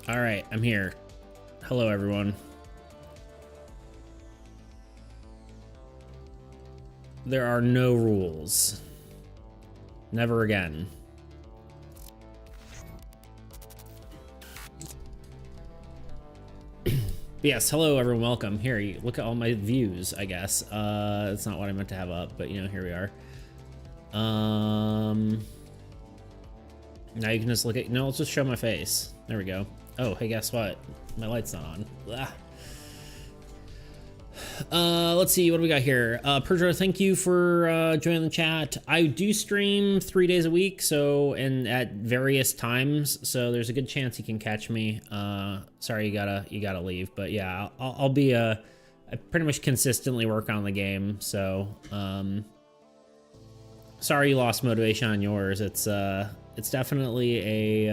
All right, I'm here. Hello, everyone. There are no rules. Never again. Yes, hello, everyone. Welcome. Here, you look at all my views, I guess. That's not what I meant to have up, but, you know, here we are. Now you can just look at... No, let's just show my face. There we go. Oh, hey, guess what? My light's not on. Blah. Let's see, what do we got here? Perjo, thank you for joining the chat. I do stream 3 days a week, so, and at various times, so there's a good chance you can catch me. Sorry, you gotta leave, but yeah, I'll be I pretty much consistently work on the game, so sorry you lost motivation on yours. It's definitely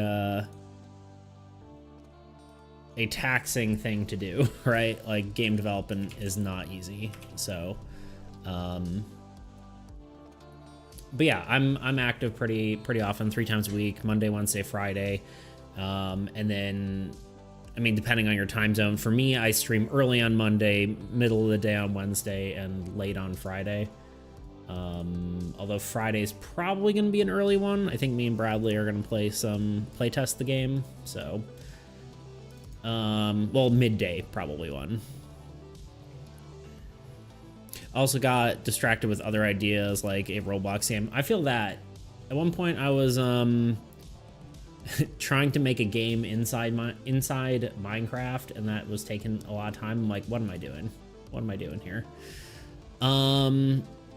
a taxing thing to do, right? Like, game development is not easy. So, but yeah, I'm active pretty often, 3 times a week, Monday, Wednesday, Friday. And then, I mean, depending on your time zone, for me, I stream early on Monday, middle of the day on Wednesday, and late on Friday. Although Friday's probably gonna be an early one. I think me and Bradley are gonna playtest the game, so well, midday probably one. Also got distracted with other ideas like a Roblox game. I feel that at one point I was trying to make a game inside Minecraft, and that was taking a lot of time. I'm like, what am I doing? What am I doing here?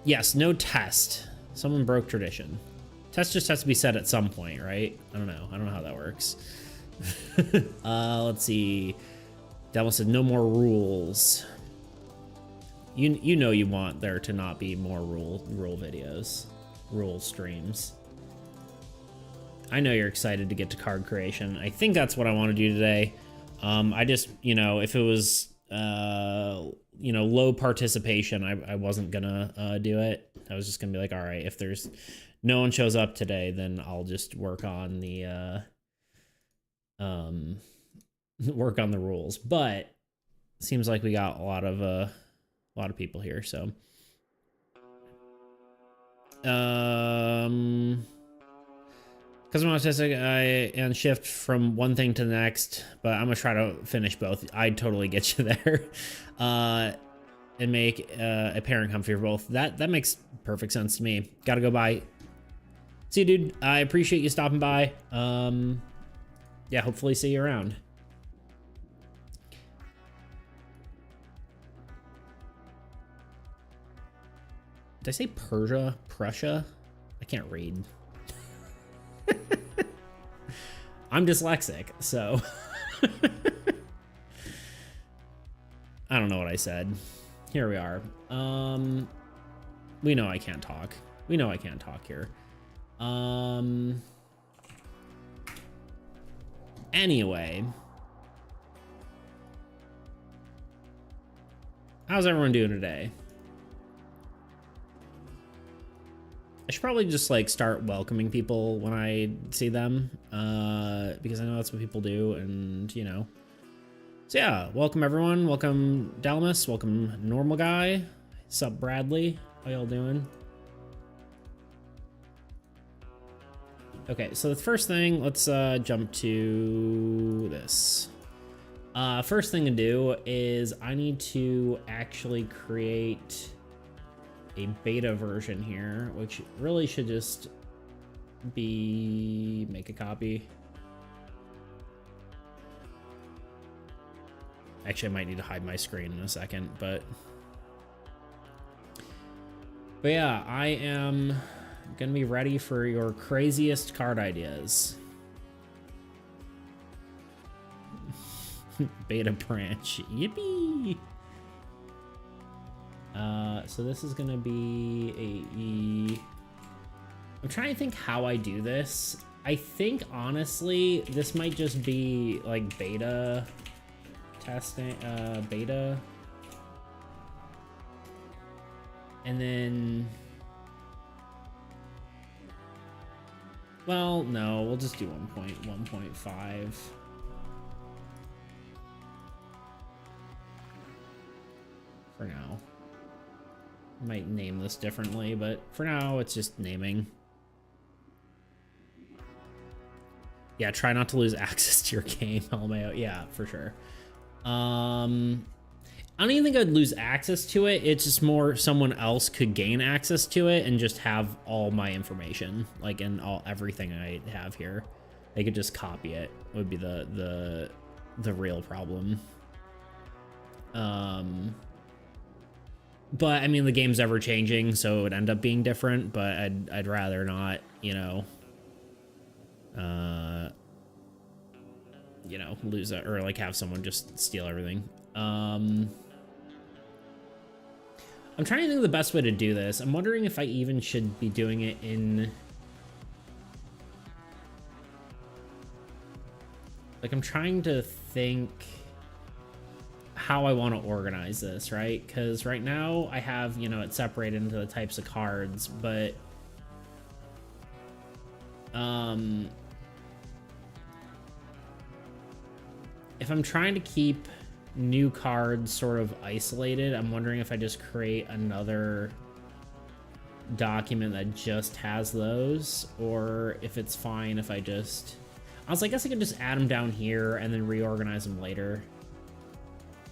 Yes, no test. Someone broke tradition. Test just has to be said at some point, right? I don't know how that works. Let's see. Devil said no more rules. You know you want there to not be more rule videos, rule streams. I know you're excited to get to card creation. I think that's what I want to do today. I just, you know, if it was you know, low participation, I wasn't gonna do it. I was just gonna be like, all right, if there's no one shows up today, then I'll just work on the work on the rules. But seems like we got a lot of people here, so because I'm autistic, and shift from one thing to the next, but I'm gonna try to finish both. I totally get you there. And make a parent comfy for both. That makes perfect sense to me. Gotta go by. See you, dude. I appreciate you stopping by. Yeah, hopefully see you around. Did I say Persia? Prussia? I can't read. I'm dyslexic, so I don't know what I said. Here we are. We know I can't talk. We know I can't talk here. Anyway, how's everyone doing today? I should probably just like start welcoming people when I see them, because I know that's what people do, and you know. So yeah, welcome everyone. Welcome Dalmas. Welcome Normal Guy. Sup Bradley? How y'all doing? Okay, so the first thing, let's jump to this. First thing to do is I need to actually create a beta version here, which really should just be make a copy. Actually, I might need to hide my screen in a second, but yeah, I am gonna be ready for your craziest card ideas. Beta branch, yippee! So this is gonna be I'm trying to think how I do this. I think honestly, this might just be like beta testing, beta. And then, well, no, we'll just do 1.1.5. for now. Might name this differently, but for now it's just naming. Yeah, try not to lose access to your game, LMAO. Yeah, for sure. I don't even think I'd lose access to it. It's just more someone else could gain access to it and just have all my information, like in everything I have here. They could just copy it. Would be the real problem. But I mean, the game's ever changing, so it would end up being different. But I'd rather not, you know, lose it or like have someone just steal everything. I'm trying to think of the best way to do this. I'm wondering if I even should be doing it in... Like, I'm trying to think how I want to organize this, right? Because right now I have, you know, it separated into the types of cards, but... if I'm trying to keep new cards sort of isolated, I'm wondering if I just create another document that just has those, or if it's fine if I just... Honestly, I guess I could just add them down here and then reorganize them later.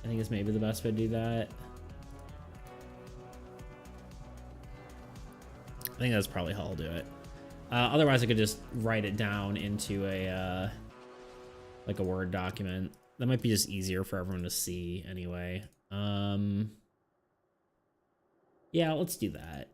I think it's maybe the best way to do that. I think that's probably how I'll do it. Otherwise, I could just write it down into a like a Word document. That might be just easier for everyone to see anyway. Yeah, let's do that.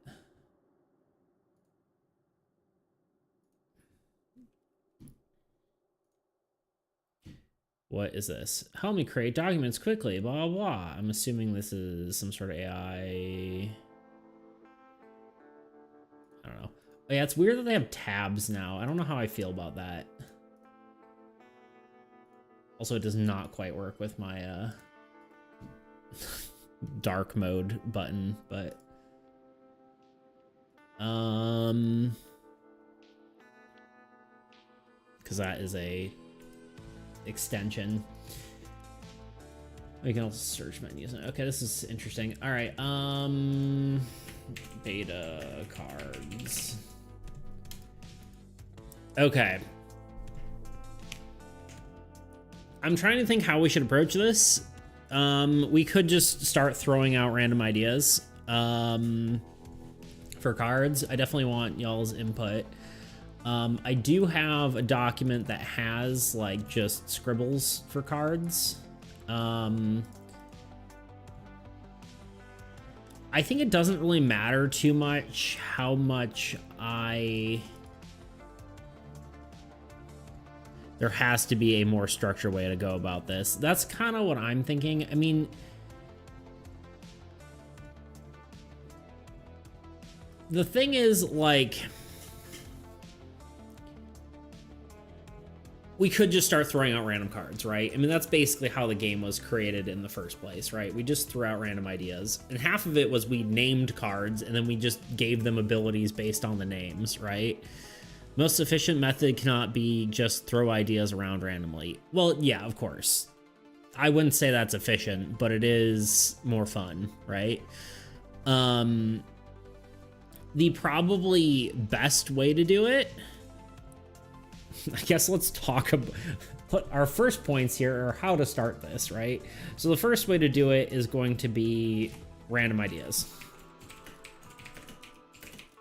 What is this? Help me create documents quickly, blah, blah, blah. I'm assuming this is some sort of AI. I don't know. Oh, yeah, it's weird that they have tabs now. I don't know how I feel about that. Also, it does not quite work with my dark mode button, but because that is a extension. We can also search menus. Okay, this is interesting. All right, beta cards. Okay. I'm trying to think how we should approach this. We could just start throwing out random ideas for cards. I definitely want y'all's input. I do have a document that has like just scribbles for cards. I think it doesn't really matter too much how much there has to be a more structured way to go about this. That's kind of what I'm thinking. I mean, the thing is, like, we could just start throwing out random cards, right? I mean, that's basically how the game was created in the first place, right? We just threw out random ideas. And half of it was we named cards, and then we just gave them abilities based on the names, right? Most efficient method cannot be just throw ideas around randomly. Well, yeah, of course. I wouldn't say that's efficient, but it is more fun, right? The probably best way to do it, I guess let's talk about our first points here are how to start this, right? So the first way to do it is going to be random ideas,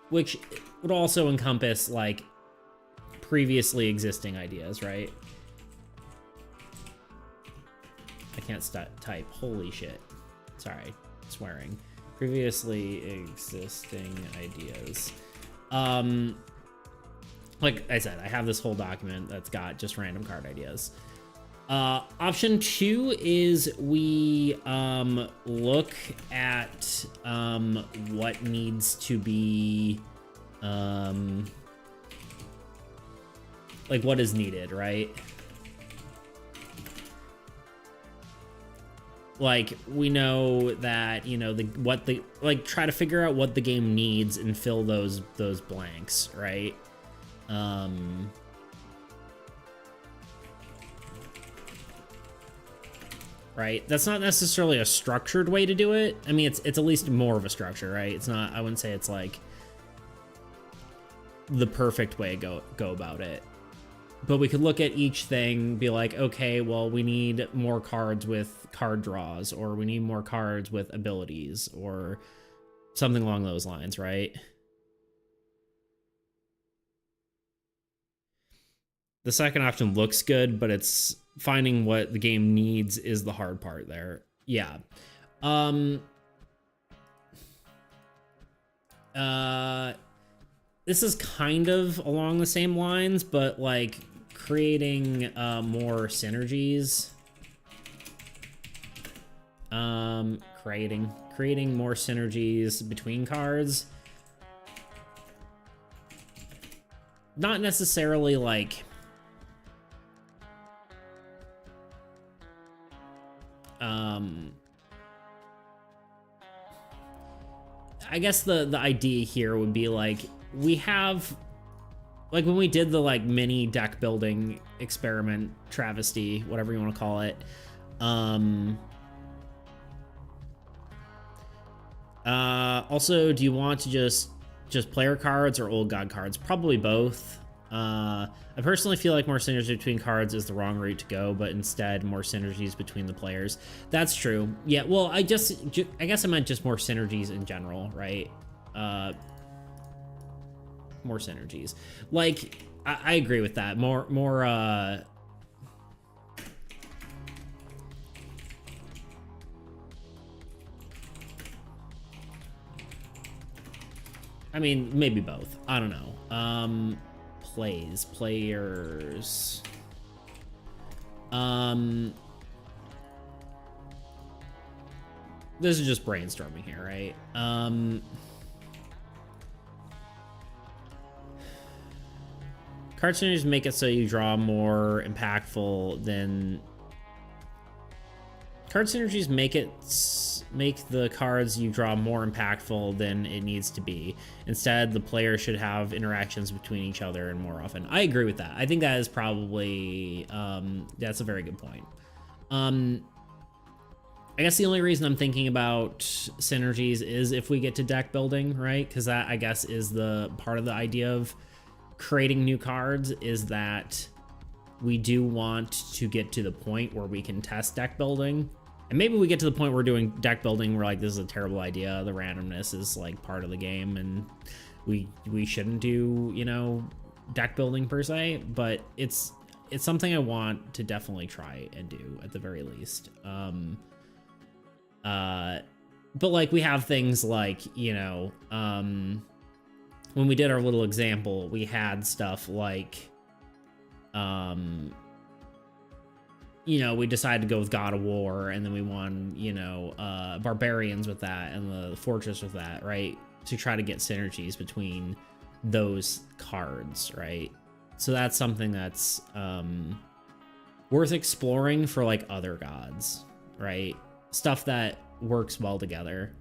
which would also encompass like previously existing ideas, right? I can't type. Holy shit. Sorry, swearing. Previously existing ideas. Like I said, I have this whole document that's got just random card ideas. Option 2 is we look at what needs to be like what is needed, right? Like we know that, you know, like try to figure out what the game needs and fill those blanks, right? right? That's not necessarily a structured way to do it. I mean, it's at least more of a structure, right? It's not, I wouldn't say it's like the perfect way to go about it. But we could look at each thing, be like, okay, well, we need more cards with card draws, or we need more cards with abilities, or something along those lines, right? The second option looks good, but it's finding what the game needs is the hard part there. Yeah. This is kind of along the same lines, but like creating more synergies. Creating more synergies between cards. Not necessarily like I guess the idea here would be like, we have, like when we did the like mini deck building experiment, travesty, whatever you want to call it, also, do you want to just player cards or old god cards? Probably both. I personally feel like more synergy between cards is the wrong route to go, but instead more synergies between the players. That's true. Yeah, well, I guess I meant just more synergies in general, right? More synergies. Like, I agree with that. More, I mean, maybe both. I don't know. Players. This is just brainstorming here, right? Card synergies make it so you draw more impactful than... Card synergies make the cards you draw more impactful than it needs to be. Instead, the player should have interactions between each other and more often. I agree with that. I think that is probably that's a very good point. I guess the only reason I'm thinking about synergies is if we get to deck building, right? Because that, I guess, is the part of the idea of creating new cards, is that we do want to get to the point where we can test deck building. And maybe we get to the point where we're doing deck building, we're like, this is a terrible idea. The randomness is like part of the game, and we shouldn't do, you know, deck building per se. But it's something I want to definitely try and do at the very least. But like we have things like, you know, when we did our little example, we had stuff like, you know, we decided to go with God of War, and then we won, you know, Barbarians with that, and the Fortress with that, right? To try to get synergies between those cards, right? So that's something that's worth exploring for like other gods, right? Stuff that works well together.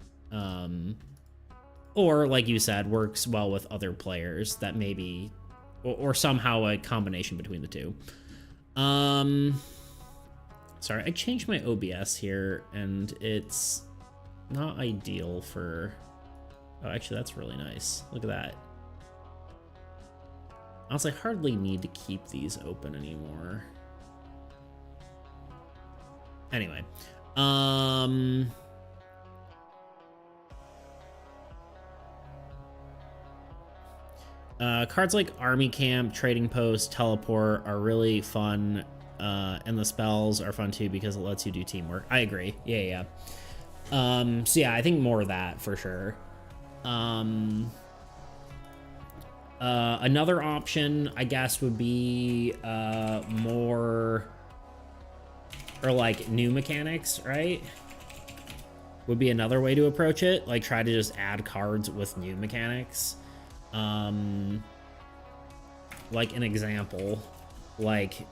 Or like you said, works well with other players that maybe, or somehow a combination between the two. Sorry, I changed my OBS here, and it's not ideal for... Oh, actually, that's really nice. Look at that. Honestly, I hardly need to keep these open anymore. Anyway. Cards like Army Camp, Trading Post, Teleport are really fun. And the spells are fun too because it lets you do teamwork. I agree. Yeah. So yeah, I think more of that for sure. Another option, I guess, would be more, or like new mechanics, right? Would be another way to approach it. Like try to just add cards with new mechanics. Like an example, like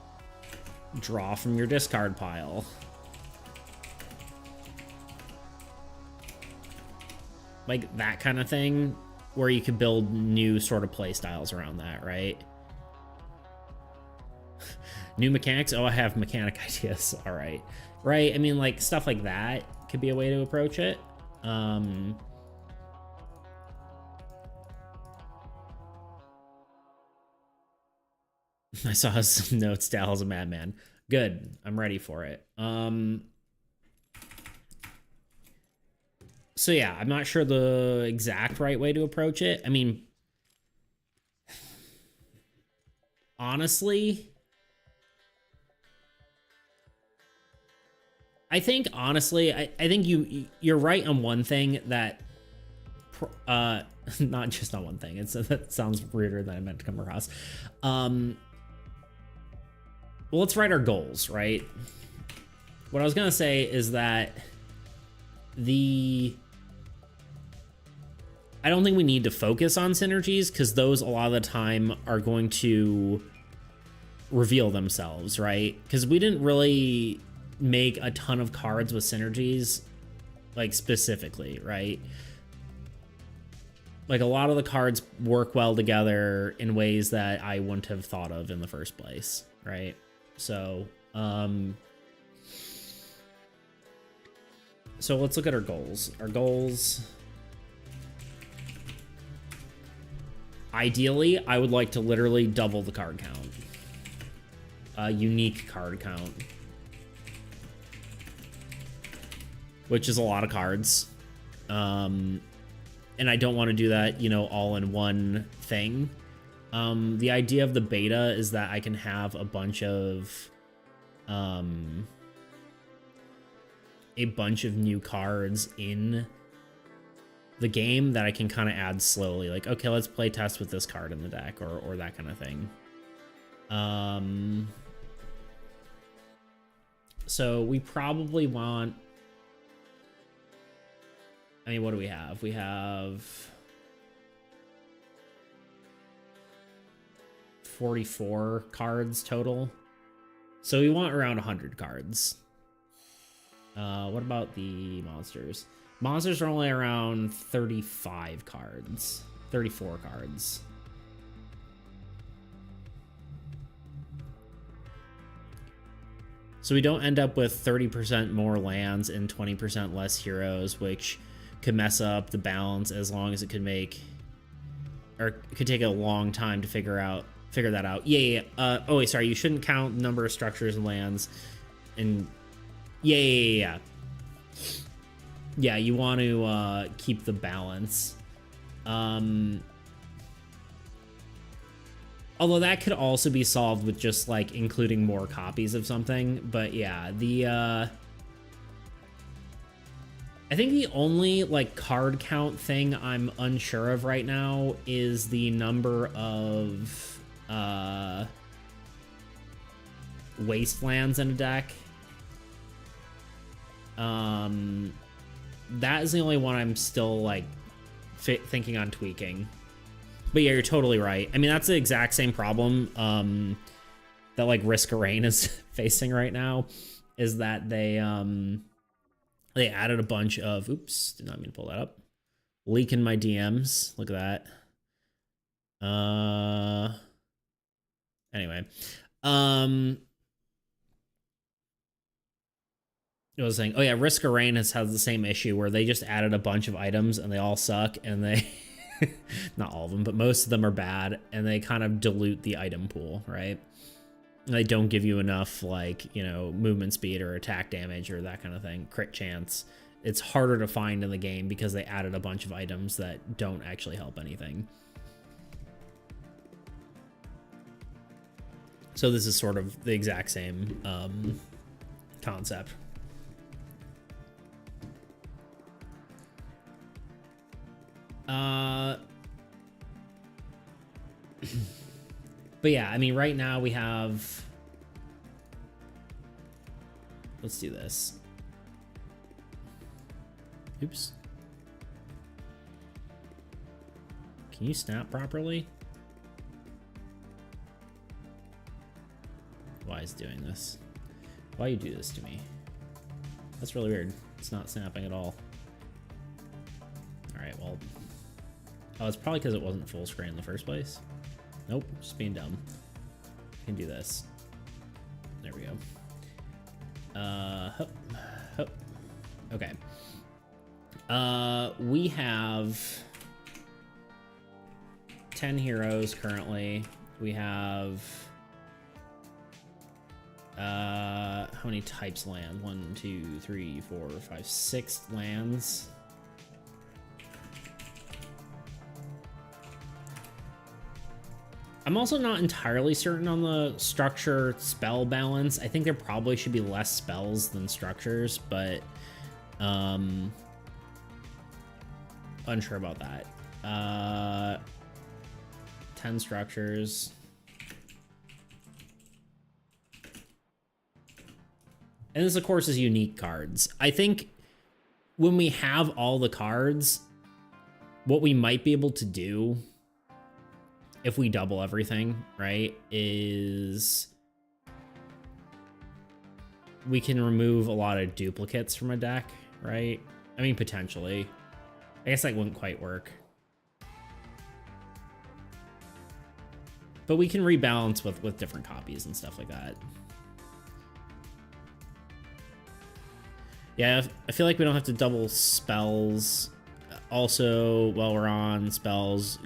draw from your discard pile. Like that kind of thing, where you could build new sort of play styles around that, right? New mechanics? Oh, I have mechanic ideas. All right. Right, I mean, like, stuff like that could be a way to approach it. I saw his notes down as a madman. Good, I'm ready for it. So yeah, I'm not sure the exact right way to approach it. I mean, honestly, I think you're right on one thing that not just on one thing. That sounds weirder than I meant to come across. Well, let's write our goals, right? What I was gonna say is that I don't think we need to focus on synergies because those a lot of the time are going to reveal themselves, right? Because we didn't really make a ton of cards with synergies, like specifically, right? Like a lot of the cards work well together in ways that I wouldn't have thought of in the first place, right? So let's look at our goals. Our goals, ideally, I would like to literally double the card count. Unique card count. Which is a lot of cards. And I don't want to do that, you know, all in one thing. The idea of the beta is that I can have a bunch of new cards in the game that I can kind of add slowly. Like, okay, let's play test with this card in the deck or that kind of thing. So we probably want, I mean, what do we have? We have 44 cards total. So we want around 100 cards. What about the monsters? Monsters are only around 35 cards. 34 cards. So we don't end up with 30% more lands and 20% less heroes, which could mess up the balance as long as it could make, or it could take a long time to figure that out. Yeah. Oh wait, sorry. You shouldn't count the number of structures and lands. And yeah. Yeah, you want to keep the balance. Although that could also be solved with just like including more copies of something. But yeah, I think the only like card count thing I'm unsure of right now is the number of wastelands in a deck. That is the only one I'm still like thinking on tweaking. But yeah, you're totally right. I mean, that's the exact same problem that like Risk of Rain is facing right now, is that they added a bunch of, oops, did not mean to pull that up. Leak in my DMs. Look at that. Anyway. I was saying, oh yeah, Risk of Rain has the same issue where they just added a bunch of items and they all suck, and they not all of them, but most of them are bad, and they kind of dilute the item pool, right? They don't give you enough, like, you know, movement speed or attack damage or that kind of thing, crit chance. It's harder to find in the game because they added a bunch of items that don't actually help anything. So this is sort of the exact same concept. But yeah, I mean, right now we have, let's do this. Oops. Can you snap properly? Why is it doing this? Why you do this to me? That's really weird. It's not snapping at all. All right, well, oh, it's probably because it wasn't full screen in the first place. Nope, just being dumb. I can do this. There we go. Hup, hup. Okay. We have 10 heroes currently. We have how many types land? 1, 2, 3, 4, 5, 6 lands. I'm also not entirely certain on the structure spell balance. I think there probably should be less spells than structures, but unsure about that. 10 structures. And this, of course, is unique cards. I think when we have all the cards, what we might be able to do, if we double everything, right, is we can remove a lot of duplicates from a deck, right? I mean, potentially. I guess that wouldn't quite work. But we can rebalance with different copies and stuff like that. Yeah, I feel like we don't have to double spells. Also, while we're on spells,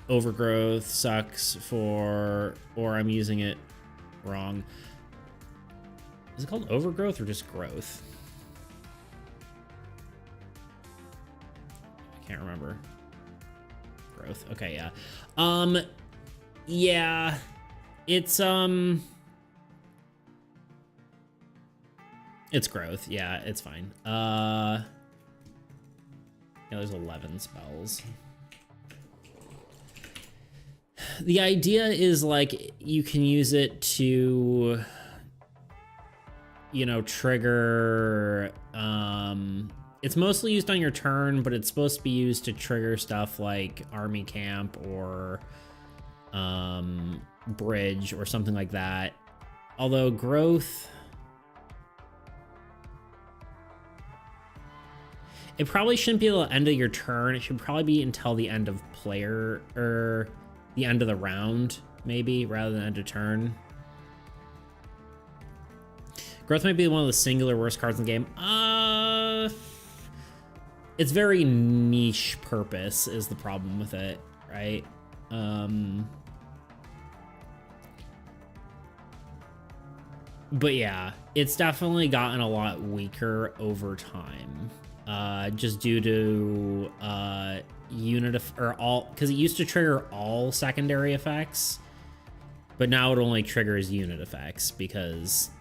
Overgrowth sucks for, or I'm using it wrong. Is it called Overgrowth or just Growth? I can't remember. Growth. Okay, yeah. Yeah, it's Growth. Yeah, it's fine. Yeah, there's 11 spells. The idea is, like, you can use it to, you know, trigger, it's mostly used on your turn, but it's supposed to be used to trigger stuff like army camp or bridge or something like that. Although growth, it probably shouldn't be the end of your turn. It should probably be until the end of player, or the end of the round, maybe, rather than end of turn. Growth might be one of the singular worst cards in the game. It's very niche purpose is the problem with it, right? But yeah, it's definitely gotten a lot weaker over time. Just due to because it used to trigger all secondary effects, but now it only triggers unit effects because,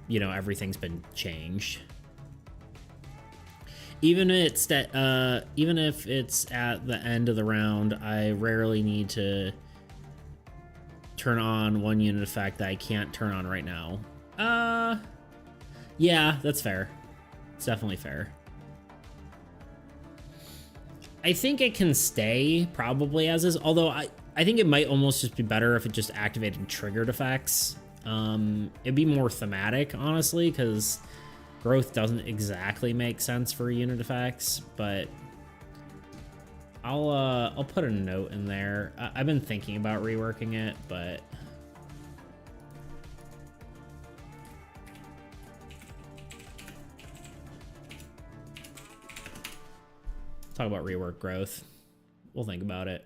you know, everything's been changed. Even if it's at the end of the round, I rarely need to turn on one unit effect that I can't turn on right now. Yeah, that's fair. It's definitely fair. I think it can stay probably as is, although I think it might almost just be better if it just activated triggered effects. It'd be more thematic, honestly, because growth doesn't exactly make sense for unit effects, but I'll put a note in there. I've been thinking about reworking it, but talk about rework growth. We'll think about it.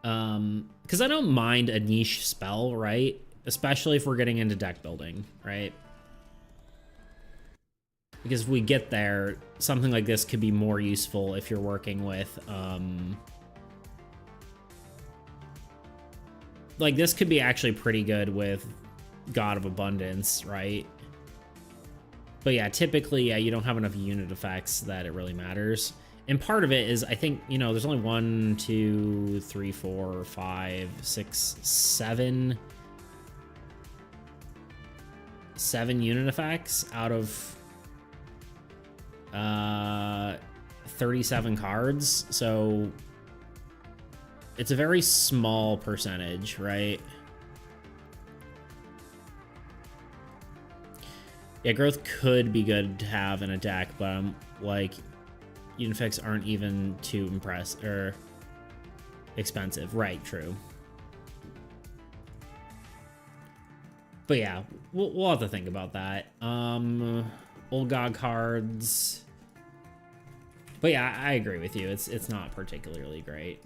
Because I don't mind a niche spell, right? Especially if we're getting into deck building, right? Because if we get there, something like this could be more useful if you're working with, like, this could be actually pretty good with God of Abundance, right? But yeah, typically, yeah, you don't have enough unit effects that it really matters. And part of it is, I think, you know, there's only 1, 2, 3, 4, 5, 6, 7 unit effects out of 37 cards. So it's a very small percentage, right? Yeah, growth could be good to have in a deck, but I'm like, Unifix aren't even too expensive. Right, true. But yeah, we'll have to think about that. Old God cards. But yeah, I agree with you. It's not particularly great.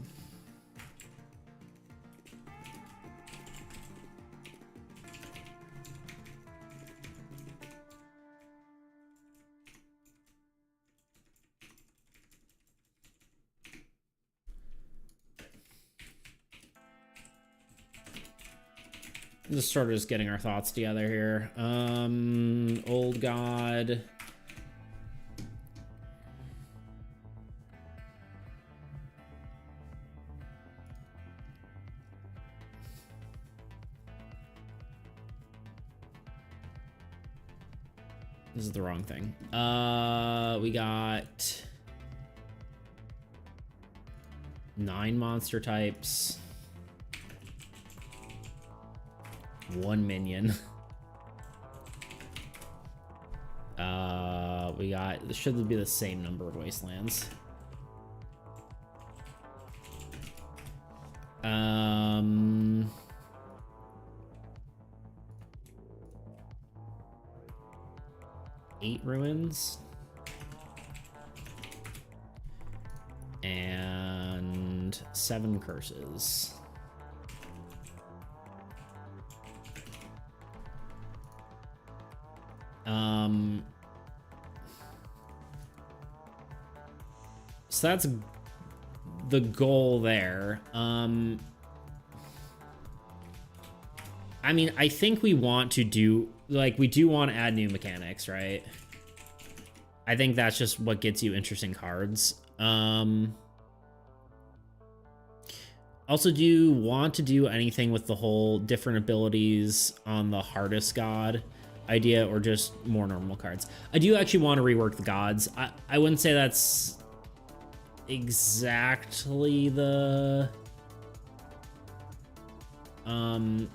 Just sort of just getting our thoughts together here. Old God. This is the wrong thing. We got 9 monster types. 1 minion. We got, this should be the same number of wastelands. 8 ruins. And 7 curses. So that's the goal there. I mean, I think we want to do, like, we do want to add new mechanics, right? I think that's just what gets you interesting cards. Also, do you want to do anything with the whole different abilities on the hardest god idea, or just more normal cards? I do actually want to rework the gods. I wouldn't say that's exactly the...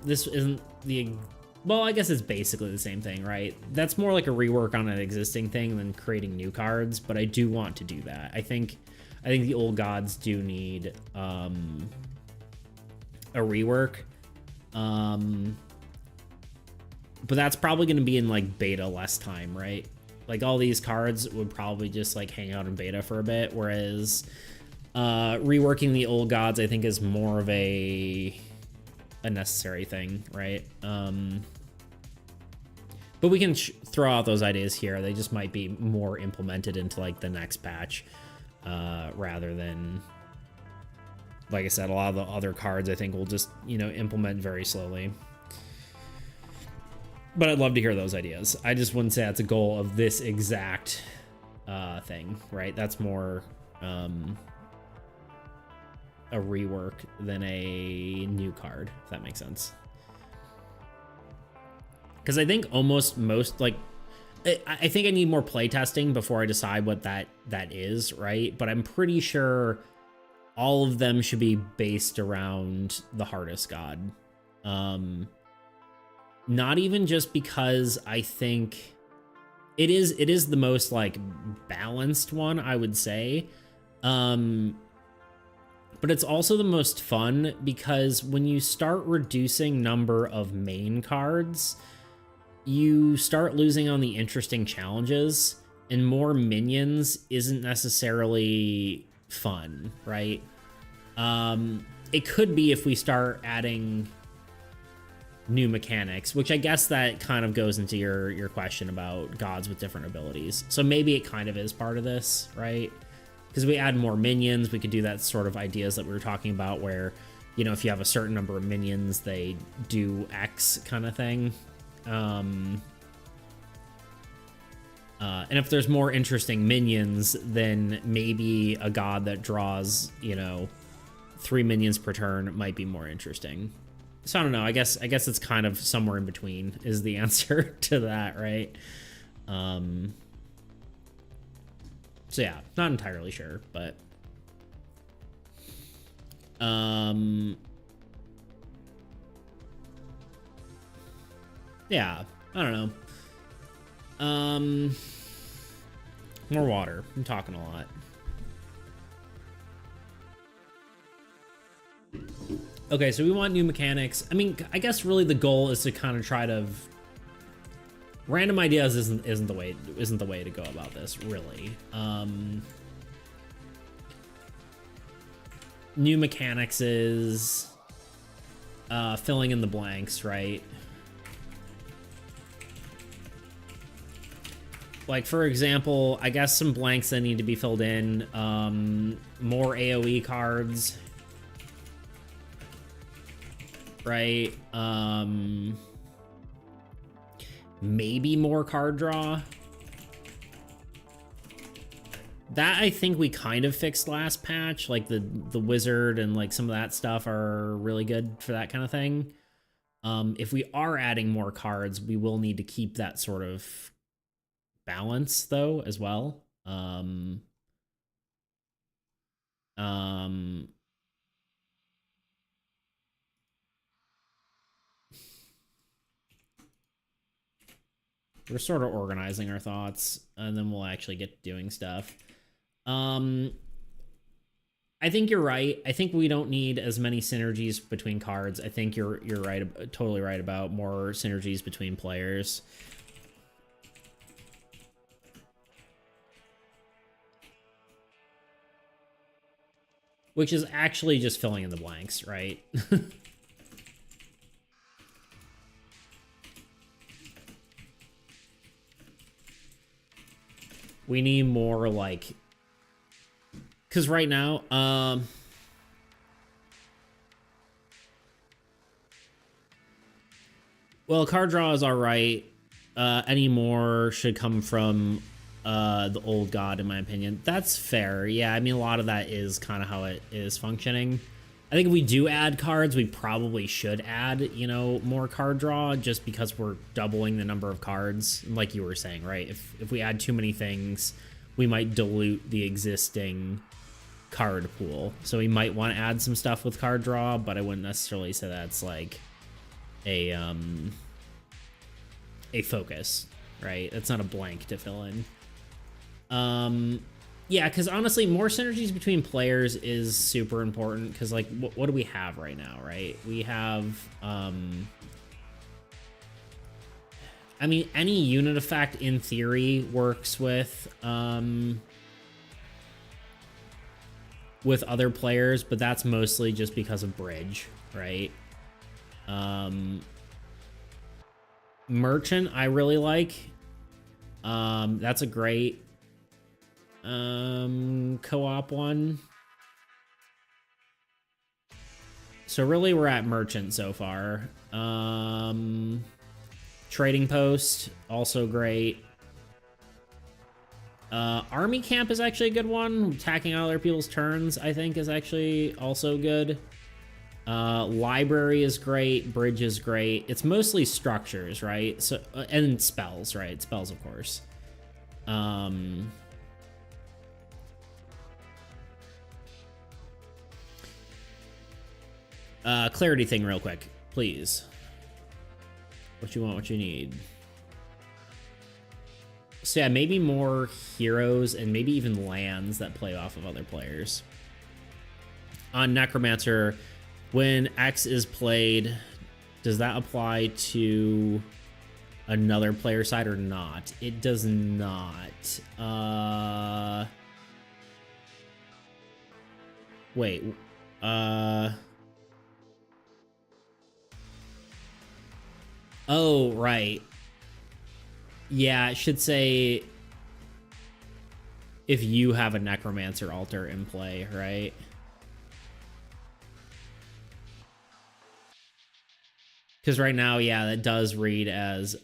this isn't the... Well, I guess it's basically the same thing, right? That's more like a rework on an existing thing than creating new cards, but I do want to do that. I think the old gods do need a rework. But that's probably going to be in like beta less time, right? Like all these cards would probably just like hang out in beta for a bit, whereas reworking the old gods I think is more of a necessary thing, right? But we can throw out those ideas here. They just might be more implemented into like the next patch, rather than, like I said, a lot of the other cards I think will just, you know, implement very slowly. But I'd love to hear those ideas. I just wouldn't say that's a goal of this exact thing, right? That's more a rework than a new card, if that makes sense. Because I think almost most, like, I think I need more playtesting before I decide what that is, right? But I'm pretty sure all of them should be based around the hardest god. Not even just because I think it is the most like balanced one, I would say. But it's also the most fun because when you start reducing number of main cards, you start losing on the interesting challenges, and more minions isn't necessarily fun, right? It could be if we start adding new mechanics, which I guess that kind of goes into your question about gods with different abilities. So maybe it kind of is part of this, right? Because we add more minions, we could do that sort of ideas that we were talking about where, you know, if you have a certain number of minions, they do X kind of thing. And if there's more interesting minions, then maybe a god that draws, you know, 3 minions per turn might be more interesting. So I don't know. I guess it's kind of somewhere in between is the answer to that, right? So yeah, not entirely sure, but yeah, I don't know. More water. I'm talking a lot. Okay, so we want new mechanics. I mean, I guess really the goal is to kind of try to random ideas isn't the way to go about this, really. New mechanics is filling in the blanks, right? Like, for example, I guess some blanks that need to be filled in. More AAE cards. Right? Maybe more card draw. That I think we kind of fixed last patch. Like the wizard and like some of that stuff are really good for that kind of thing. If we are adding more cards, we will need to keep that sort of balance though as well. We're sort of organizing our thoughts, and then we'll actually get doing stuff. I think you're right. I think we don't need as many synergies between cards. I think you're right, totally right about more synergies between players. Which is actually just filling in the blanks, right? We need more, like... Because right now, well, card draw is alright. Any more should come from the old god, in my opinion. That's fair. Yeah, I mean, a lot of that is kind of how it is functioning. I think if we do add cards, we probably should add, you know, more card draw, just because we're doubling the number of cards, like you were saying, right? If we add too many things, we might dilute the existing card pool. So we might want to add some stuff with card draw, but I wouldn't necessarily say that's like a focus, right? That's not a blank to fill in. Yeah, because honestly, more synergies between players is super important, because, like, what do we have right now, right? We have, I mean, any unit effect, in theory, works with other players, but that's mostly just because of bridge, right? Merchant, I really like. That's a great co-op one. So really we're at merchant so far. Trading post, also great. Army camp is actually a good one. Attacking other people's turns, I think, is actually also good. Library is great. Bridge is great. It's mostly structures, right? So and spells, right? Spells, of course. Clarity thing real quick, please. What you want, what you need. So yeah, maybe more heroes and maybe even lands that play off of other players. On Necromancer, when X is played, does that apply to another player side or not? It does not. Wait. Oh, right. Yeah, it should say if you have a Necromancer altar in play, right? Because right now, yeah, that does read as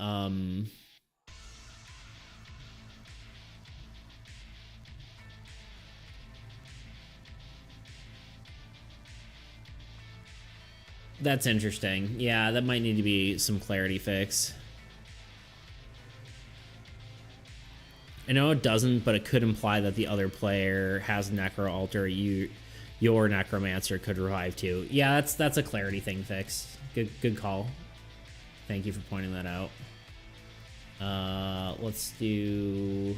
that's interesting. Yeah, that might need to be some clarity fix. I know it doesn't, but it could imply that the other player has Necro Altar. Your Necromancer could revive too. Yeah, that's a clarity thing fix. Good call. Thank you for pointing that out. Let's do...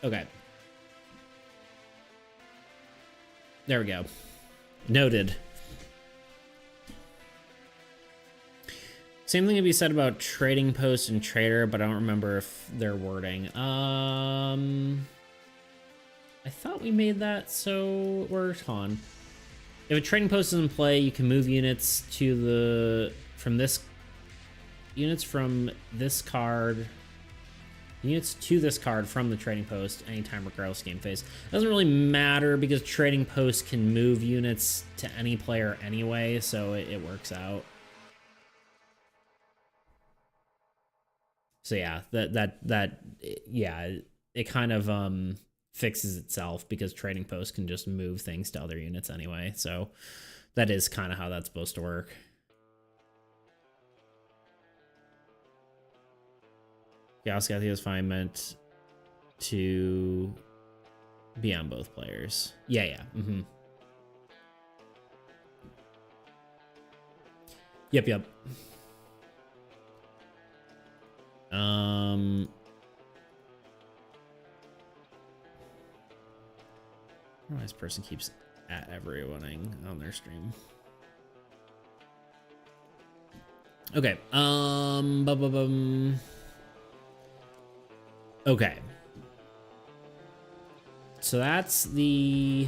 Okay. There we go. Noted. Same thing can be said about Trading Post and Trader, but I don't remember if they're wording. I thought we made that so it worked on. If a Trading Post is in play, you can move units to the from this card. Units to this card from the Trading Post anytime regardless of game phase. Doesn't really matter because Trading Post can move units to any player anyway, so it works out. So yeah, it kind of fixes itself because Trading Post can just move things to other units anyway. So that is kind of how that's supposed to work. Yeah, I think it was fine meant to be on both players. Yeah. Mm-hmm. Yep. Why this person keeps at everyone on their stream. Okay. Okay. So that's the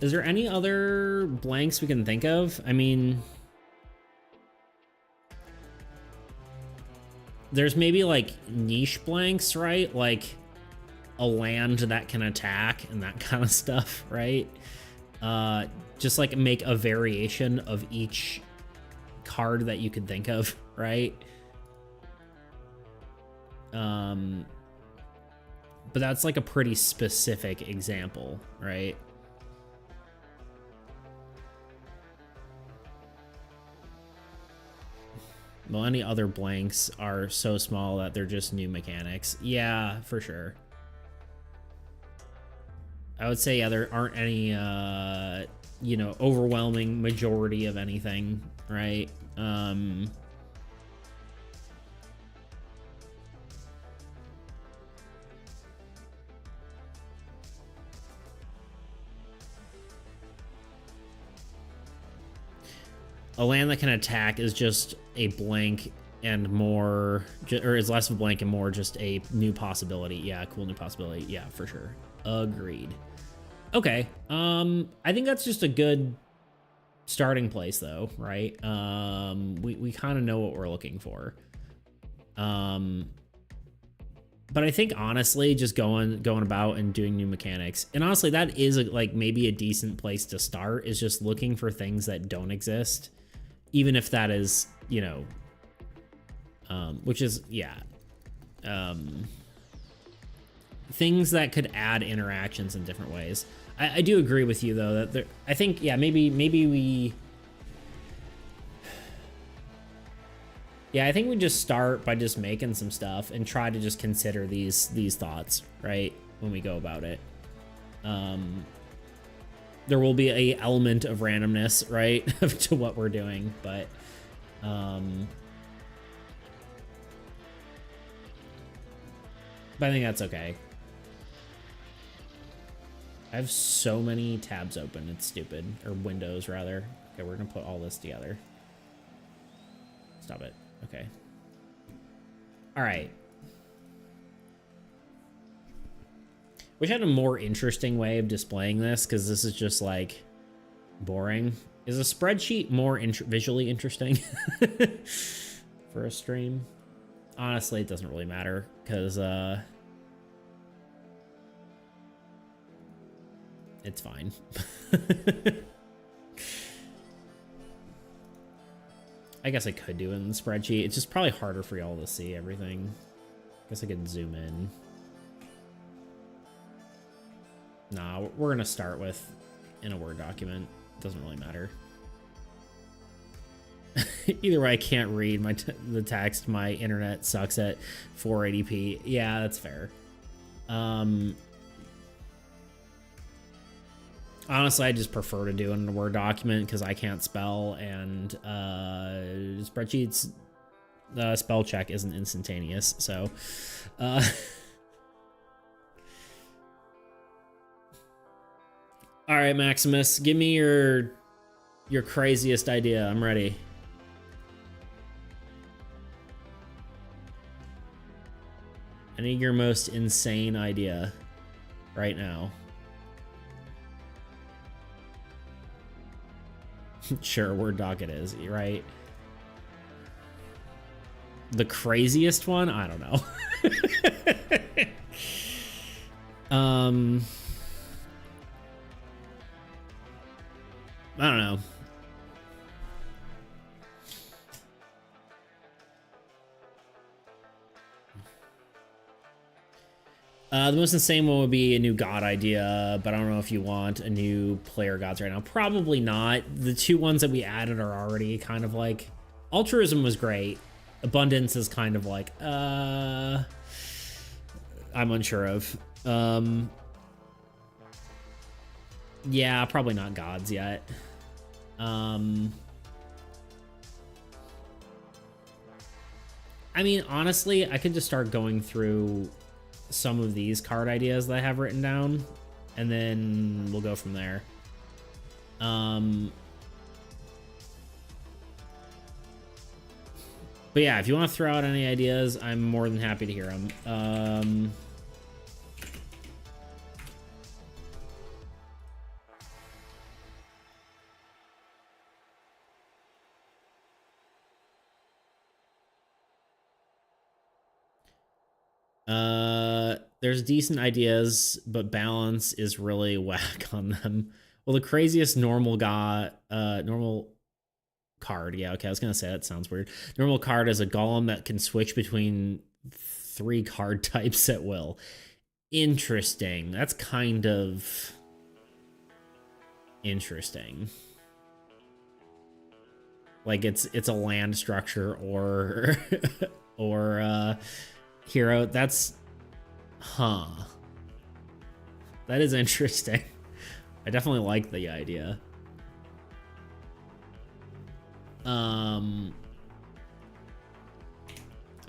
is there any other blanks we can think of? I mean, there's maybe like niche blanks, right? Like a land that can attack and that kind of stuff, right? Just like make a variation of each card that you could think of, right? But that's like a pretty specific example, right? Well, any other blanks are so small that they're just new mechanics. Yeah, for sure. I would say, yeah, there aren't any, you know, overwhelming majority of anything, right? A land that can attack is just a blank and more, or is less of a blank and more just a new possibility. Yeah, cool new possibility. Yeah, for sure. Agreed. Okay. I think that's just a good starting place though, right? We kind of know what we're looking for. But I think honestly, just going about and doing new mechanics, and honestly, that is like maybe a decent place to start, is just looking for things that don't exist, even if that is, you know, which is, yeah, things that could add interactions in different ways. I do agree with you though that there, I think, yeah, maybe we, yeah, I think we just start by just making some stuff and try to just consider these thoughts, right, when we go about it. There will be a element of randomness, right, to what we're doing, but I think that's okay. I have so many tabs open, it's stupid. Or windows, rather. Okay, we're gonna put all this together. Stop it. Okay. All right. Wish I had a more interesting way of displaying this, because this is just, like, boring. Is a spreadsheet more visually interesting for a stream? Honestly, it doesn't really matter, because, it's fine. I guess I could do it in the spreadsheet. It's just probably harder for y'all to see everything. I guess I could zoom in. Nah, we're gonna start with in a Word document. It doesn't really matter. Either way, I can't read the text. My internet sucks at 480p. Yeah, that's fair. Honestly, I just prefer to do it in a Word document because I can't spell, and spreadsheets, spell check isn't instantaneous. So, all right, Maximus, give me your craziest idea. I'm ready. I need your most insane idea right now. Sure, Word doc it is, right? The craziest one? I don't know. I don't know. The most insane one would be a new god idea, but I don't know if you want a new player gods right now. Probably not. The two ones that we added are already kind of like... Altruism was great. Abundance is kind of like, I'm unsure of. Yeah, probably not gods yet. I mean, honestly, I could just start going through some of these card ideas that I have written down, and then we'll go from there. But yeah, if you want to throw out any ideas, I'm more than happy to hear them. There's decent ideas, but balance is really whack on them. Well, the craziest normal card. Yeah, okay, I was gonna say that sounds weird. Normal card is a golem that can switch between 3 card types at will. Interesting. That's kind of interesting. Like it's a land structure or or hero. That's that is interesting. I definitely like the idea. I'm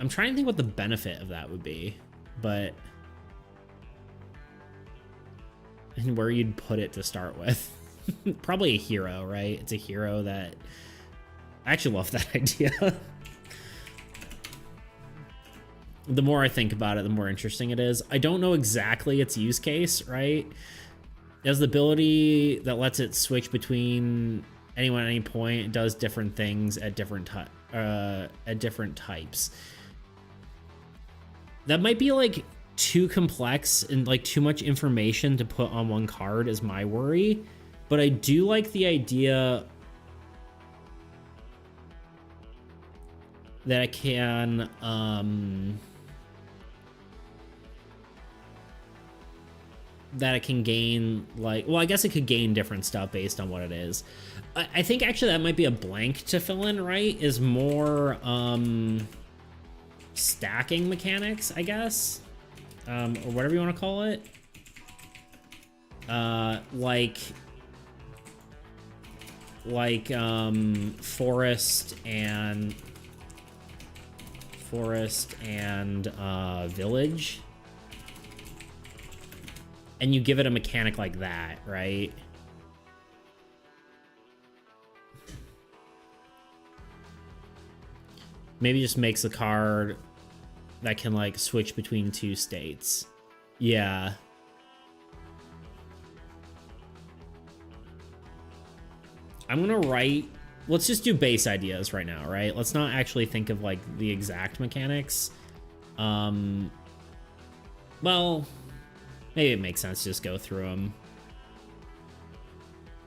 trying to think what the benefit of that would be, but and where you'd put it to start with. Probably a hero, right? It's a hero that I actually love that idea. The more I think about it, the more interesting it is. I don't know exactly its use case, right? It has the ability that lets it switch between anyone at any point. It does different things at different types. That might be like too complex and like too much information to put on one card is my worry. But I do like the idea that it can gain, like, well, I guess it could gain different stuff based on what it is. I think actually that might be a blank to fill in, right? Is more stacking mechanics, I guess, or whatever you want to call it. Like forest and village. And you give it a mechanic like that, right? Maybe just makes a card that can like switch between 2 states. Yeah. I'm gonna write, let's just do base ideas right now, right? Let's not actually think of like the exact mechanics. Well, maybe it makes sense to just go through them.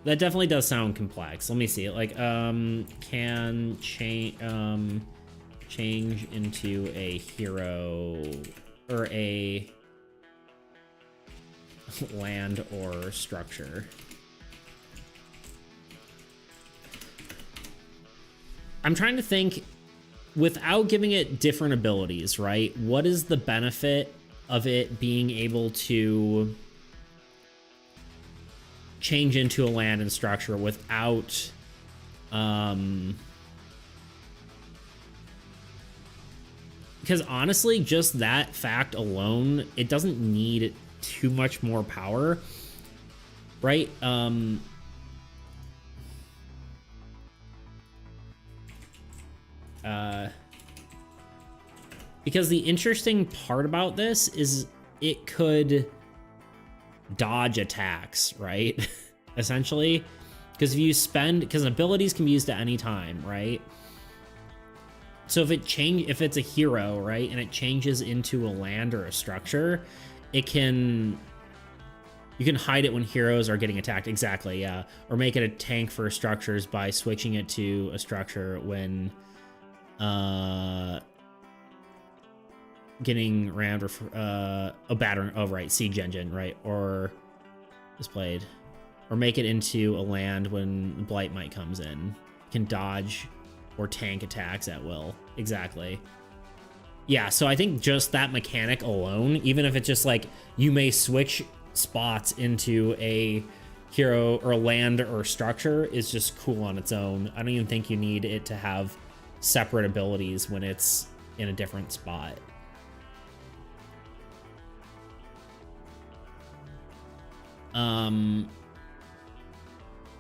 That definitely does sound complex. Let me see. Like, can change into a hero or a land or structure. I'm trying to think, without giving it different abilities, right? What is the benefit of it being able to change into a land and structure without because honestly, just that fact alone, it doesn't need too much more power, right? Because the interesting part about this is it could dodge attacks, right? Essentially, because if you spend, because abilities can be used at any time, right? So if it's a hero, right, and it changes into a land or a structure, you can hide it when heroes are getting attacked. Exactly, yeah. Or make it a tank for structures by switching it to a structure when getting rammed or a battering. Oh, right, siege engine, right, or displayed, or make it into a land when Blight Might comes in. You can dodge or tank attacks at will. Exactly. Yeah, so I think just that mechanic alone, even if it's just like you may switch spots into a hero or land or structure, is just cool on its own. I don't even think you need it to have separate abilities when it's in a different spot.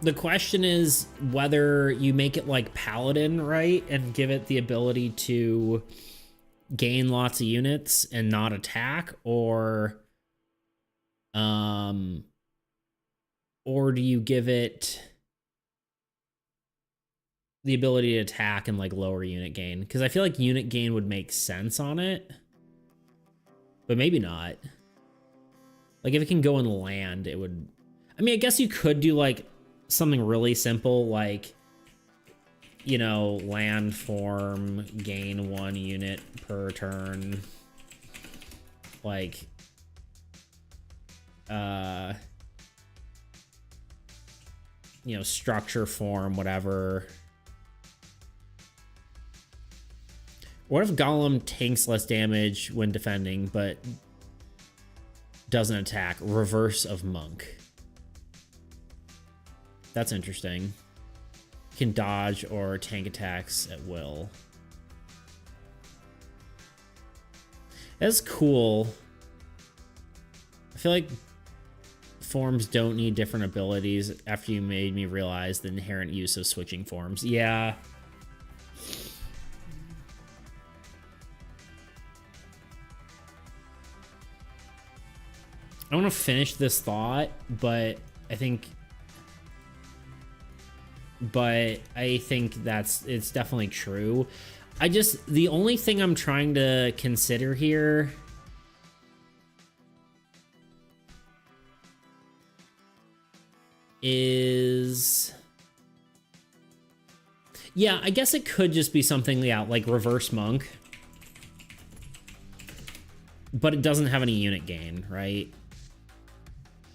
The question is whether you make it like Paladin, right? And give it the ability to gain lots of units and not attack, or do you give it the ability to attack and like lower unit gain? Because I feel like unit gain would make sense on it, but maybe not. Like if it can go in land, it would. I mean, I guess you could do like something really simple, like, you know, land form, gain 1 unit per turn. Like, you know, structure form, whatever. What if Golem tanks less damage when defending, but doesn't attack? Reverse of Monk. That's interesting. Can dodge or tank attacks at will. That's cool. I feel like forms don't need different abilities after you made me realize the inherent use of switching forms. Yeah. I want to finish this thought, but I think it's definitely true. The only thing I'm trying to consider here is, yeah, I guess it could just be something, yeah, like reverse monk, but it doesn't have any unit gain, right?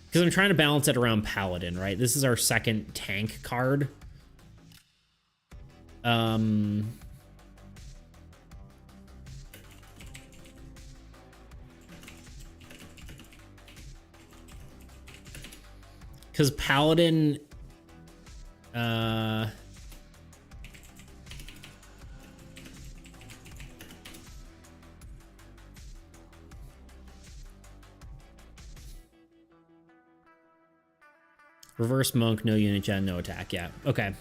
Because I'm trying to balance it around Paladin, right? This is our second tank card. Because Paladin, reverse monk, no unit gen, no attack. Yeah, okay.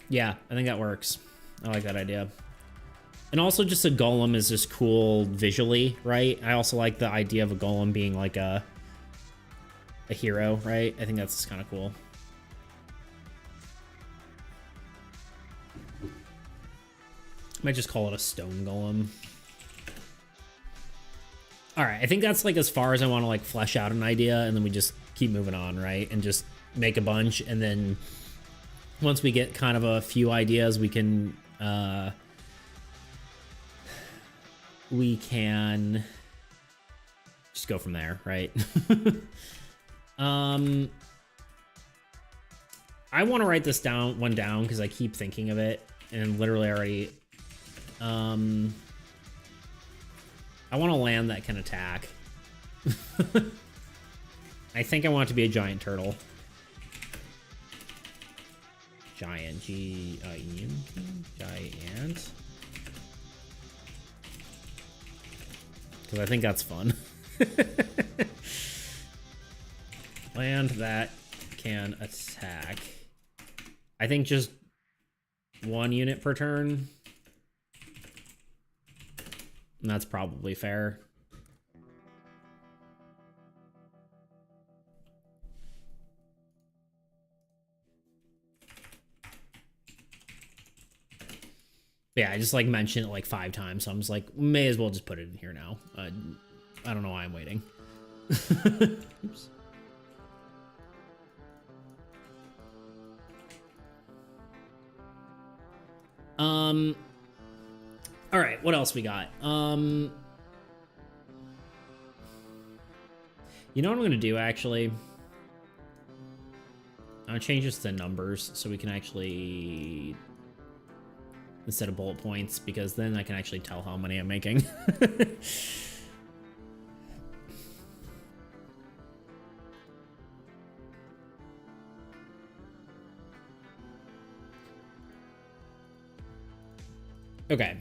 Yeah, I think that works. I like that idea. And also just a golem is just cool visually, right? I also like the idea of a golem being like a hero, right? I think that's kind of cool. Might just call it a stone golem. All right, I think that's like as far as I want to like flesh out an idea, and then we just keep moving on, right? And just make a bunch, and then once we get kind of a few ideas, we can just go from there, right? I want to write this one down because I keep thinking of it and literally already. I want to land that can attack. I think I want it to be a giant turtle. Giant, giant. Because I think that's fun. Land that can attack. I think just 1 unit per turn. And that's probably fair. Yeah, I just like mentioned it like 5 times, so I'm just like, may as well just put it in here now. I don't know why I'm waiting. Oops. All right, what else we got? You know what I'm gonna do actually? I'm gonna change this to numbers so we can actually, instead of bullet points, because then I can actually tell how many I'm making. Okay.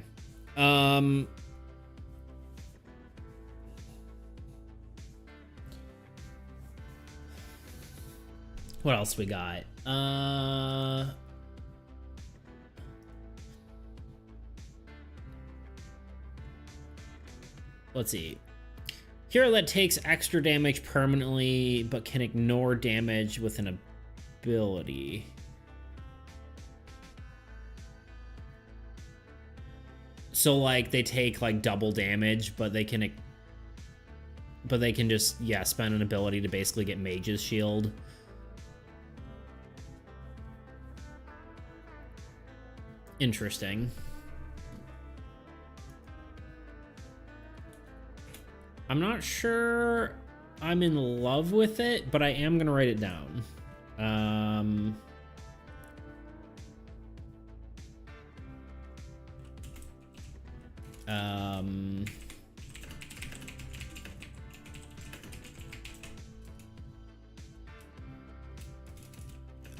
What else we got? Let's see. Hero that takes extra damage permanently, but can ignore damage with an ability. So like they take like double damage, but they can just, yeah, spend an ability to basically get Mage's Shield. Interesting. I'm not sure I'm in love with it, but I am gonna write it down. I'm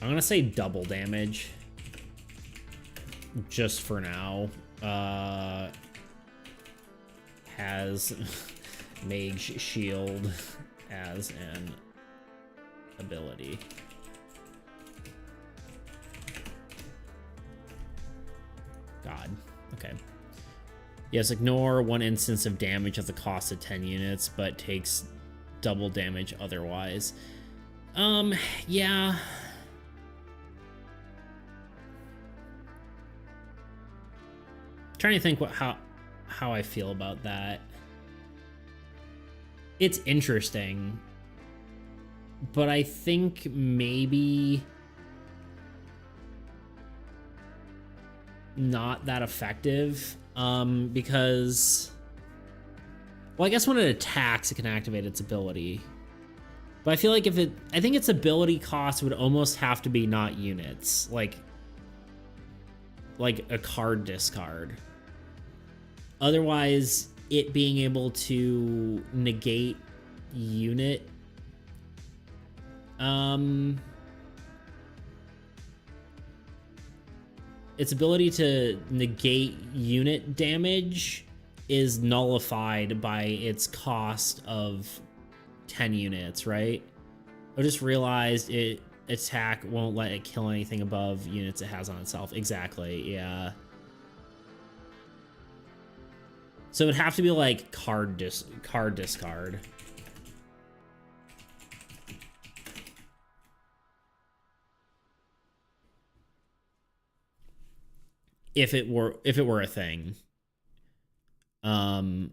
gonna say double damage just for now. Has Mage Shield as an ability. God. Okay. Yes, ignore 1 instance of damage at the cost of 10 units, but takes double damage otherwise. Yeah. Trying to think how I feel about that. It's interesting, but I think maybe not that effective, because, well, I guess when it attacks, it can activate its ability. But I feel like I think its ability cost would almost have to be not units, like a card discard. Otherwise, it being able to negate unit, its ability to negate unit damage is nullified by its cost of 10 units, right? I just realized attack won't let it kill anything above units it has on itself. Exactly, yeah. So it'd have to be like card discard. If it were a thing. Because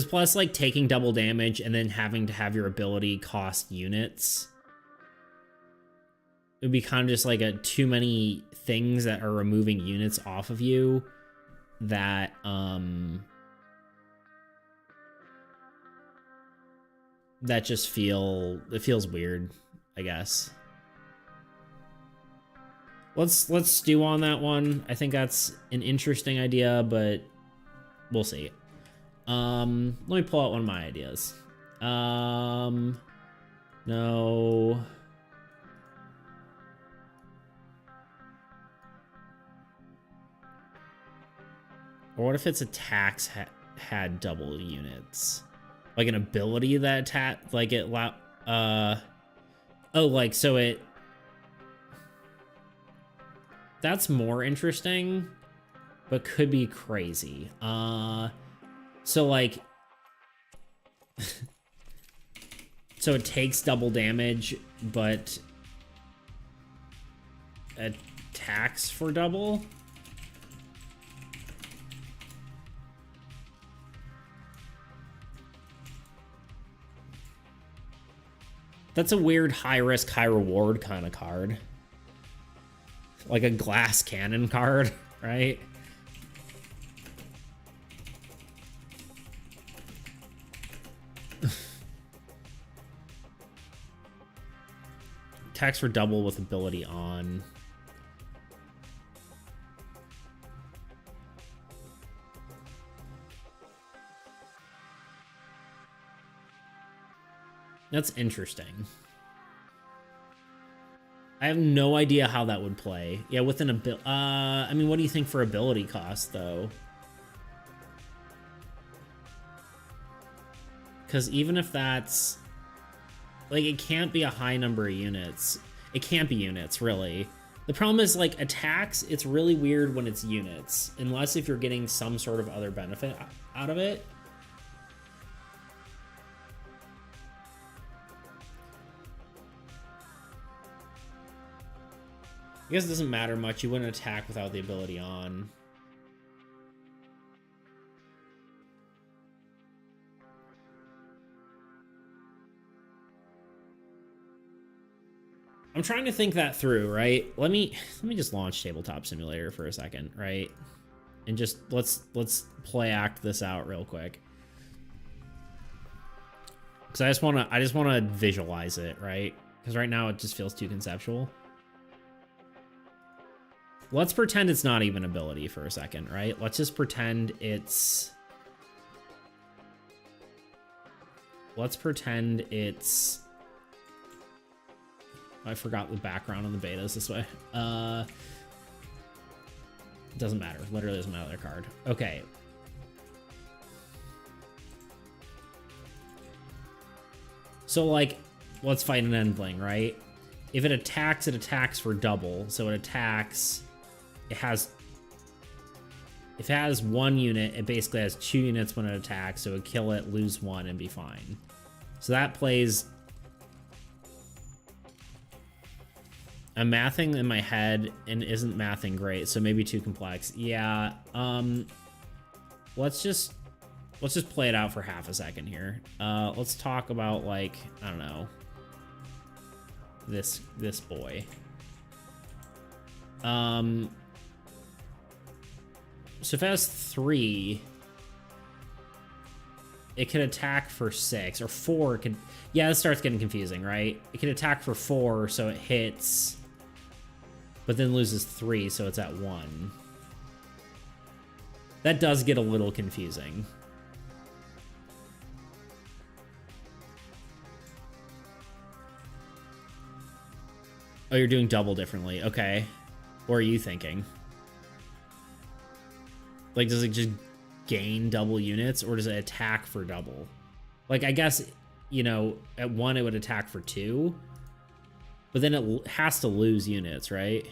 plus, like, taking double damage and then having to have your ability cost units, it would be kind of just like too many things that are removing units off of you that that just feels weird, I guess. Let's stew on that one. I think that's an interesting idea, but we'll see. Let me pull out one of my ideas. No. Or what if its attacks had double units? Like an ability that attack, like it, oh, like, so it, that's more interesting, but could be crazy. So like, so it takes double damage, but attacks for double? That's a weird high risk, high reward kind of card. Like a glass cannon card, right? Attacks for double with ability on. That's interesting. I have no idea how that would play. Yeah, with an ability. I mean, what do you think for ability cost, though? Because even if that's... like, it can't be a high number of units. It can't be units, really. The problem is, like, attacks, it's really weird when it's units. Unless if you're getting some sort of other benefit out of it. I guess it doesn't matter much. You wouldn't attack without the ability on. I'm trying to think that through, right? Let me just launch Tabletop Simulator for a second, right? And just let's play act this out real quick. Cuz I just want to visualize it, right? Cuz right now it just feels too conceptual. Let's pretend it's not even ability for a second, right? Let's just pretend it's... let's pretend it's... I forgot the background on the betas this way. Doesn't matter. Literally doesn't matter their card. Okay. So, like, let's fight an Endling, right? If it attacks for double. So it attacks... If it has one unit, it basically has 2 units when it attacks, so it would kill it, lose 1, and be fine. So that plays... I'm mathing in my head and isn't mathing great, so maybe too complex. Yeah, let's just play it out for half a second here. Let's talk about, like, I don't know, this boy. So if it has 3, it could attack for 6, or 4 could... yeah, this starts getting confusing, right? It can attack for 4, so it hits, but then loses 3, so it's at 1. That does get a little confusing. Oh, you're doing double differently. Okay. What are you thinking? Like, does it just gain double units, or does it attack for double? Like, I guess, you know, at 1 it would attack for 2, but then it has to lose units, right?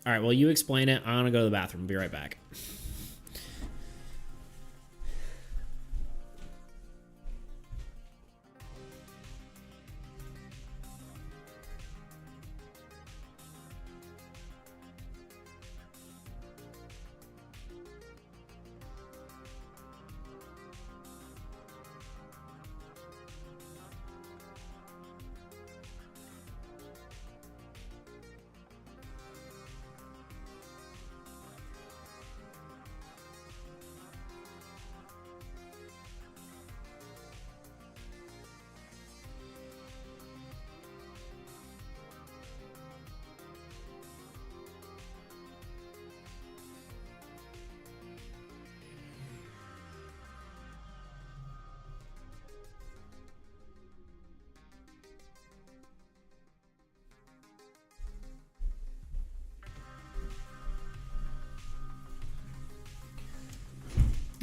All right, well, you explain it. I'm gonna go to the bathroom. Be right back.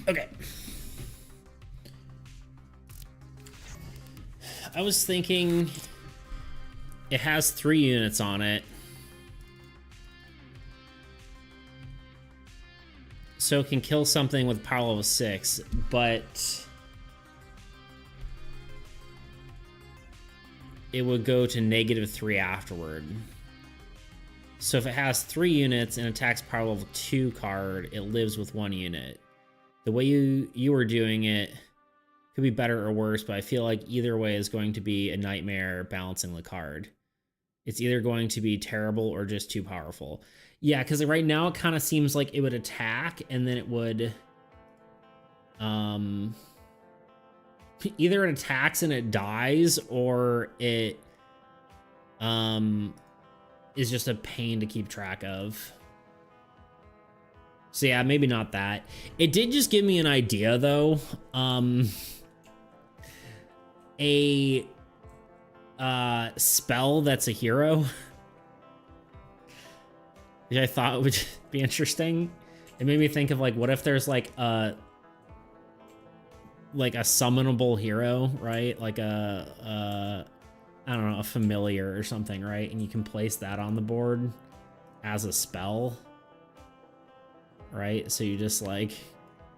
Okay. I was thinking it has 3 units on it. So it can kill something with power level 6, but it would go to -3 afterward. So if it has 3 units and attacks power level 2 card, it lives with 1 unit. The way you were doing it could be better or worse, but I feel like either way is going to be a nightmare balancing the card. It's either going to be terrible or just too powerful. Yeah, because right now it kind of seems like it would attack and then it would... either it attacks and it dies, or it is just a pain to keep track of. So yeah, maybe not that. It did just give me an idea though. A spell that's a hero, which I thought would be interesting. It made me think of like, what if there's like a summonable hero, right? Like a I don't know, a familiar or something, right? And you can place that on the board as a spell, right? So you just like,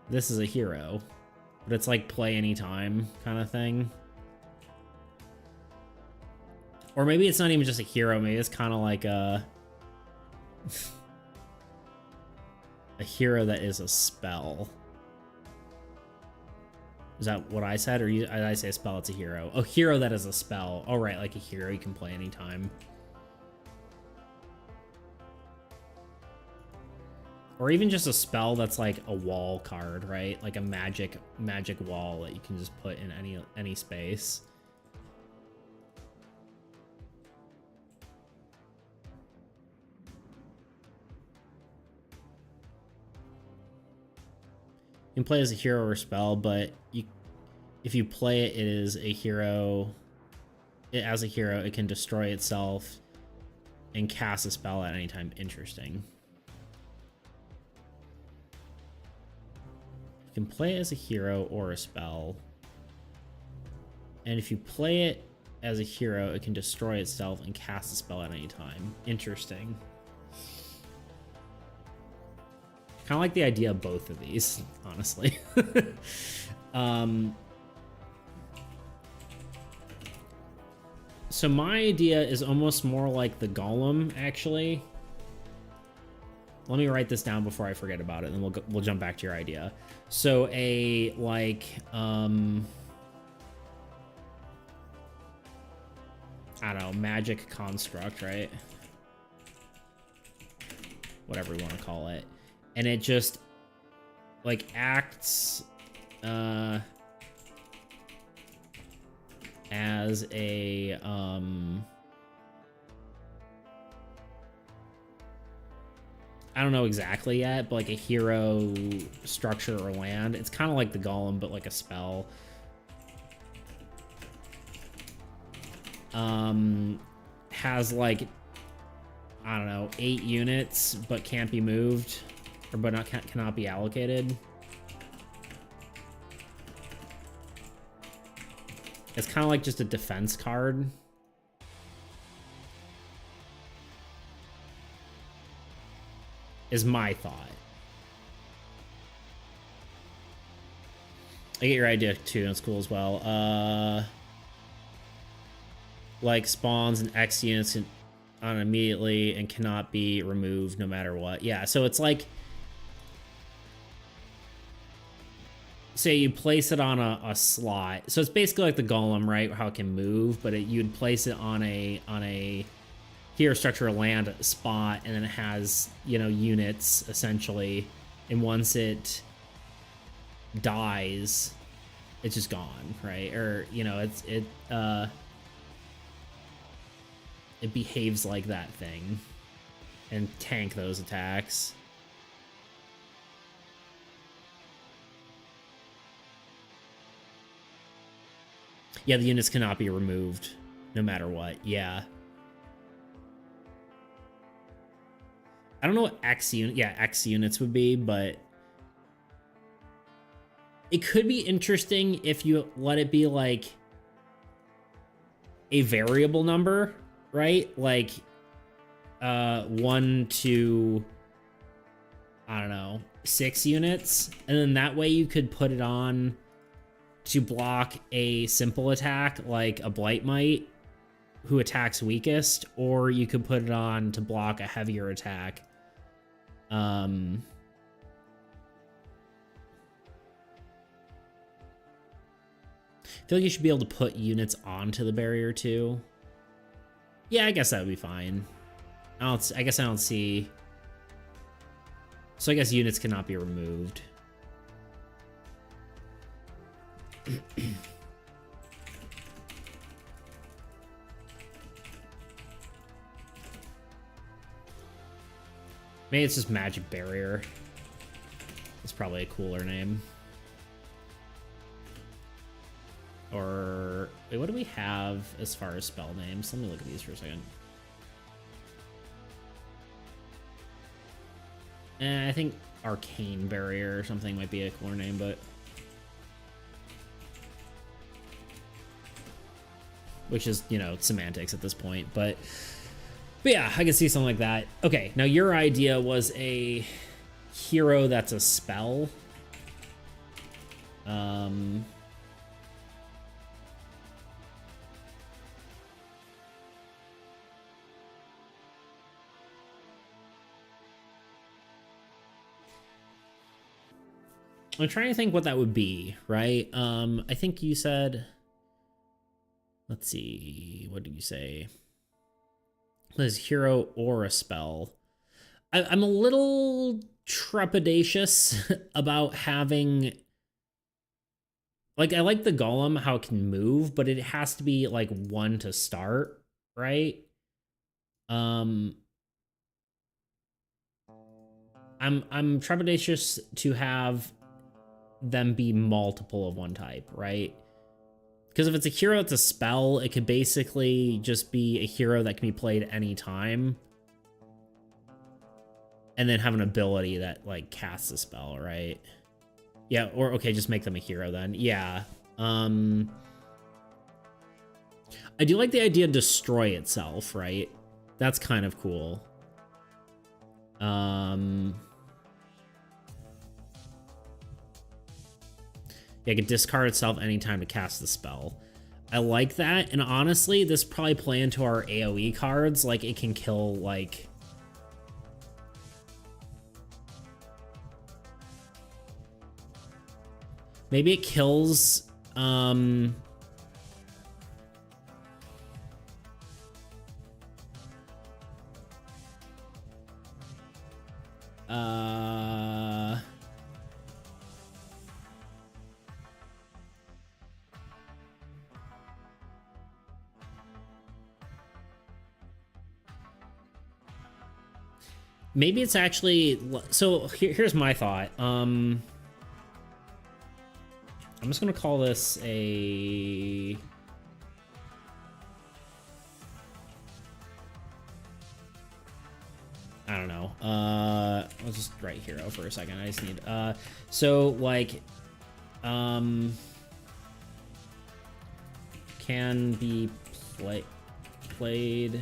this is a hero, but it's like play anytime kind of thing. Or maybe it's not even just a hero. Maybe it's kind of like a hero that is a spell. Is that what I said? Or did I say a spell? It's a hero. A hero that is a spell. Oh, right. Like a hero you can play anytime. Or even just a spell that's like a wall card, right? Like a magic wall that you can just put in any space. You can play as a hero or spell, but if you play it, it is a hero. As a hero, it can destroy itself and cast a spell at any time. Interesting. You can play it as a hero or a spell. And if you play it as a hero, it can destroy itself and cast a spell at any time. Interesting. Kind of like the idea of both of these, honestly. So my idea is almost more like the golem, actually. Let me write this down before I forget about it, and then we'll jump back to your idea. So a like I don't know, magic construct, right? Whatever you want to call it. And it just like acts as a I don't know exactly yet, but like a hero structure or land. It's kind of like the golem, but like a spell. Has like, I don't know, 8 units, but can't be moved, or cannot be allocated. It's kind of like just a defense card. Is my thought. I get your idea too, that's cool as well. Like spawns and X units on immediately and cannot be removed no matter what. Yeah, so it's like, say you place it on a slot. So it's basically like the golem, right? How it can move, but you'd place it on a hero structure or land spot, and then it has, you know, units essentially. And once it dies, it's just gone, right? Or, you know, it behaves like that thing and tank those attacks. Yeah, the units cannot be removed no matter what. Yeah. I don't know what X units would be, but It could be interesting if you let it be like a variable number, right? Like 1 to, I don't know, 6 units. And then that way you could put it on to block a simple attack like a Blight Might who attacks weakest, or you could put it on to block a heavier attack. I feel like you should be able to put units onto the barrier too. Yeah, I guess that would be fine. I guess I don't see. So I guess units cannot be removed. Maybe it's just Magic Barrier. It's probably a cooler name. Or wait, what do we have as far as spell names? Let me look at these for a second. I think Arcane Barrier or something might be a cooler name, but which is, you know, semantics at this point, but yeah, I can see something like that. Okay, now your idea was a hero that's a spell. I'm trying to think what that would be, right? I think you said, let's see, what did you say? This hero or a spell. I'm a little trepidatious about having, like, I like the golem, how it can move, but it has to be like 1 to start, right? I'm trepidatious to have them be multiple of one type, right? Because if it's a hero that's a spell, it could basically just be a hero that can be played anytime. And then have an ability that, like, casts a spell, right? Yeah, or, okay, just make them a hero then. Yeah. I do like the idea of destroy itself, right? That's kind of cool. Yeah, it can discard itself anytime to cast the spell. I like that, and honestly, this probably play into our AoE cards. Like, it can kill, like, maybe it kills, maybe it's actually, so here's my thought. I'm just gonna call this a, I don't know. I'll just write hero for a second. I just need, so like, can be played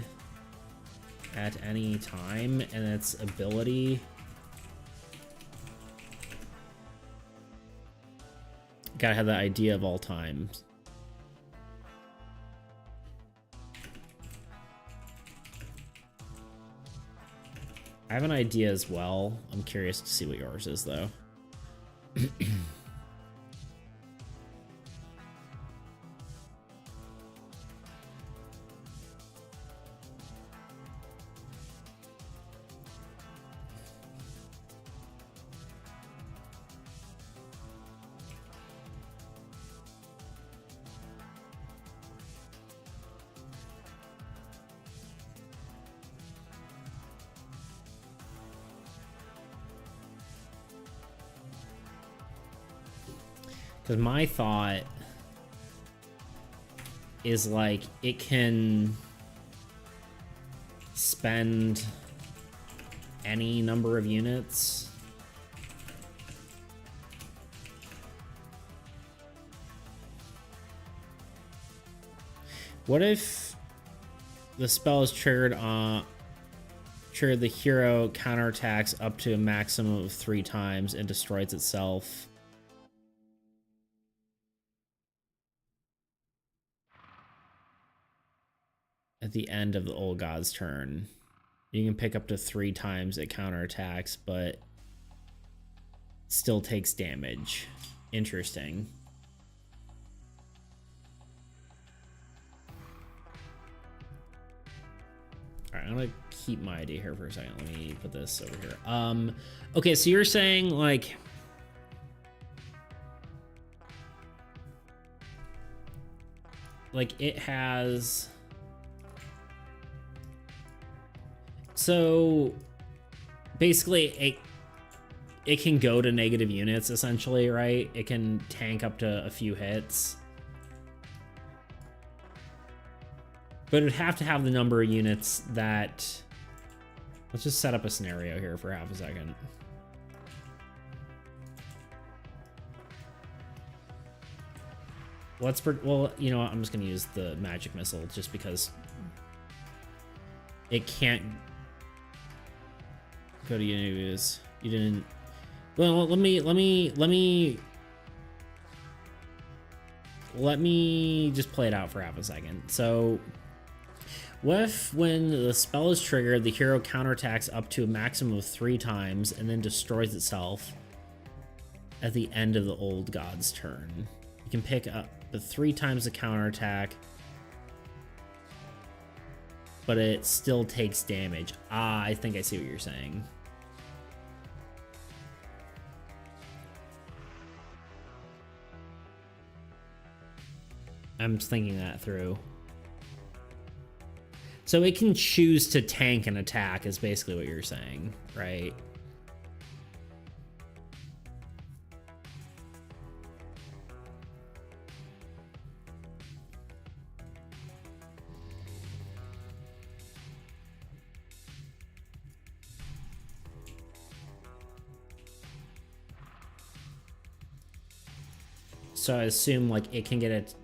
at any time, and its ability gotta have the idea of all times. I have an idea as well. I'm curious to see what yours is, though. Because my thought is, like, it can spend any number of units. What if the spell is triggered the hero counterattacks up to a maximum of 3 times and destroys itself? At the end of the old god's turn. You can pick up to 3 times it counterattacks, but still takes damage. Interesting. Alright, I'm gonna keep my idea here for a second. Let me put this over here. Okay, so you're saying, like... it has... So, basically, it can go to negative units, essentially, right? It can tank up to a few hits. But it would have to have the number of units that... Let's just set up a scenario here for half a second. Well, you know what? I'm just going to use the magic missile just because it can't go to units. You didn't... Well, let me just play it out for half a second. So, what if when the spell is triggered, the hero counterattacks up to a maximum of 3 times and then destroys itself at the end of the old god's turn? You can pick up the 3 times the counterattack, but it still takes damage. Ah, I think I see what you're saying. I'm just thinking that through. So it can choose to tank an attack is basically what you're saying, right? So I assume, like, it can get it.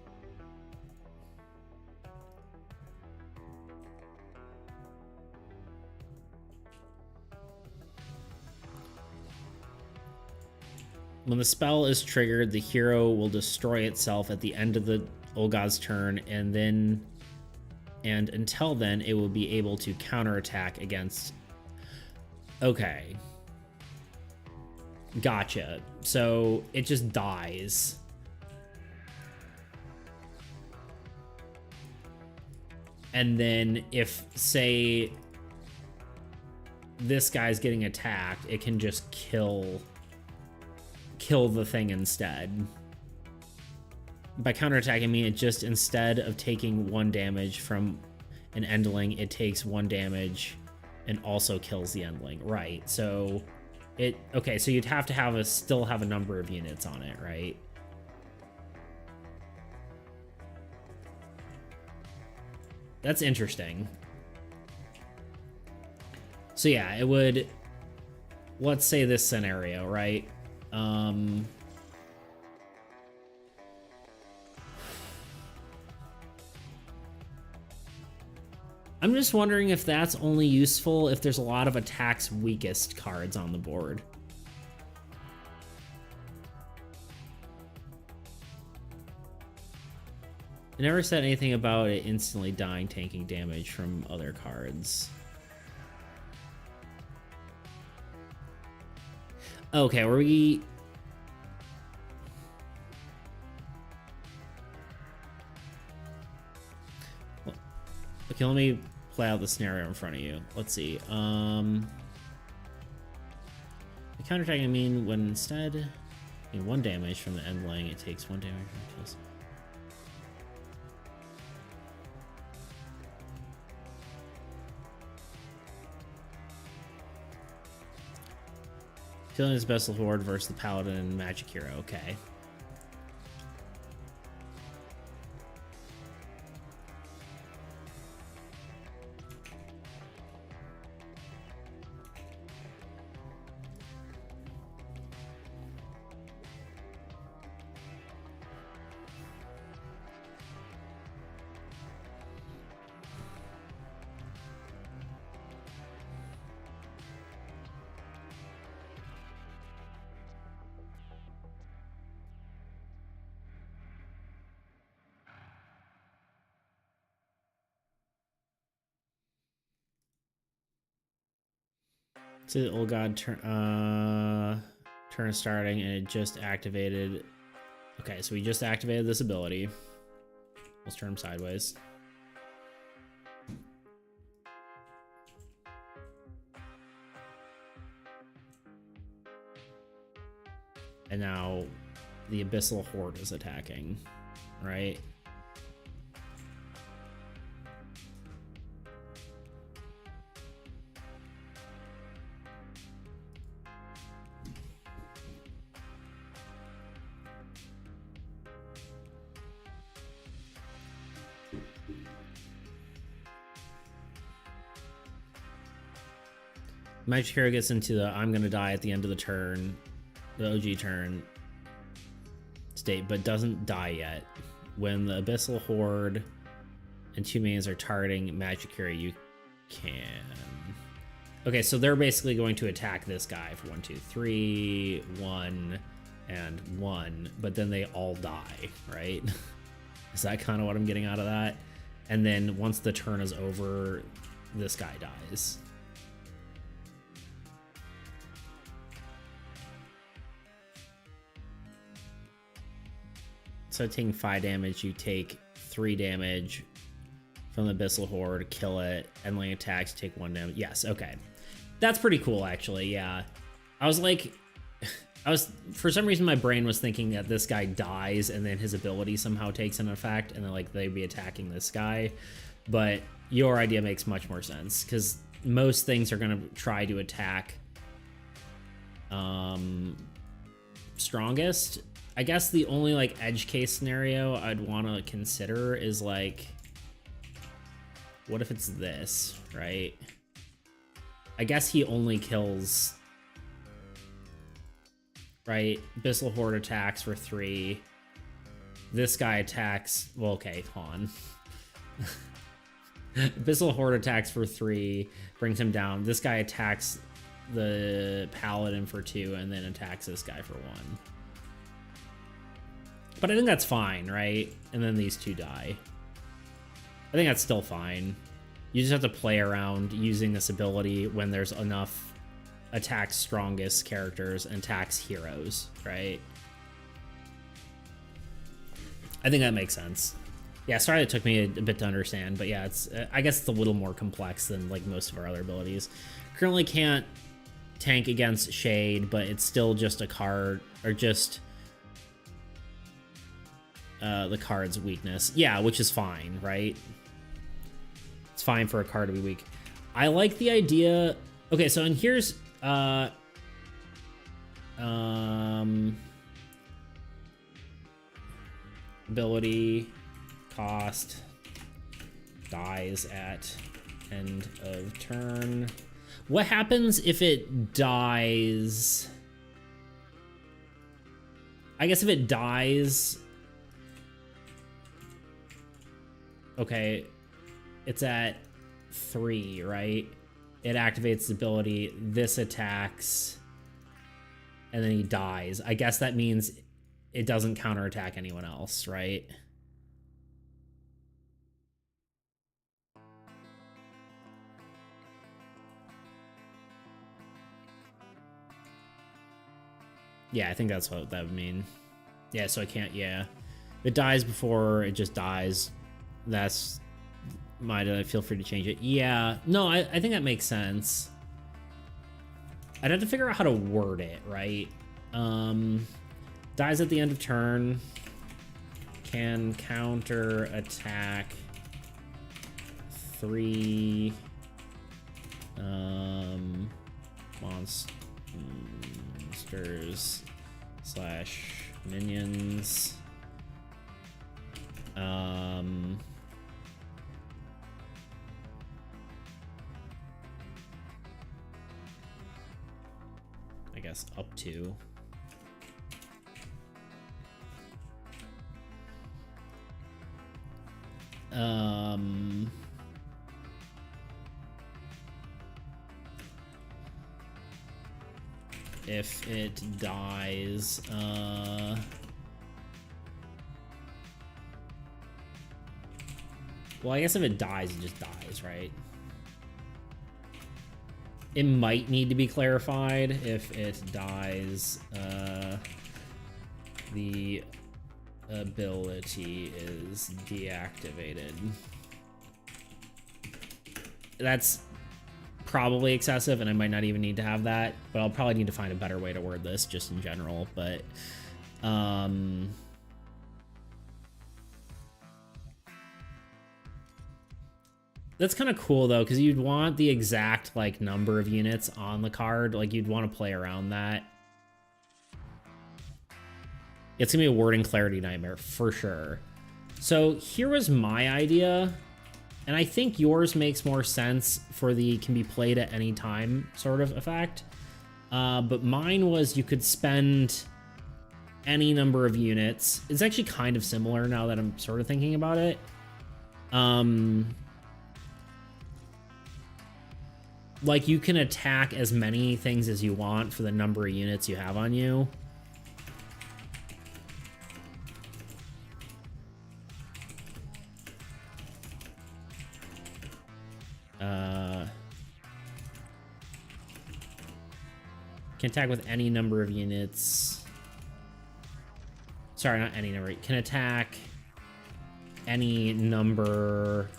When the spell is triggered, the hero will destroy itself at the end of the old god's turn, and until then, it will be able to counterattack against. Okay. Gotcha. So it just dies. And then if, say, this guy's getting attacked, it can just kill the thing instead. By counterattacking, I mean it just, instead of taking 1 damage from an endling, it takes 1 damage and also kills the endling. Right. So okay, so you'd have to still have a number of units on it, right? That's interesting. So yeah, it would, let's say this scenario, right? I'm just wondering if that's only useful if there's a lot of attack's weakest cards on the board. It never said anything about it instantly dying, taking damage from other cards. Okay, were we... Okay, let me play out the scenario in front of you. Let's see. The counterattack, I mean, when instead... 1 damage from the endling, it takes 1 damage from kills. Killing his best lord versus the paladin and magic hero. Okay. So the old god turn starting, and it just activated. Okay, so we just activated this ability. Let's turn him sideways. And now the Abyssal Horde is attacking, right? Magic Hero gets into the I'm gonna die at the end of the turn, the OG turn state, but doesn't die yet. When the Abyssal Horde and 2 minions are targeting Magic Hero, you can. Okay, so they're basically going to attack this guy for 1, 2, 3, 1, and 1, but then they all die, right? Is that kind of what I'm getting out of that? And then once the turn is over, this guy dies. So taking 5 damage, you take 3 damage from the Abyssal Horde, kill it, and when it attacks, take 1 damage. Yes, okay. That's pretty cool, actually, yeah. I was like, for some reason my brain was thinking that this guy dies and then his ability somehow takes an effect and then like they'd be attacking this guy. But your idea makes much more sense because most things are gonna try to attack strongest. I guess the only like edge case scenario I'd want to consider is like, what if it's this, right? I guess he only kills, right? Abyssal Horde attacks for 3. This guy attacks, well, okay, Han. Abyssal Horde attacks for 3, brings him down. This guy attacks the Paladin for 2 and then attacks this guy for 1. But I think that's fine, right? And then these 2 die. I think that's still fine. You just have to play around using this ability when there's enough attack strongest characters and tax heroes, right? I think that makes sense. Yeah, sorry it took me a bit to understand, but yeah, it's I guess it's a little more complex than like most of our other abilities. Currently can't tank against Shade, but it's still just a card, or just the card's weakness. Yeah, which is fine, right? It's fine for a card to be weak. I like the idea. Okay, so and here's ability cost dies at end of turn. What happens if it dies? I guess if it dies, okay, it's at 3, right? It activates the ability, this attacks, and then he dies. I guess that means it doesn't counterattack anyone else, right? Yeah, I think that's what that would mean. Yeah, so I can't, yeah. If it dies before it just dies, that's feel free to change it. Yeah, no, I think that makes sense. I'd have to figure out how to word it, right? Dies at the end of turn, can counter attack 3 monsters / minions. I guess up to. If it dies, well, I guess if it dies, it just dies, right? It might need to be clarified if it dies. The ability is deactivated. That's probably excessive, and I might not even need to have that, but I'll probably need to find a better way to word this just in general. But that's kind of cool though, because you'd want the exact like number of units on the card. Like you'd want to play around that. It's gonna be a wording clarity nightmare for sure. So here was my idea, and I think yours makes more sense for the can be played at any time sort of effect. But mine was you could spend any number of units. It's actually kind of similar now that I'm sort of thinking about it. Like you can attack as many things as you want for the number of units you have on you. Can attack with any number of units. Sorry, not any number. Can attack any number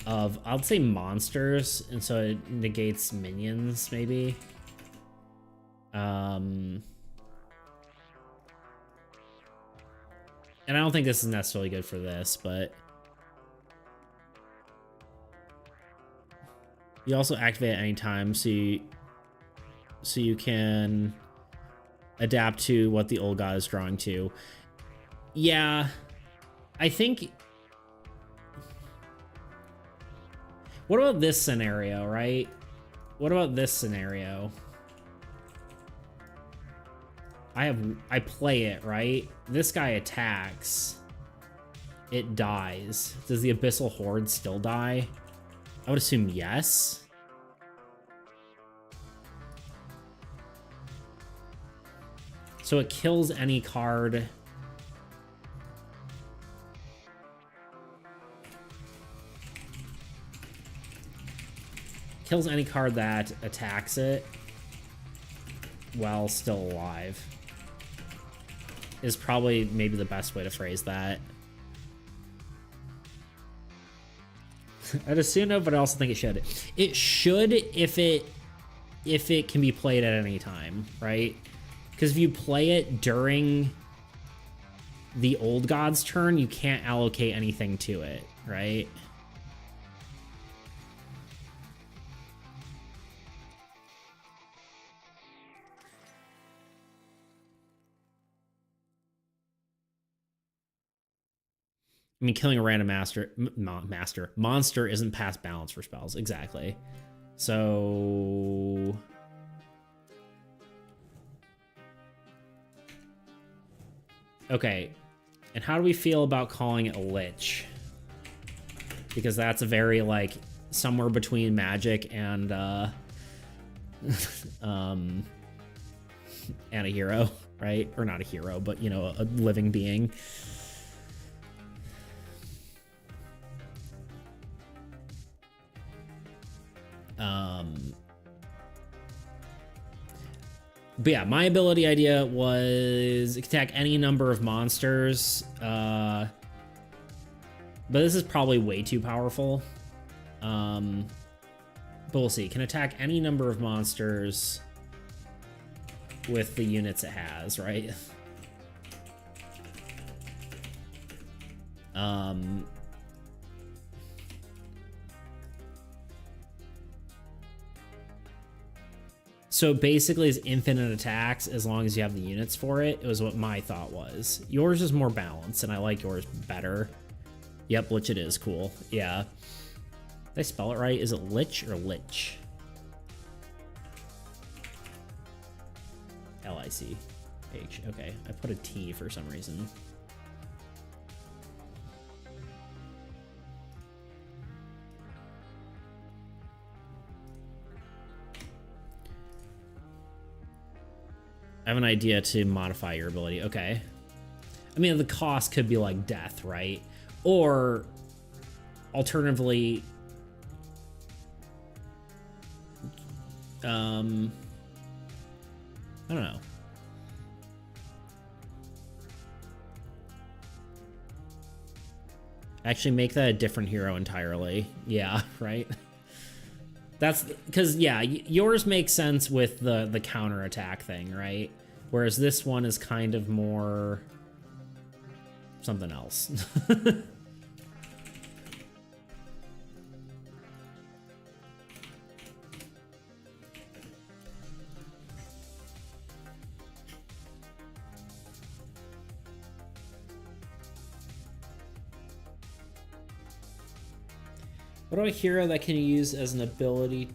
of, I'll say monsters, and so it negates minions, maybe. And I don't think this is necessarily good for this, but you also activate at any time, so you can adapt to what the old god is drawing to. Yeah, I think. What about this scenario, right? What about this scenario? I play it, right? This guy attacks. It dies. Does the Abyssal Horde still die? I would assume yes. So it kills any card. Kills any card that attacks it while still alive. Is probably maybe the best way to phrase that. I'd assume no, but I also think it should. It should if it can be played at any time, right? Because if you play it during the old god's turn, you can't allocate anything to it, right? I mean, killing a random monster isn't past balance for spells. Exactly. So okay, and how do we feel about calling it a lich? Because that's a very, like, somewhere between magic and and a hero, right? Or not a hero, but, you know, a living being. But yeah, my ability idea was attack any number of monsters. But this is probably way too powerful. But we'll see. Can attack any number of monsters with the units it has, right? So basically it's infinite attacks as long as you have the units for it. It was what my thought was. Yours is more balanced, and I like yours better. Yep, Lich it is. Cool. Yeah. Did I spell it right? Is it Lich or Lich? L-I-C-H. Okay, I put a T for some reason. I have an idea to modify your ability. Okay. I mean, the cost could be like death, right? Or alternatively, I don't know. Actually make that a different hero entirely. Yeah, right? That's because, yeah, yours makes sense with the counterattack thing, right? Whereas this one is kind of more something else. What about a hero that can use as an ability?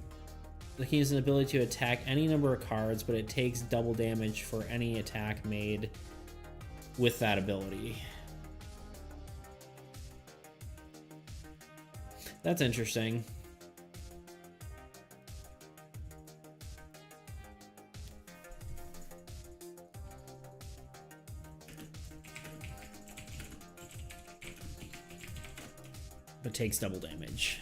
That can use an ability to attack any number of cards, but it takes double damage for any attack made with that ability. That's interesting. But takes double damage.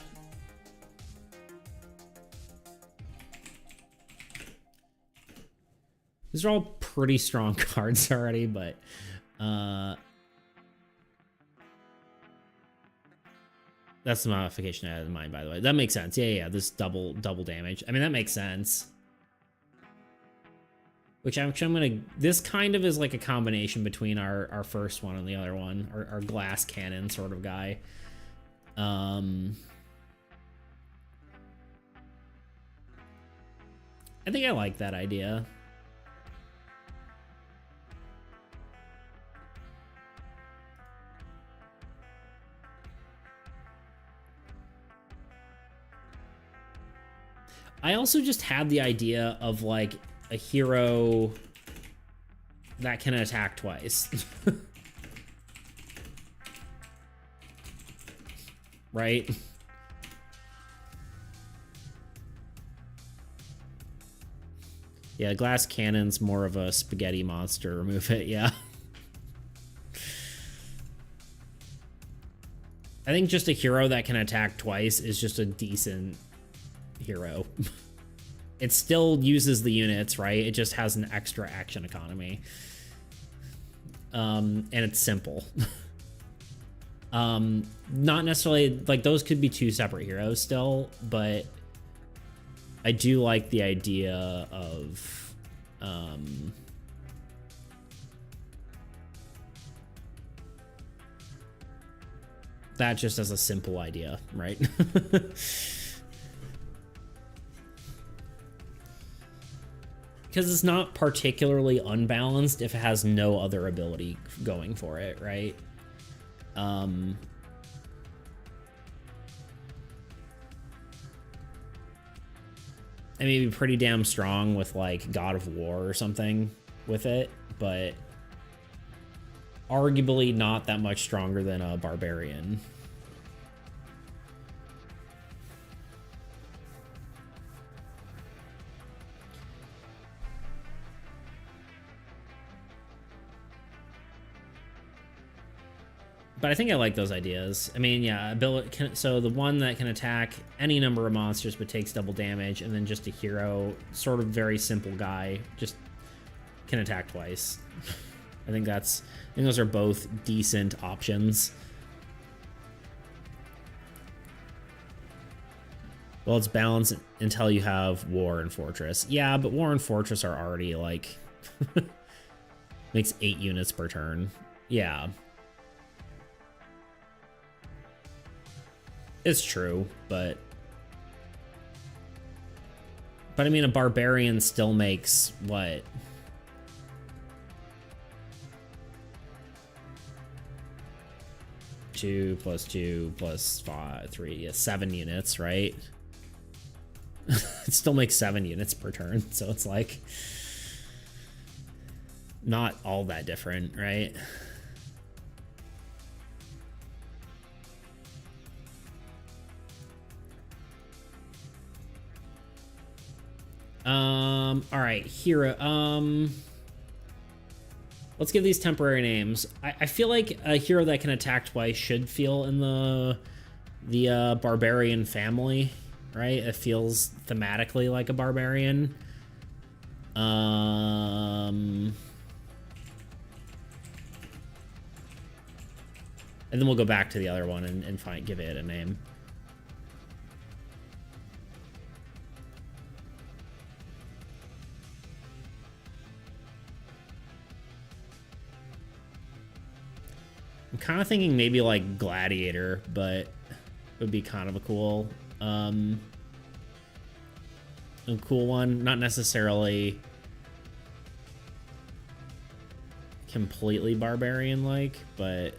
These are all pretty strong cards already, but that's the modification I had in mind, by the way. That makes sense. Yeah, this double damage. I mean, that makes sense. Which I'm gonna, this kind of is like a combination between our first one and the other one, our glass cannon sort of guy. I think I like that idea. I also just had the idea of like a hero that can attack twice. Right? Yeah, glass cannon's more of a spaghetti monster. Remove it, yeah. I think just a hero that can attack twice is just a decent hero. It still uses the units, right? It just has an extra action economy. And it's simple. Not necessarily, like, those could be two separate heroes still, but I do like the idea of that just as a simple idea, right? Because it's not particularly unbalanced if it has no other ability going for it, right? And maybe pretty damn strong with like God of War or something with it, but arguably not that much stronger than a Barbarian. But I think I like those ideas. I mean, yeah, so the one that can attack any number of monsters but takes double damage, and then just a hero, sort of very simple guy, just can attack twice. I think those are both decent options. Well, it's balanced until you have War and Fortress. Yeah, but War and Fortress are already like makes 8 units per turn. Yeah. It's true, but I mean, a Barbarian still makes what? Two plus 2 plus 5, 3, yeah, 7 units, right? It still makes 7 units per turn, so it's like not all that different, right? All right, hero. Let's give these temporary names. I feel like a hero that can attack twice should feel in the Barbarian family, right? It feels thematically like a barbarian. And then we'll go back to the other one and give it a name. I'm kind of thinking maybe like Gladiator, but it would be kind of a cool one. Not necessarily completely barbarian-like, but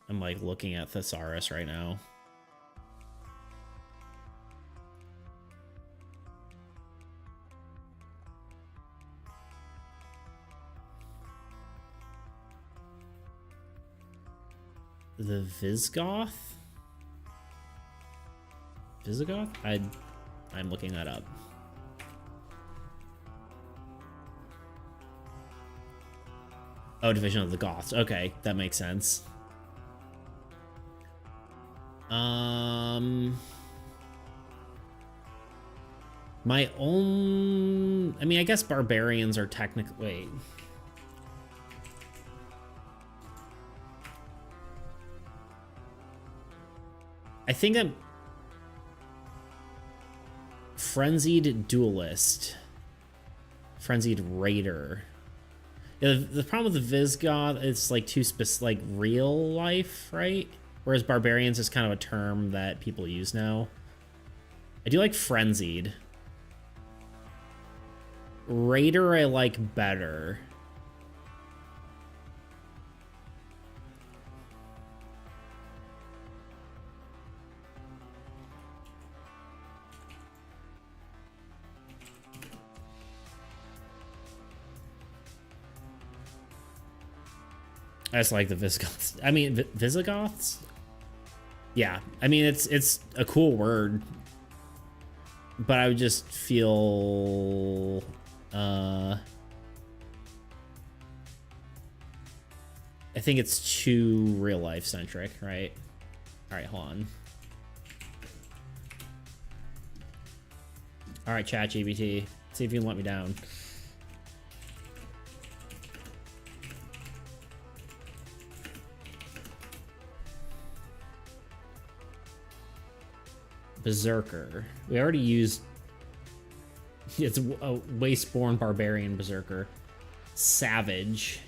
I'm like looking at Thesaurus right now. The Visigoth? Visigoth? I'm looking that up. Oh, Division of the Goths. Okay, that makes sense. My own... I mean, I guess barbarians are technically... Wait. I think that... Frenzied Duelist. Frenzied Raider. Yeah, the problem with the Visigoth, it's like too like real life, right? Whereas barbarians is kind of a term that people use now. I do like Frenzied. Raider I like better. I just like the Visigoths. I mean, Visigoths? Yeah, I mean, it's a cool word. But I would just feel... I think it's too real-life centric, right? Alright, hold on. Alright, ChatGPT. See if you can let me down. Berserker. We already used... It's a Wasteborn Barbarian Berserker. Savage.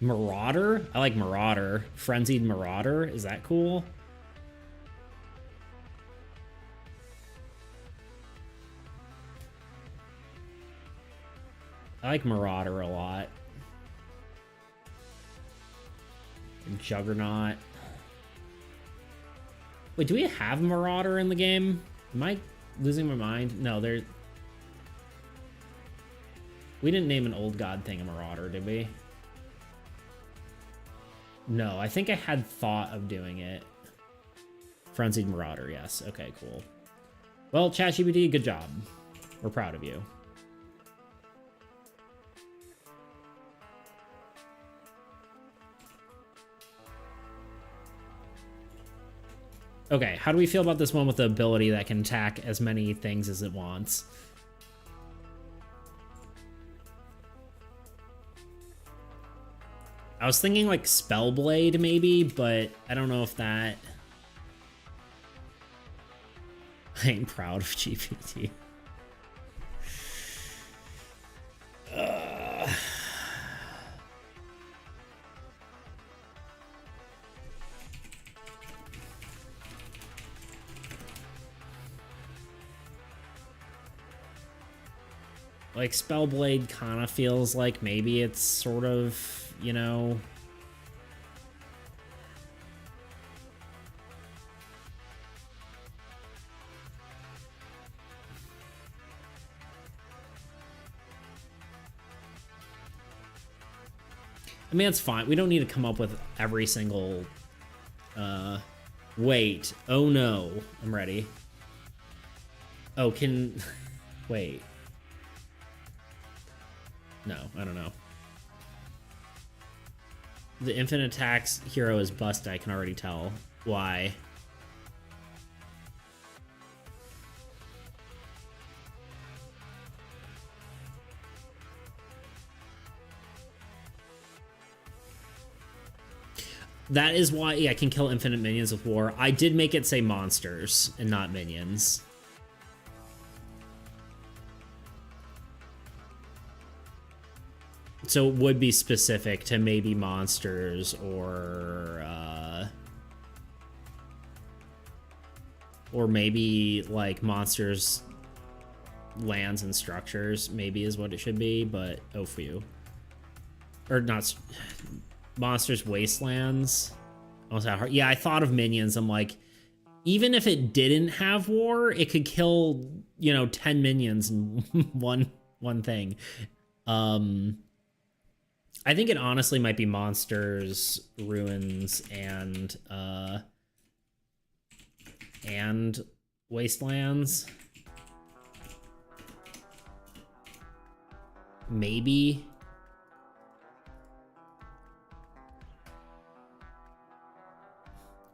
Marauder? I like Marauder. Frenzied Marauder? Is that cool? I like Marauder a lot. Juggernaut. Wait, do we have Marauder in the game? Am I losing my mind? No, there... We didn't name an old god thing a Marauder, did we? No, I think I had thought of doing it. Frenzied Marauder, yes. Okay, cool. Well, ChatGPT, good job. We're proud of you. Okay, how do we feel about this one with the ability that can attack as many things as it wants? I was thinking like Spellblade maybe, but I don't know if that... I ain't proud of GPT. Like Spellblade kind of feels like maybe it's sort of, you know... I mean, that's fine. We don't need to come up with every single... Wait. Oh, no. I'm ready. Oh, can... Wait. No, I don't know. The infinite attacks hero is busted, I can already tell. Why? That is why I can kill infinite minions with war. I did make it say monsters and not minions. So it would be specific to maybe monsters or maybe like monsters, lands, and structures, maybe is what it should be, but oh phew. Or not, monsters, wastelands. Almost that hard. Yeah, I thought of minions. I'm like, even if it didn't have war, it could kill, you know, 10 minions in one thing. I think it honestly might be monsters, ruins, and wastelands. Maybe.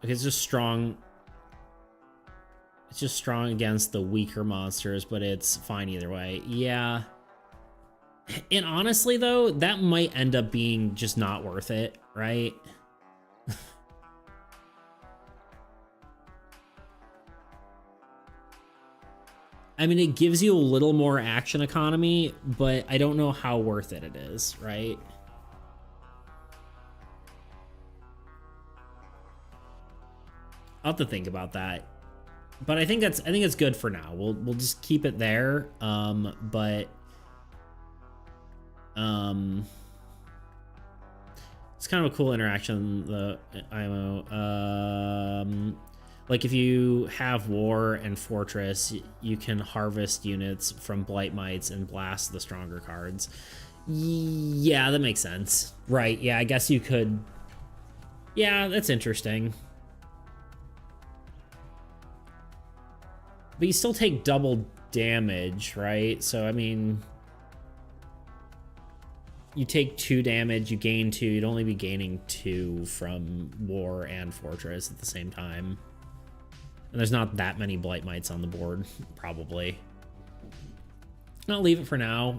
Okay, it's just strong. It's just strong against the weaker monsters, but it's fine either way. Yeah. And honestly, though, that might end up being just not worth it, right? I mean, it gives you a little more action economy, but I don't know how worth it is, right? I'll have to think about that. But I think it's good for now. We'll just keep it there. It's kind of a cool interaction, the IMO. Like if you have war and fortress, you can harvest units from blight mites and blast the stronger cards. Yeah, that makes sense. Right, yeah, I guess you could. Yeah, that's interesting. But you still take double damage, right? So, I mean, you take 2 damage, you gain 2. You'd only be gaining 2 from war and fortress at the same time. And there's not that many blight mites on the board, probably. I'll leave it for now.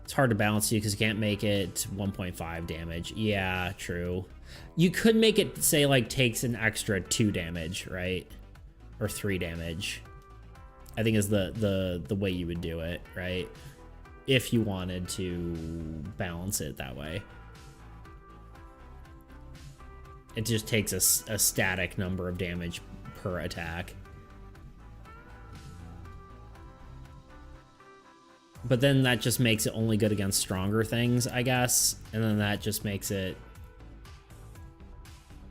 It's hard to balance you because you can't make it 1.5 damage. Yeah, true. You could make it, say, like, takes an extra 2 damage, right? Or 3 damage. I think is the way you would do it, right? If you wanted to balance it that way. It just takes a static number of damage per attack. But then that just makes it only good against stronger things, I guess. And then that just makes it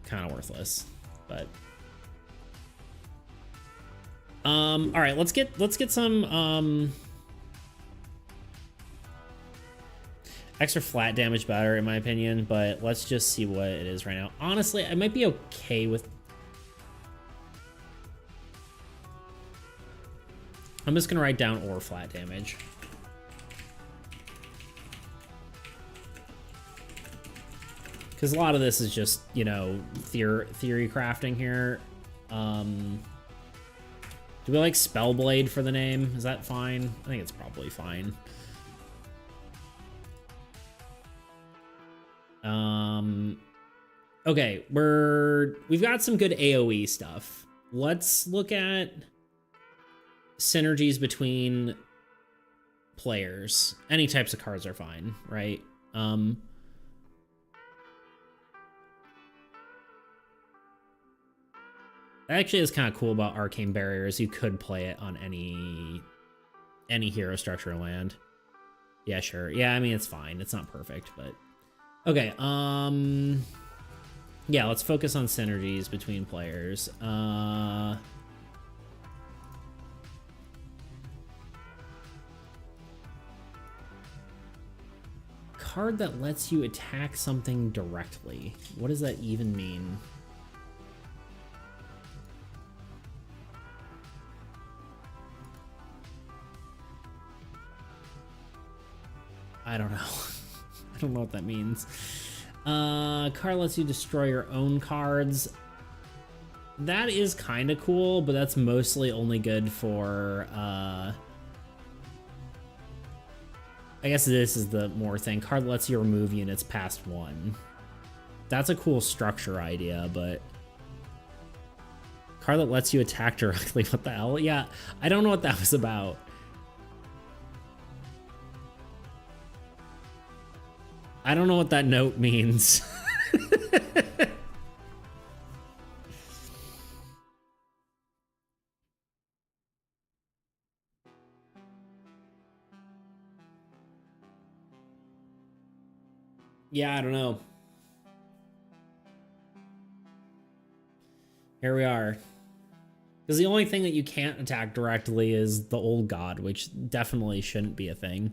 kind of worthless. But all right, let's get some extra flat damage better in my opinion, but let's just see what it is right now. Honestly, I might be okay with. I'm just gonna write down or flat damage. Because a lot of this is just, you know, theory crafting here. Do we like Spellblade for the name? Is that fine? I think it's probably fine. Okay, we've got some good AAE stuff. Let's look at synergies between players. Any types of cards are fine, right? Actually, it's kind of cool about Arcane Barriers. You could play it on any hero structure land. Yeah, sure. Yeah, I mean, it's fine. It's not perfect, but okay. Yeah, let's focus on synergies between players. card that lets you attack something directly. What does that even mean? I don't know. I don't know what that means. Card lets you destroy your own cards. That is kind of cool, but that's mostly only good for, I guess this is the more thing. Card lets you remove units past 1. That's a cool structure idea, but card that lets you attack directly. What the hell? Yeah, I don't know what that was about. I don't know what that note means. Yeah, I don't know. Here we are. Because the only thing that you can't attack directly is the old god, which definitely shouldn't be a thing.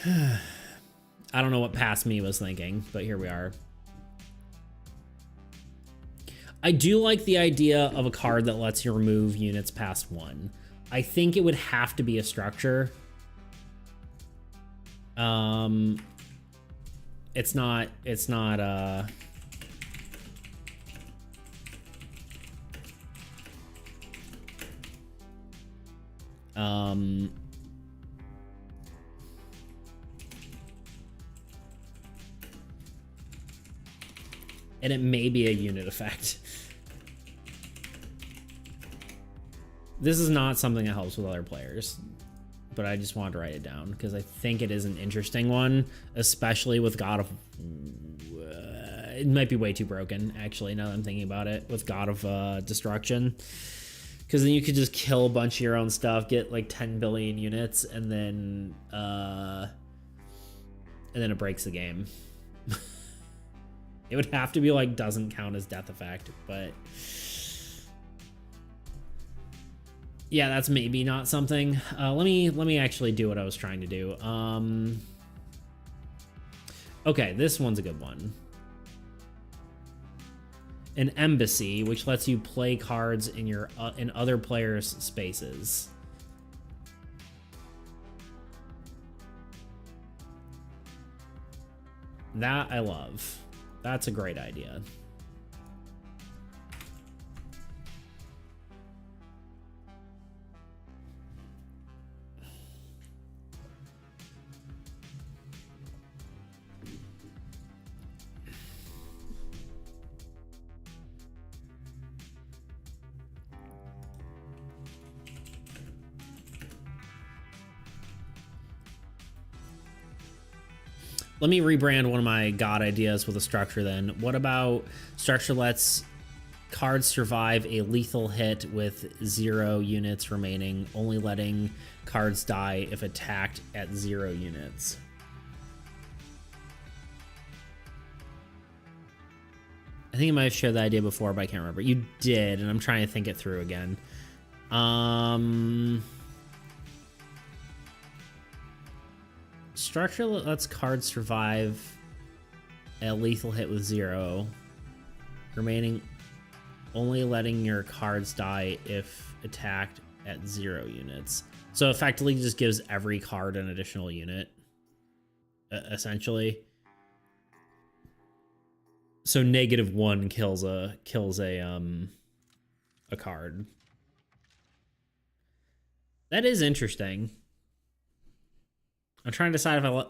I don't know what past me was thinking, but here we are. I do like the idea of a card that lets you remove units past 1. I think it would have to be a structure. It's not and it may be a unit effect. This is not something that helps with other players, but I just wanted to write it down because I think it is an interesting one, especially with God of... it might be way too broken, actually, now that I'm thinking about it, with God of Destruction. Because then you could just kill a bunch of your own stuff, get like 10 billion units, and then it breaks the game. It would have to be like doesn't count as death effect, but yeah, that's maybe not something. Let me actually do what I was trying to do. Okay, this one's a good one. An embassy, which lets you play cards in your in other players' spaces. That I love. That's a great idea. Let me rebrand one of my god ideas with a structure then. What about structure lets cards survive a lethal hit with 0 units remaining, only letting cards die if attacked at 0 units? I think I might have shared that idea before, but I can't remember. You did, and I'm trying to think it through again. Structure lets cards survive a lethal hit with 0, remaining only letting your cards die if attacked at 0 units. So effectively just gives every card an additional unit, essentially. So -1 kills a card. That is interesting. I'm trying to decide if I want...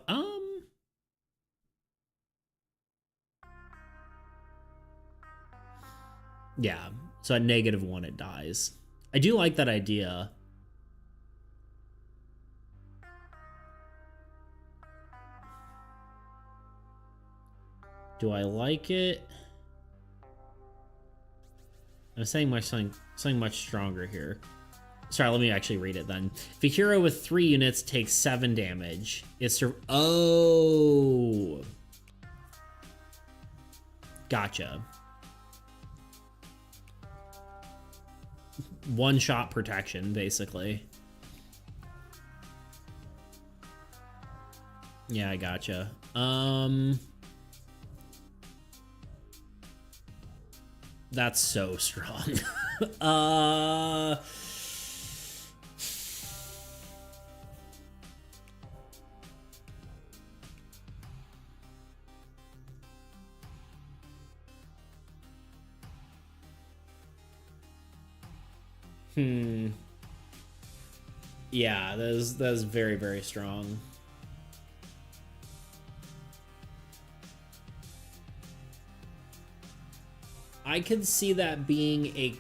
Yeah, so at -1 it dies. I do like that idea. Do I like it? I'm saying something much stronger here. Sorry, let me actually read it then. If a hero with 3 units takes 7 damage, it's... Oh! Gotcha. One-shot protection, basically. Yeah, I gotcha. That's so strong. uh Yeah, that's very, very strong. I could see that being a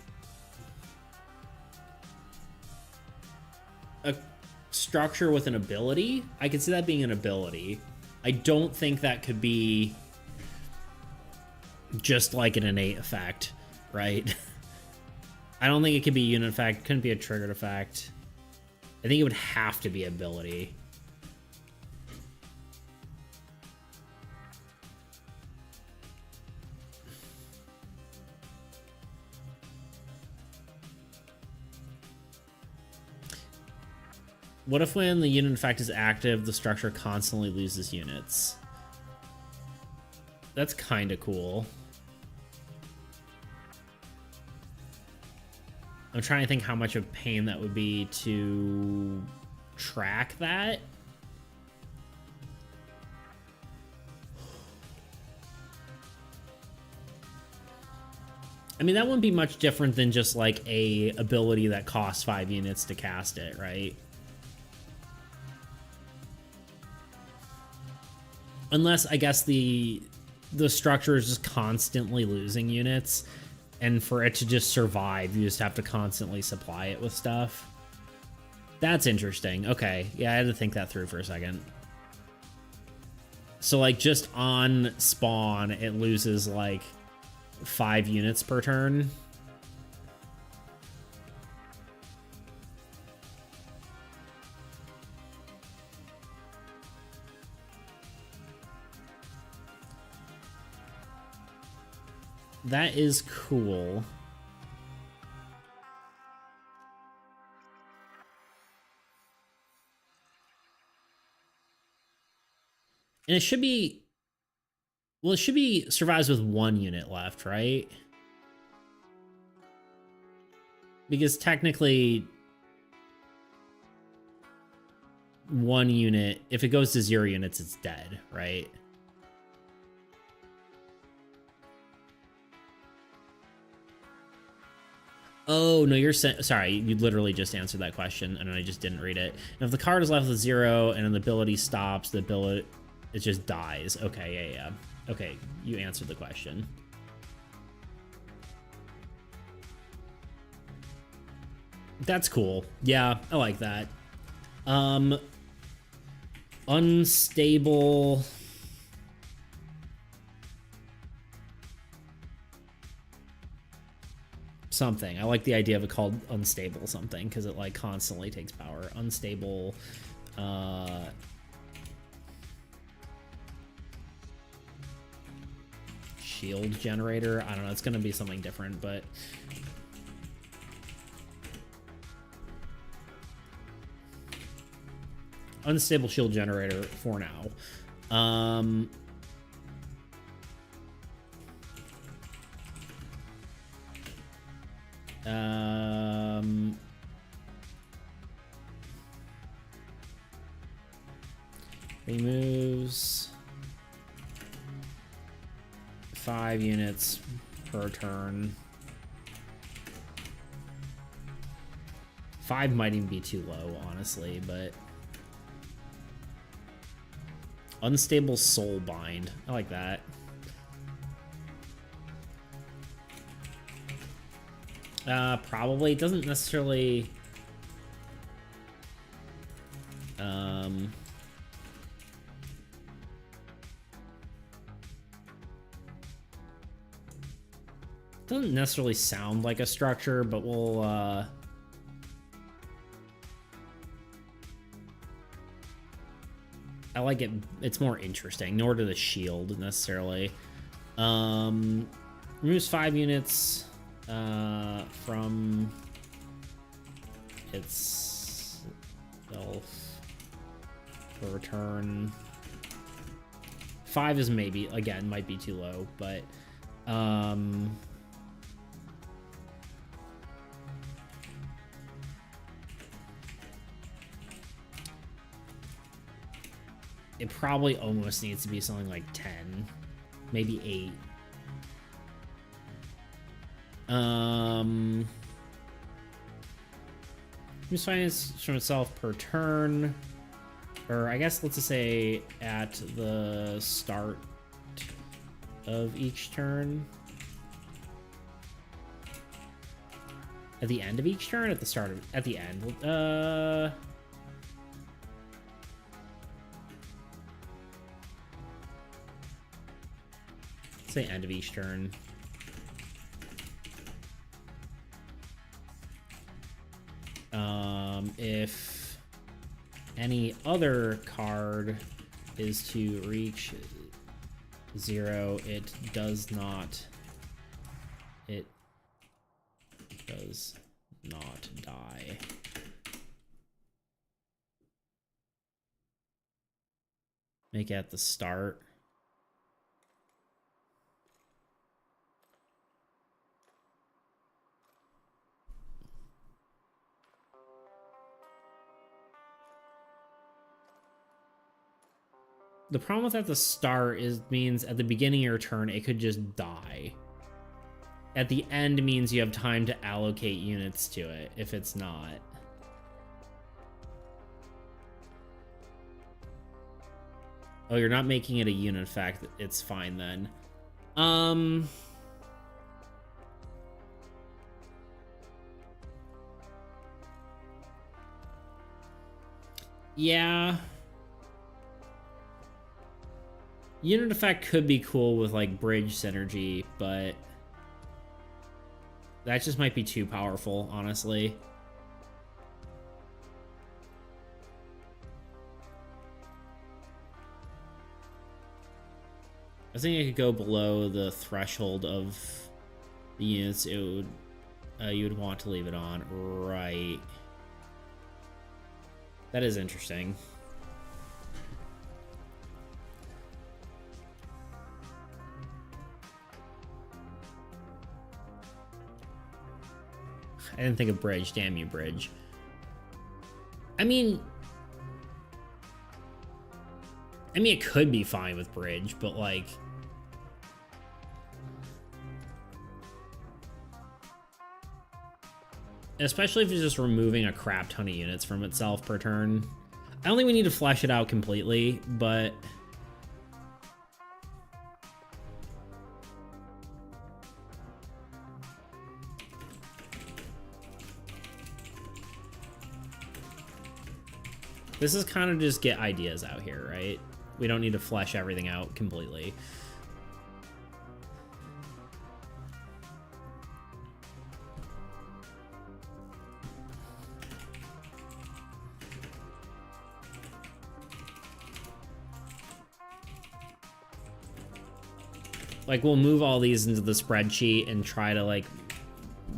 structure with an ability. I could see that being an ability. I don't think that could be just like an innate effect, right? I don't think it could be a unit effect. Couldn't be a triggered effect. I think it would have to be ability. What if when the unit effect is active, the structure constantly loses units? That's kind of cool. I'm trying to think how much of pain that would be to track that. I mean, that wouldn't be much different than just like a ability that costs 5 units to cast it, right? Unless, I guess, the structure is just constantly losing units, and for it to just survive, you just have to constantly supply it with stuff. That's interesting. Okay, yeah, I had to think that through for a second. So, like, just on spawn, it loses, like, 5 units per turn. That is cool. And it should be... Well, it should be survives with 1 unit left, right? Because technically... 1 unit... If it goes to 0 units, it's dead, right? Oh, no, you're saying... Sorry, you literally just answered that question, and I just didn't read it. And if the card is left with 0 and an ability stops, the ability... It just dies. Okay, yeah. Okay, you answered the question. That's cool. Yeah, I like that. Unstable... something. I like the idea of it called unstable something because it like constantly takes power. Unstable shield generator. I don't know, it's gonna be something different, but unstable shield generator for now. Removes 5 units per turn. 5 might even be too low, honestly, but unstable soul bind. I like that. Probably. It doesn't necessarily... doesn't necessarily sound like a structure, but we'll, I like it. It's more interesting. Nor to the shield, necessarily. Removes 5 units... from its self for return. 5 is maybe, again, might be too low, but it probably almost needs to be something like 10, maybe 8. Use finance from itself per turn, or I guess let's just say at the start of each turn. At the end of each turn, at the start of, at the end. Say end of each turn. If any other card is to reach 0, it does not die. Make it at the start. The problem with at the start means at the beginning of your turn, it could just die. At the end means you have time to allocate units to it, if it's not. Oh, you're not making it a unit effect. It's fine then. Yeah. Unit effect could be cool with like bridge synergy, but that just might be too powerful, honestly. I think it could go below the threshold of the units it would you would want to leave it on, right? That is interesting. I didn't think of bridge. Damn you, bridge. I mean, it could be fine with bridge, but like, especially if it's just removing a crap ton of units from itself per turn. I don't think we need to flesh it out completely, but this is kind of just get ideas out here, right? We don't need to flesh everything out completely. Like, we'll move all these into the spreadsheet and try to, like,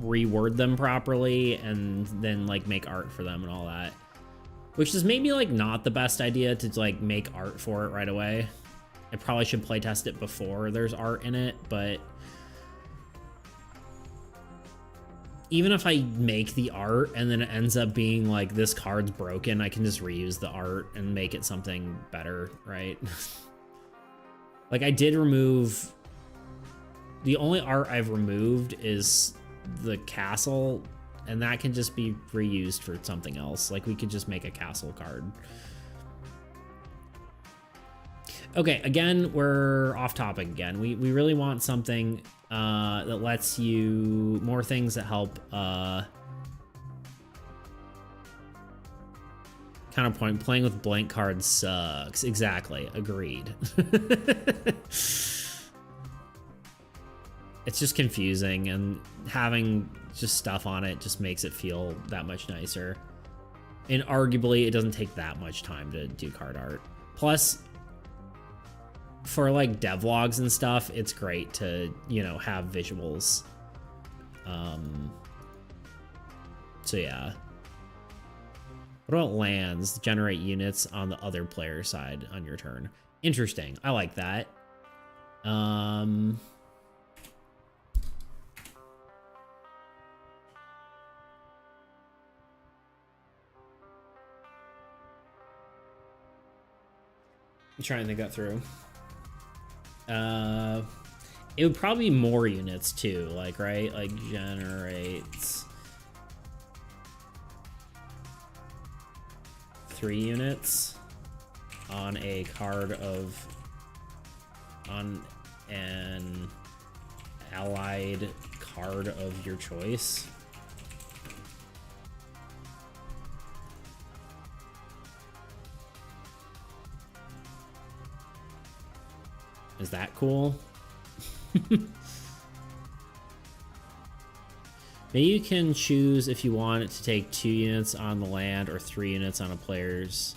reword them properly and then, like, make art for them and all that. Which is maybe, like, not the best idea to, like, make art for it right away. I probably should playtest it before there's art in it, but even if I make the art and then it ends up being, like, this card's broken, I can just reuse the art and make it something better, right? Like, I did remove... The only art I've removed is the castle, and that can just be reused for something else. Like, we could just make a castle card. Okay, again, we're off topic again. We really want something that lets you... More things that help... Counterpoint, playing with blank cards sucks. Exactly, agreed. It's just confusing, and having just stuff on it just makes it feel that much nicer. And arguably, it doesn't take that much time to do card art. Plus, for like devlogs and stuff, it's great to, you know, have visuals. So yeah. What about lands? Generate units on the other player's side on your turn. Interesting. I like that. I'm trying to think that through. It would probably be more units too, like, right? Like generates 3 units on a card of on an allied card of your choice. Is that cool? Maybe you can choose if you want it to take 2 units on the land or 3 units on a player's.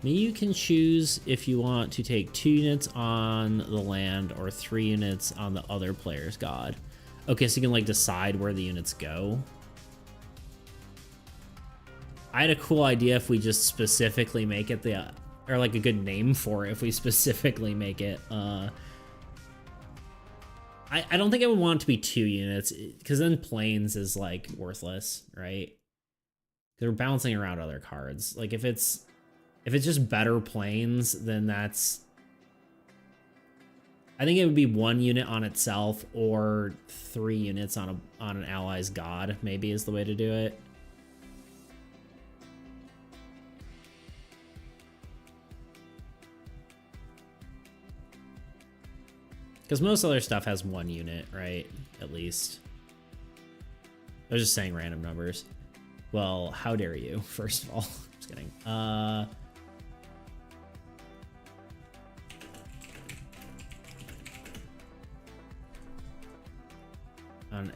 Maybe you can choose if you want to take 2 units on the land or 3 units on the other player's god. Okay, so you can like decide where the units go. I had a cool idea if we just specifically make it the, or like a good name for it if we specifically make it. I don't think I would want it to be 2 units because then planes is like worthless, right? They're bouncing around other cards. Like if it's just better planes, then that's, I think it would be 1 unit on itself or 3 units on an ally's god, maybe is the way to do it. Because most other stuff has 1 unit, right? At least. I was just saying random numbers. Well, how dare you, first of all. Just kidding. On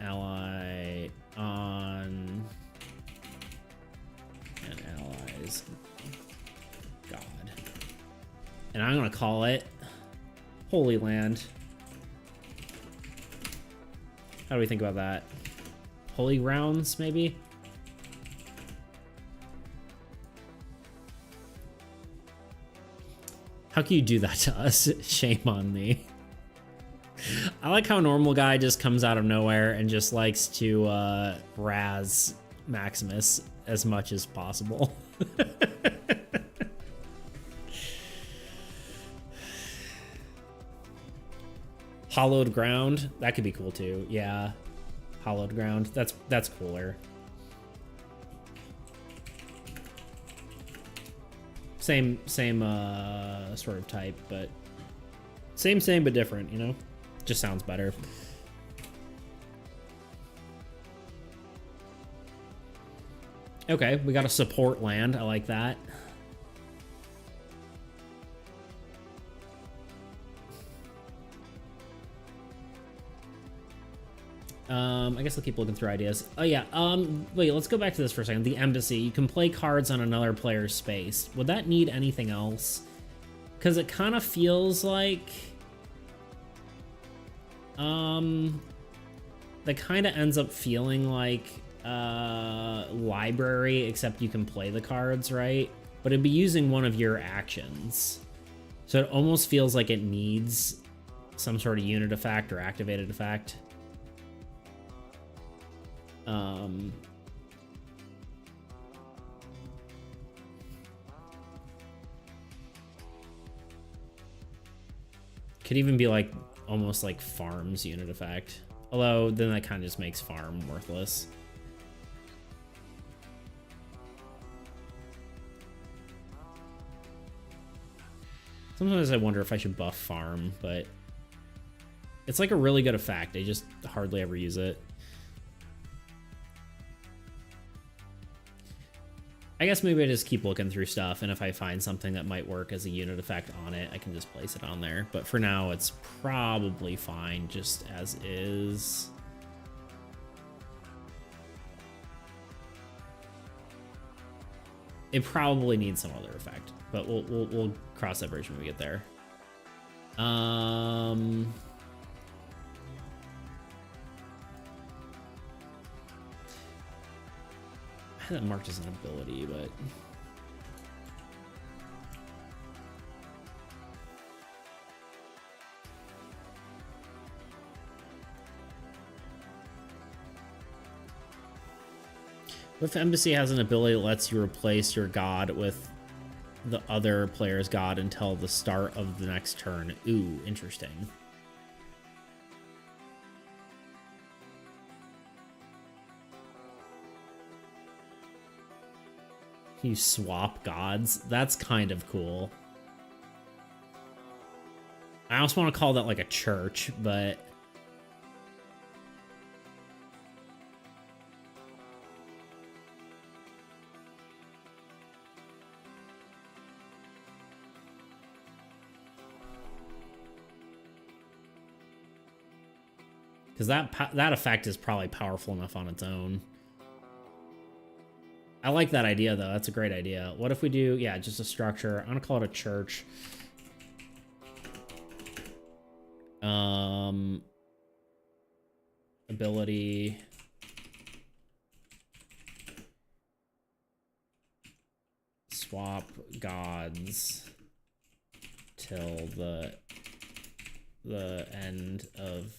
ally, on an ally's god. And I'm gonna call it Holy Land. How do we think about that? Holy Grounds, maybe? How can you do that to us? Shame on me. I like how normal guy just comes out of nowhere and just likes to razz Maximus as much as possible. Hollowed Ground, that could be cool too. Yeah, Hollowed Ground, that's cooler. Same sort of type, but same but different, you know? Just sounds better. Okay, we got a support land. I like that. I guess I'll keep looking through ideas. Oh yeah, wait, let's go back to this for a second. The embassy, you can play cards on another player's space. Would that need anything else? Because it kind of feels like that kind of ends up feeling like library, except you can play the cards, right? But it'd be using one of your actions. So it almost feels like it needs some sort of unit effect or activated effect. Could even be like almost like farm's unit effect. Although then that kind of just makes farm worthless. Sometimes I wonder if I should buff farm, but it's like a really good effect. I just hardly ever use it. I guess maybe I just keep looking through stuff, and if I find something that might work as a unit effect on it, I can just place it on there. But for now, it's probably fine just as is. It probably needs some other effect, but we'll cross that bridge when we get there. I had that marked as an ability, but If Embassy has an ability that lets you replace your god with the other player's god until the start of the next turn. Ooh, interesting. You swap gods? That's kind of cool. I also want to call that like a church, but... because that effect is probably powerful enough on its own. I like that idea, though. That's a great idea. What if we do, yeah, just a structure? I'm gonna call it a church. Ability. Swap gods till the end of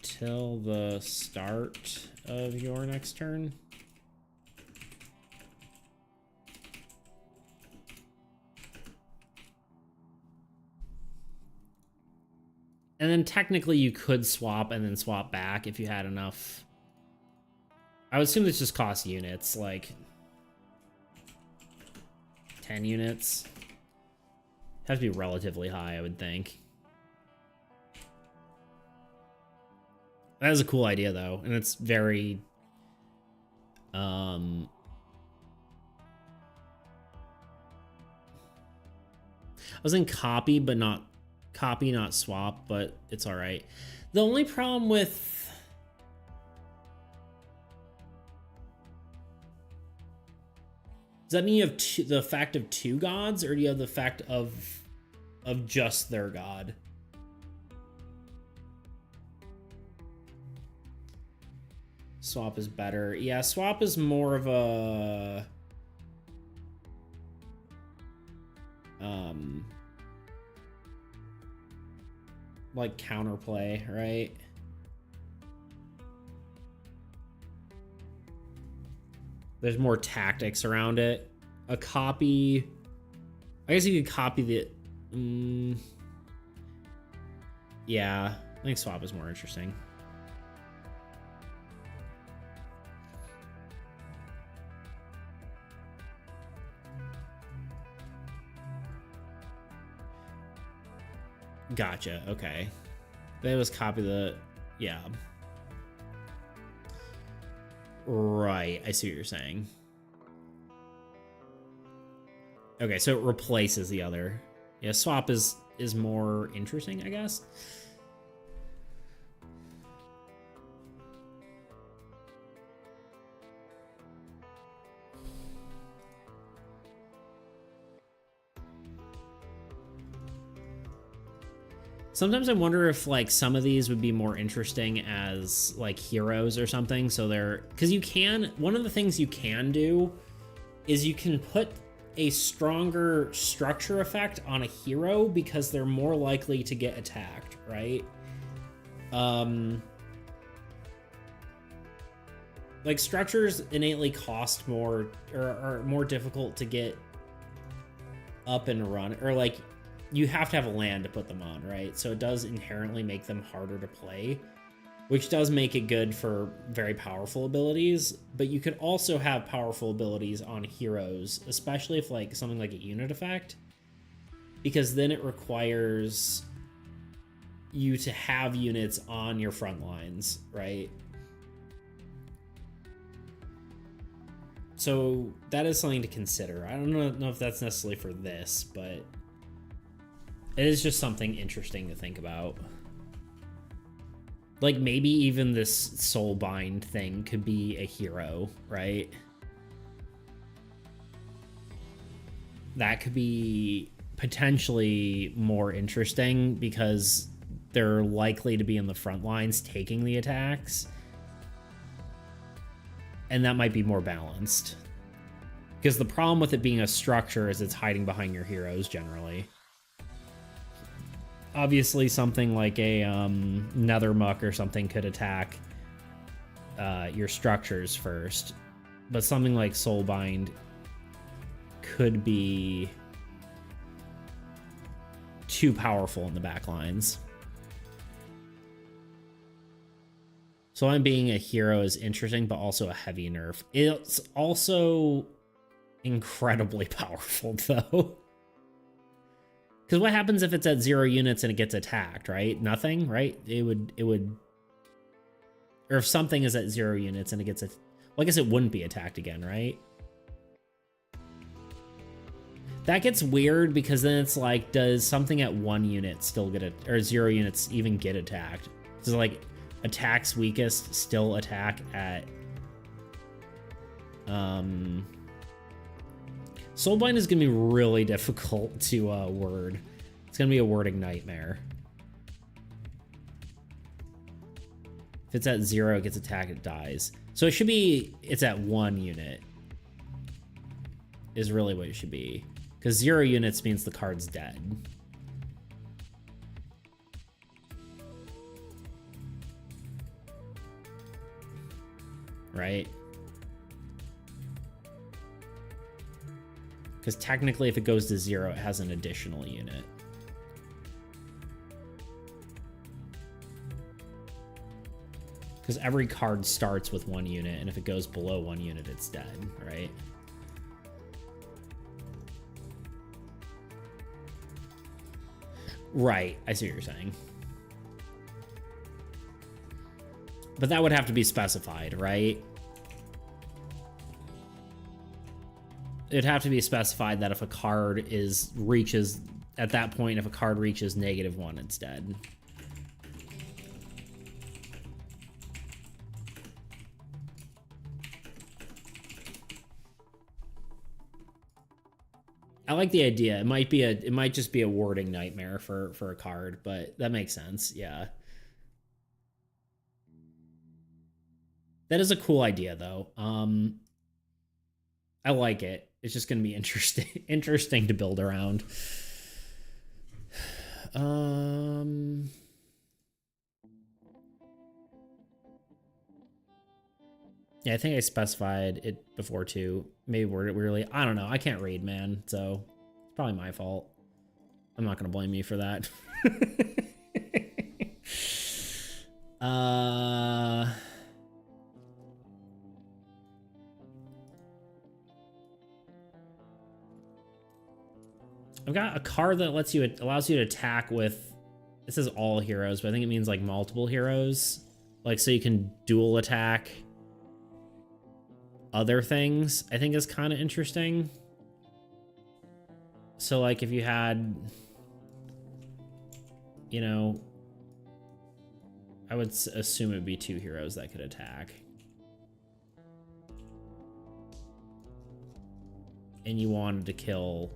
till the start of your next turn. And then technically you could swap and then swap back if you had enough. I would assume this just costs units, like 10 units. Has to be relatively high, I would think. That is a cool idea, though, and it's very... I was in copy, but not... Copy, not swap, but it's alright. The only problem with... Does that mean you have the fact of 2 gods, or do you have the fact of just their god? Swap is better. Yeah, swap is more of a... like counterplay, right? There's more tactics around it. A copy... I guess you could copy the... yeah, I think swap is more interesting. Gotcha, okay. They was copy the... yeah. Right, I see what you're saying. Okay, so it replaces the other. Yeah, swap is more interesting, I guess. Sometimes I wonder if like some of these would be more interesting as like heroes or something. So they're, because you can, one of the things you can do is you can put a stronger structure effect on a hero because they're more likely to get attacked, right? Like structures innately cost more or are more difficult to get up and run, or like you have to have a land to put them on, right? So it does inherently make them harder to play, which does make it good for very powerful abilities, but you could also have powerful abilities on heroes, especially if like something like a unit effect, because then it requires you to have units on your front lines, right? So that is something to consider. I don't know if that's necessarily for this, but it is just something interesting to think about. Like maybe even this soulbind thing could be a hero, right? That could be potentially more interesting because they're likely to be in the front lines taking the attacks. And that might be more balanced. Because the problem with it being a structure is it's hiding behind your heroes generally. Obviously, something like a nether muck or something could attack your structures first, but something like Soulbind could be too powerful in the back lines. So I'm being a hero is interesting, but also a heavy nerf. It's also incredibly powerful, though. Because what happens if it's at 0 units and it gets attacked, right? Nothing, right? It would, or if something is at 0 units and it gets, well, I guess it wouldn't be attacked again, right? That gets weird because then it's like, does something at 1 unit still get or 0 units even get attacked? Does like attacks weakest still attack at Soulbind is gonna be really difficult to word. It's gonna be a wording nightmare. If it's at 0, it gets attacked, it dies. So it should be, it's at 1 unit is really what it should be. Because 0 units means the card's dead. Right? Because technically if it goes to 0, it has an additional unit. Because every card starts with 1 unit, and if it goes below 1 unit, it's dead, right? Right, I see what you're saying. But that would have to be specified, right? It'd have to be specified that if a card reaches, at that point, if a card reaches -1, it's dead. I like the idea. It might just be a wording nightmare for a card, but that makes sense. Yeah. That is a cool idea though. I like it. It's just going to be interesting to build around. Yeah, I think I specified it before too. Maybe word it weirdly. I don't know. I can't read, man. So it's probably my fault. I'm not going to blame you for that. I've got a card that allows you to attack with, it says all heroes, but I think it means like multiple heroes. Like, so you can dual attack other things, I think is kind of interesting. So like if you had, you know, I would assume it'd be 2 heroes that could attack. And you wanted to kill,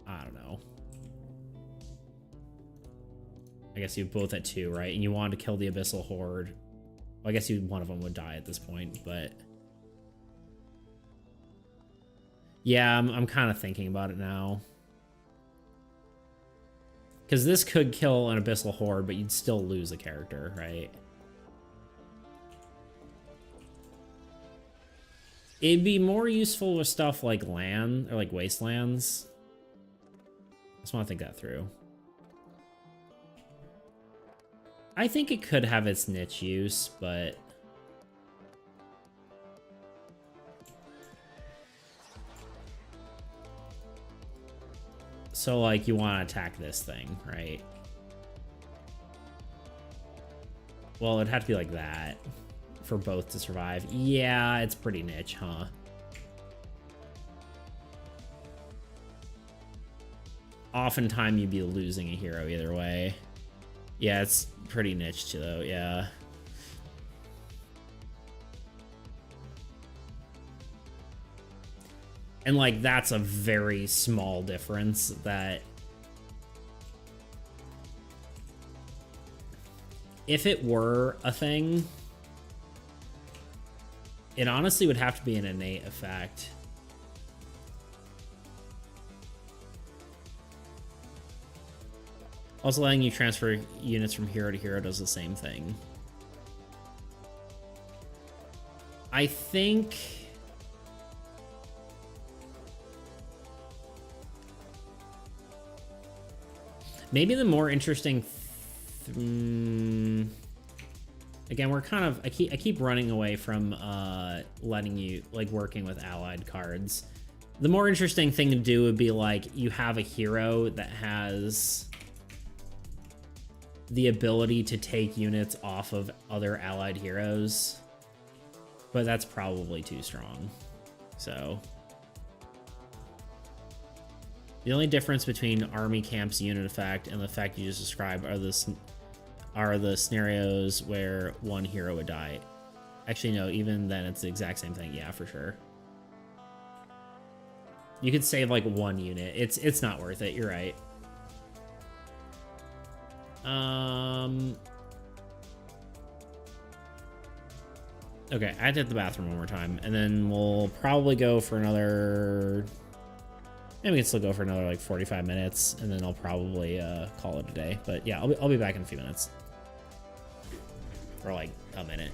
I don't know. I guess you both at 2, right? And you wanted to kill the Abyssal Horde. Well, I guess one of them would die at this point, but yeah, I'm kind of thinking about it now. Because this could kill an Abyssal Horde, but you'd still lose a character, right? It'd be more useful with stuff like land or like wastelands. I just want to think that through. I think it could have its niche use, but so like you want to attack this thing, right? Well, it'd have to be like that for both to survive. Yeah, it's pretty niche, huh? Oftentimes you'd be losing a hero either way. Yeah, it's pretty niche too, though, yeah. And like, that's a very small difference that if it were a thing, it honestly would have to be an innate effect. Also, letting you transfer units from hero to hero does the same thing. I think... maybe the more interesting... again, we're kind of... I keep running away from letting you... like, working with allied cards. The more interesting thing to do would be, like, you have a hero that has the ability to take units off of other allied heroes. But that's probably too strong. So... the only difference between Army Camp's unit effect and the effect you just described are the scenarios where one hero would die. Actually, no, even then it's the exact same thing. Yeah, for sure. You could save like one unit. It's not worth it. You're right. Okay, I had to hit the bathroom one more time, and then we'll probably go for another... maybe we can still go for another like 45 minutes, and then I'll probably call it a day. But yeah, I'll be back in a few minutes. For like a minute.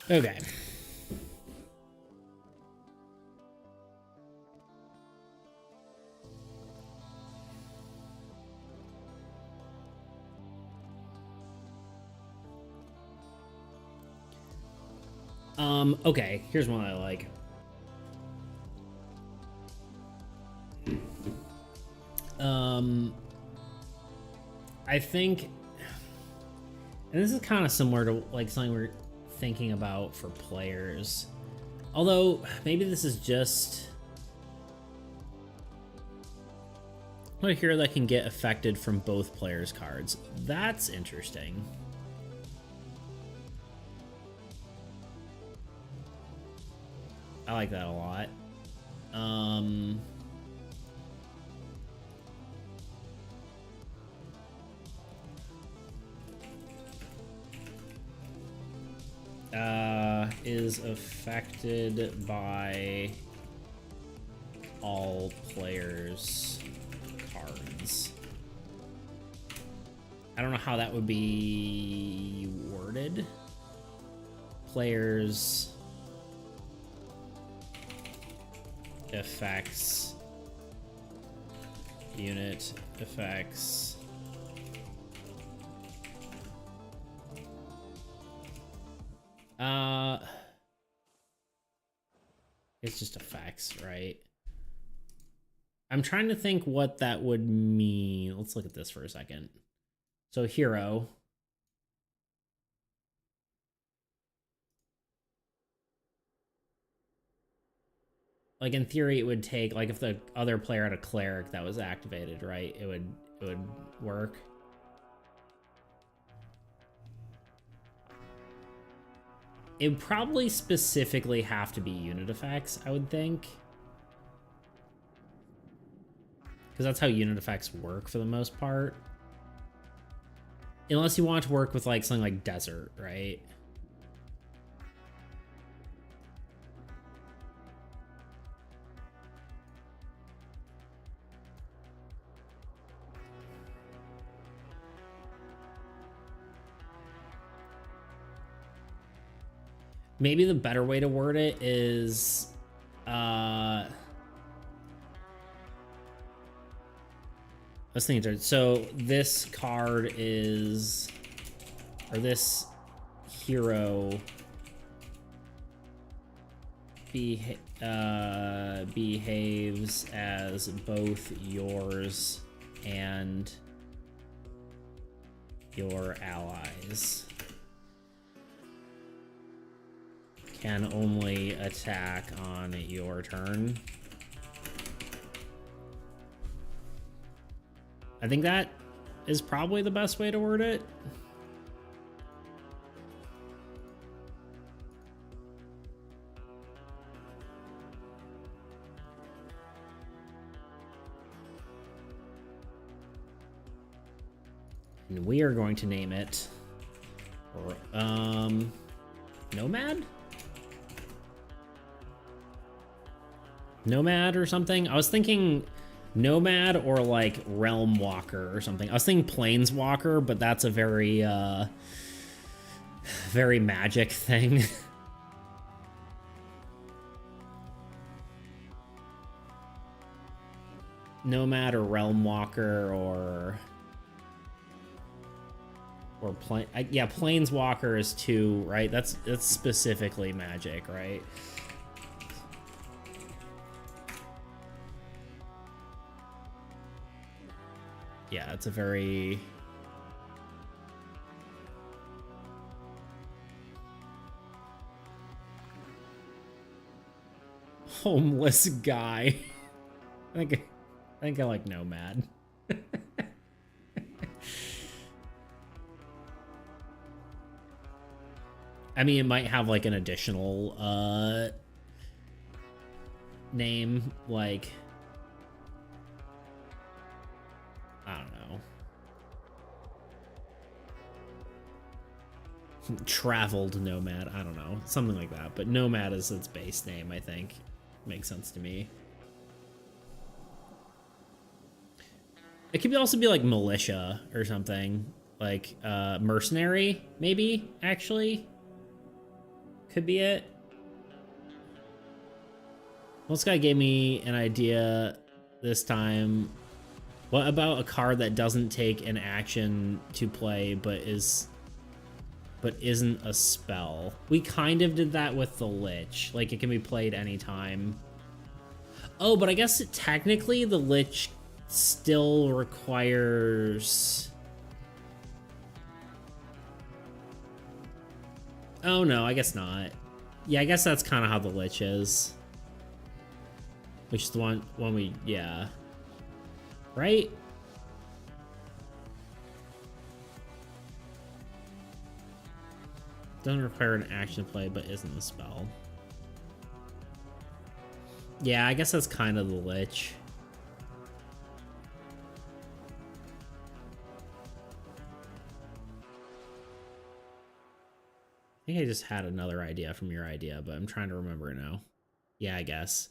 Okay. Okay, here's one I like. I think, and this is kind of similar to like something we're thinking about for players. Although, maybe this is just a hero that can get affected from both players' cards. That's interesting. I like that a lot. Is affected by all players' cards. I don't know how that would be worded. Players effects, unit effects. It's just effects, right? I'm trying to think what that would mean. Let's look at this for a second. So hero. Like in theory, it would take, like if the other player had a cleric that was activated, right? It would work. It would probably specifically have to be unit effects, I would think. Because that's how unit effects work for the most part. Unless you want to work with like something like desert, right? Maybe the better way to word it is I was thinking, so this card is, or this hero behaves as both yours and your allies. Can only attack on your turn. I think that is probably the best way to word it. And we are going to name it Nomad? Nomad or something? I was thinking Nomad or like Realm Walker or something. I was thinking Planeswalker, but that's a very very magic thing. Nomad or Realm Walker or yeah, Planeswalker is 2, right? That's specifically magic, right? Yeah, it's a very homeless guy. I think I like Nomad. I mean, it might have like an additional name, like I don't know. Traveled Nomad, I don't know. Something like that. But Nomad is its base name, I think. Makes sense to me. It could also be like militia or something. Like mercenary, maybe, actually. Could be it. Well, this guy gave me an idea this time. What about a card that doesn't take an action to play but isn't a spell? We kind of did that with the Lich. Like, it can be played anytime. Oh, but I guess technically the Lich still requires... Oh, no, I guess not. Yeah, I guess that's kind of how the Lich is. Which is the one we... Yeah. Right? Doesn't require an action to play, but isn't a spell. Yeah, I guess that's kind of the Lich. I think I just had another idea from your idea, but I'm trying to remember it now. Yeah, I guess.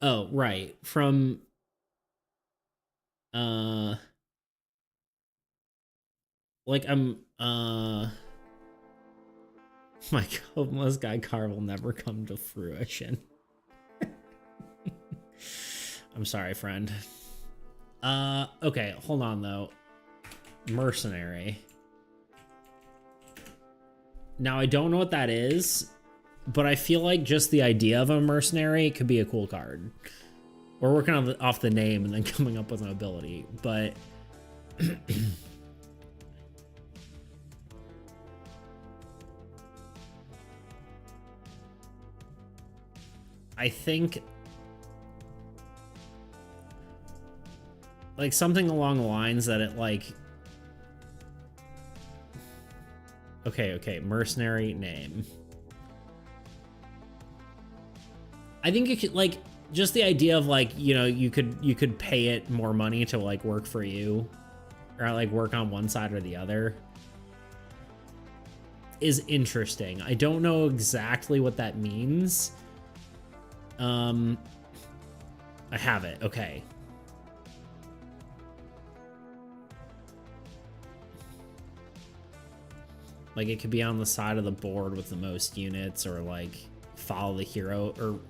Oh, right. From like my homeless guy car will never come to fruition. I'm sorry, friend. Okay, hold on though. Mercenary. Now I don't know what that is, but I feel like just the idea of a mercenary could be a cool card. We're working on off the name and then coming up with an ability, but I think like something along the lines that it like, okay, mercenary name. I think you could like just the idea of like, you know, you could pay it more money to like work for you or like work on one side or the other is interesting. I don't know exactly what that means. I have it. Okay. Like it could be on the side of the board with the most units, or like follow the hero, or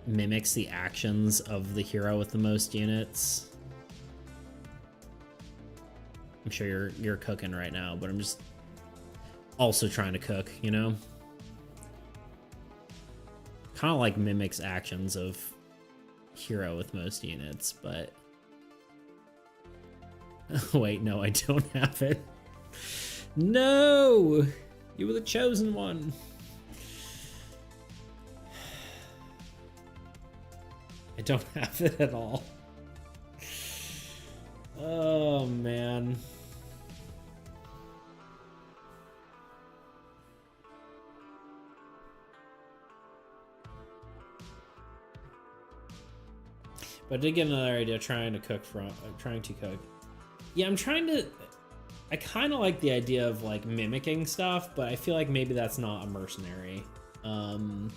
mimics the actions of the hero with the most units. I'm sure you're cooking right now, but I'm just also trying to cook, you know? Kind of like mimics actions of hero with most units, but wait, no, I don't have it. No! You were the chosen one. I don't have it at all. Oh, man. But I did get another idea trying to cook. Yeah, I'm trying to... I kind of like the idea of like mimicking stuff, but I feel like maybe that's not a mercenary. I'm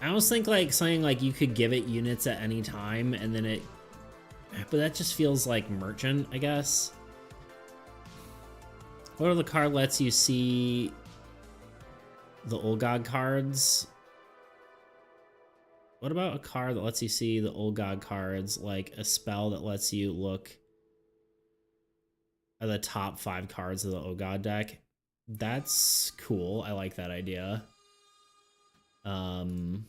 I almost think like something like you could give it units at any time and then it, but that just feels like merchant, I guess. What other card lets you see the old god cards? What about a card that lets you see the old god cards, like a spell that lets you look at the top 5 cards of the old god deck? That's cool. I like that idea. I'm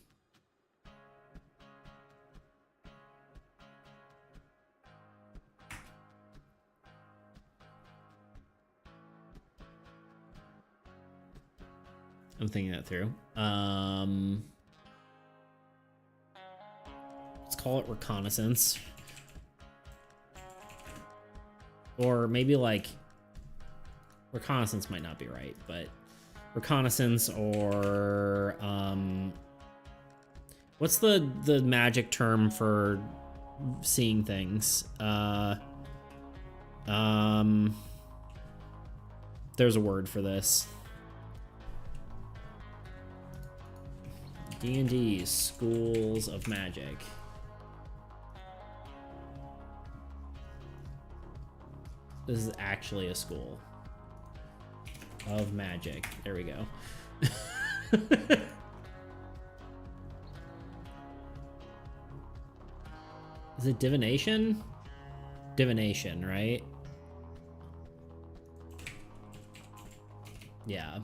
thinking that through. Let's call it reconnaissance. Or maybe like reconnaissance might not be right, but reconnaissance or what's the magic term for seeing things? There's a word for this. D&D Schools of Magic. This is actually a school of magic. There we go. Is it divination? Divination, right? Yeah.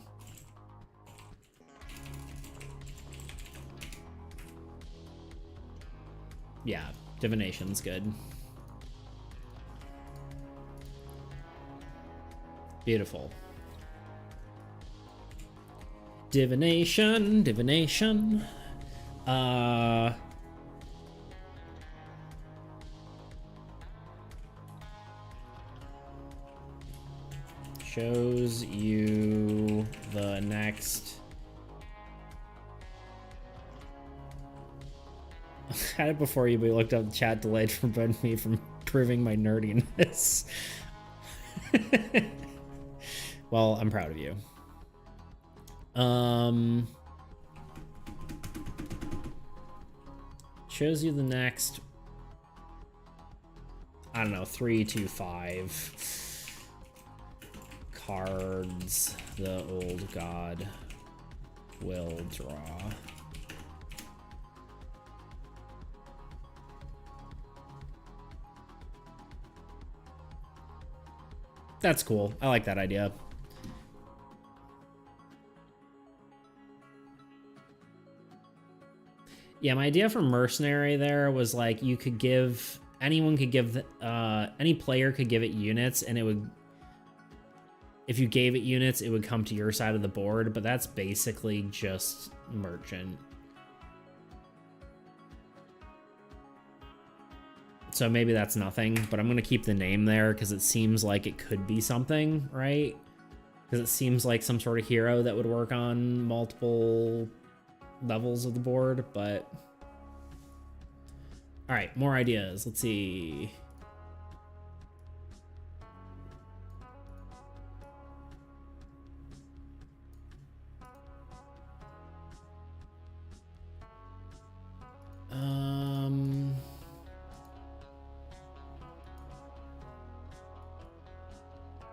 Yeah, divination's good. Beautiful. Divination. Shows you the next. I had it before you, but we looked up the chat delayed to prevent me from proving my nerdiness. Well, I'm proud of you. Shows you the next, I don't know, 3 to 5 cards, the old god. will draw. That's cool. I like that idea. Yeah, my idea for mercenary there was like you could give anyone could give any player could give it units, and it would, if you gave it units, it would come to your side of the board, but that's basically just merchant. So maybe that's nothing, but I'm gonna keep the name there because it seems like it could be something, right? Because it seems like some sort of hero that would work on multiple levels of the board, but all right, more ideas. Let's see.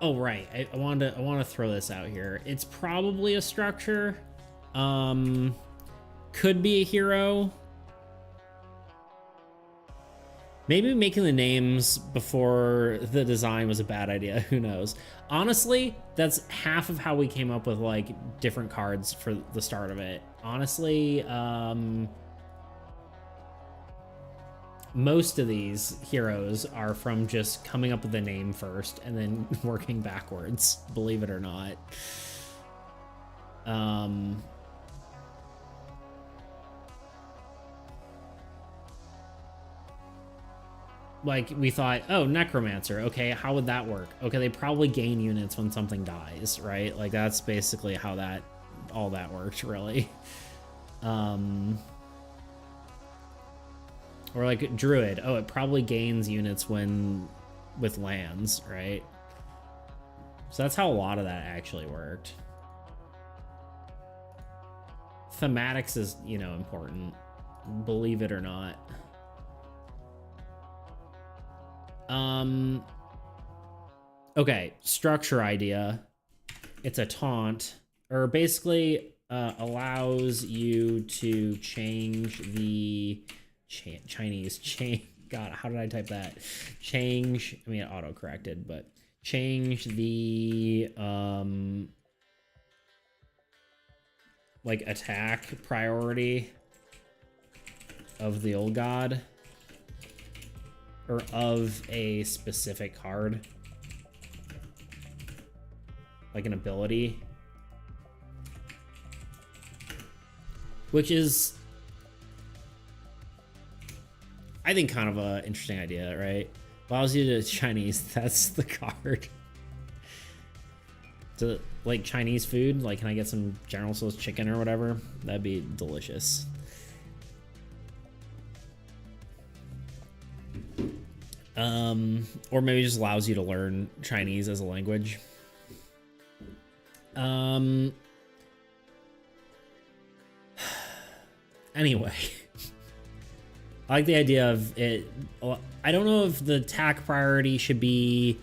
Oh right, I want to throw this out here. It's probably a structure. Could be a hero. Maybe making the names before the design was a bad idea. Who knows? Honestly, that's half of how we came up with like different cards for the start of it. Honestly, most of these heroes are from just coming up with the name first and then working backwards, believe it or not. Like we thought, oh, necromancer, okay, how would that work? Okay, they probably gain units when something dies, right? Like that's basically how that all that works, really. Or like druid, oh, it probably gains units when with lands, right? So that's how a lot of that actually worked. Thematics is, you know, important, believe it or not. Okay, structure idea. It's a taunt, or basically allows you to change the Chinese change. God, how did I type that? Change. I mean, it auto corrected, but change the like attack priority of the old god, or of a specific card, like an ability, which is, I think, kind of a interesting idea, right? Allows you to Chinese, that's the card. To like Chinese food, like can I get some General Tso's chicken or whatever? That'd be delicious. Or maybe just allows you to learn Chinese as a language. Anyway, I like the idea of it. I don't know if the attack priority should be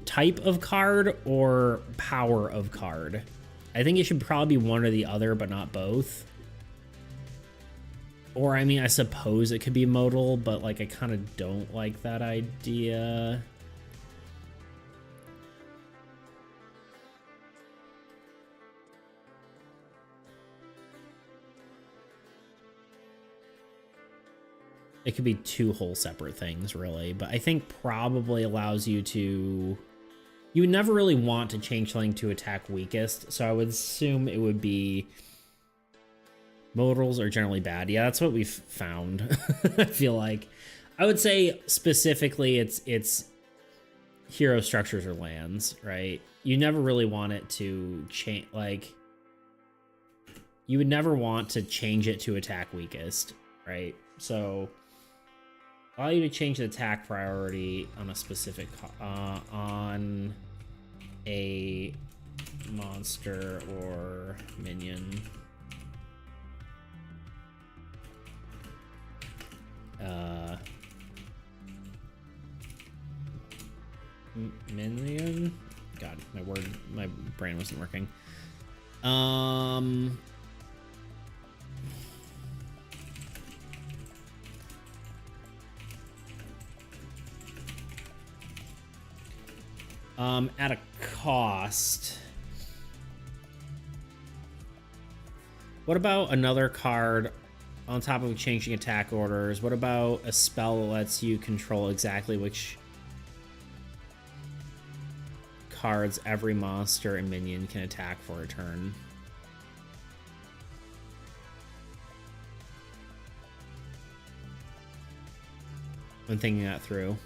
type of card or power of card. I think it should probably be one or the other, but not both. Or, I mean, I suppose it could be modal, but, like, I kind of don't like that idea. It could be two whole separate things, really. But I think probably allows you to... You would never really want to change something to attack weakest, so I would assume it would be... Modals are generally bad. Yeah, that's what we've found. I feel like. I would say specifically it's hero structures or lands, right? You never really want it to change, like... You would never want to change it to attack weakest, right? So... Allow you to change the attack priority on a specific... on a monster or minion... minion. God, my brain wasn't working. At a cost. What about another card on top of changing attack orders? What about a spell that lets you control exactly which cards every monster and minion can attack for a turn? When thinking that through.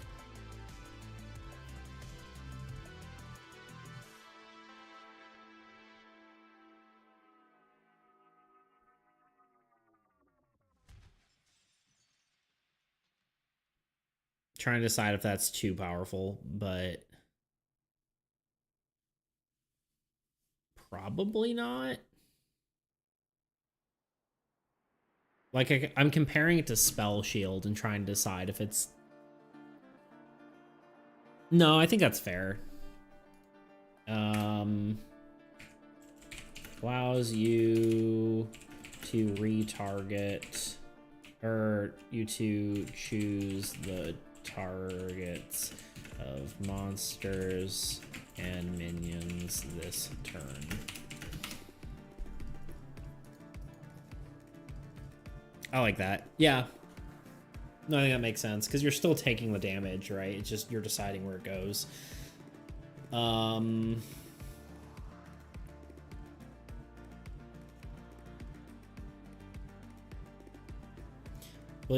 Trying to decide if that's too powerful, but probably not. Like, I'm comparing it to Spell Shield and trying to decide if it's... No, I think that's fair. Allows you to retarget, or you to choose the targets of monsters and minions this turn. I like that. Yeah. No, I think that makes sense, because you're still taking the damage, right? It's just you're deciding where it goes. Well,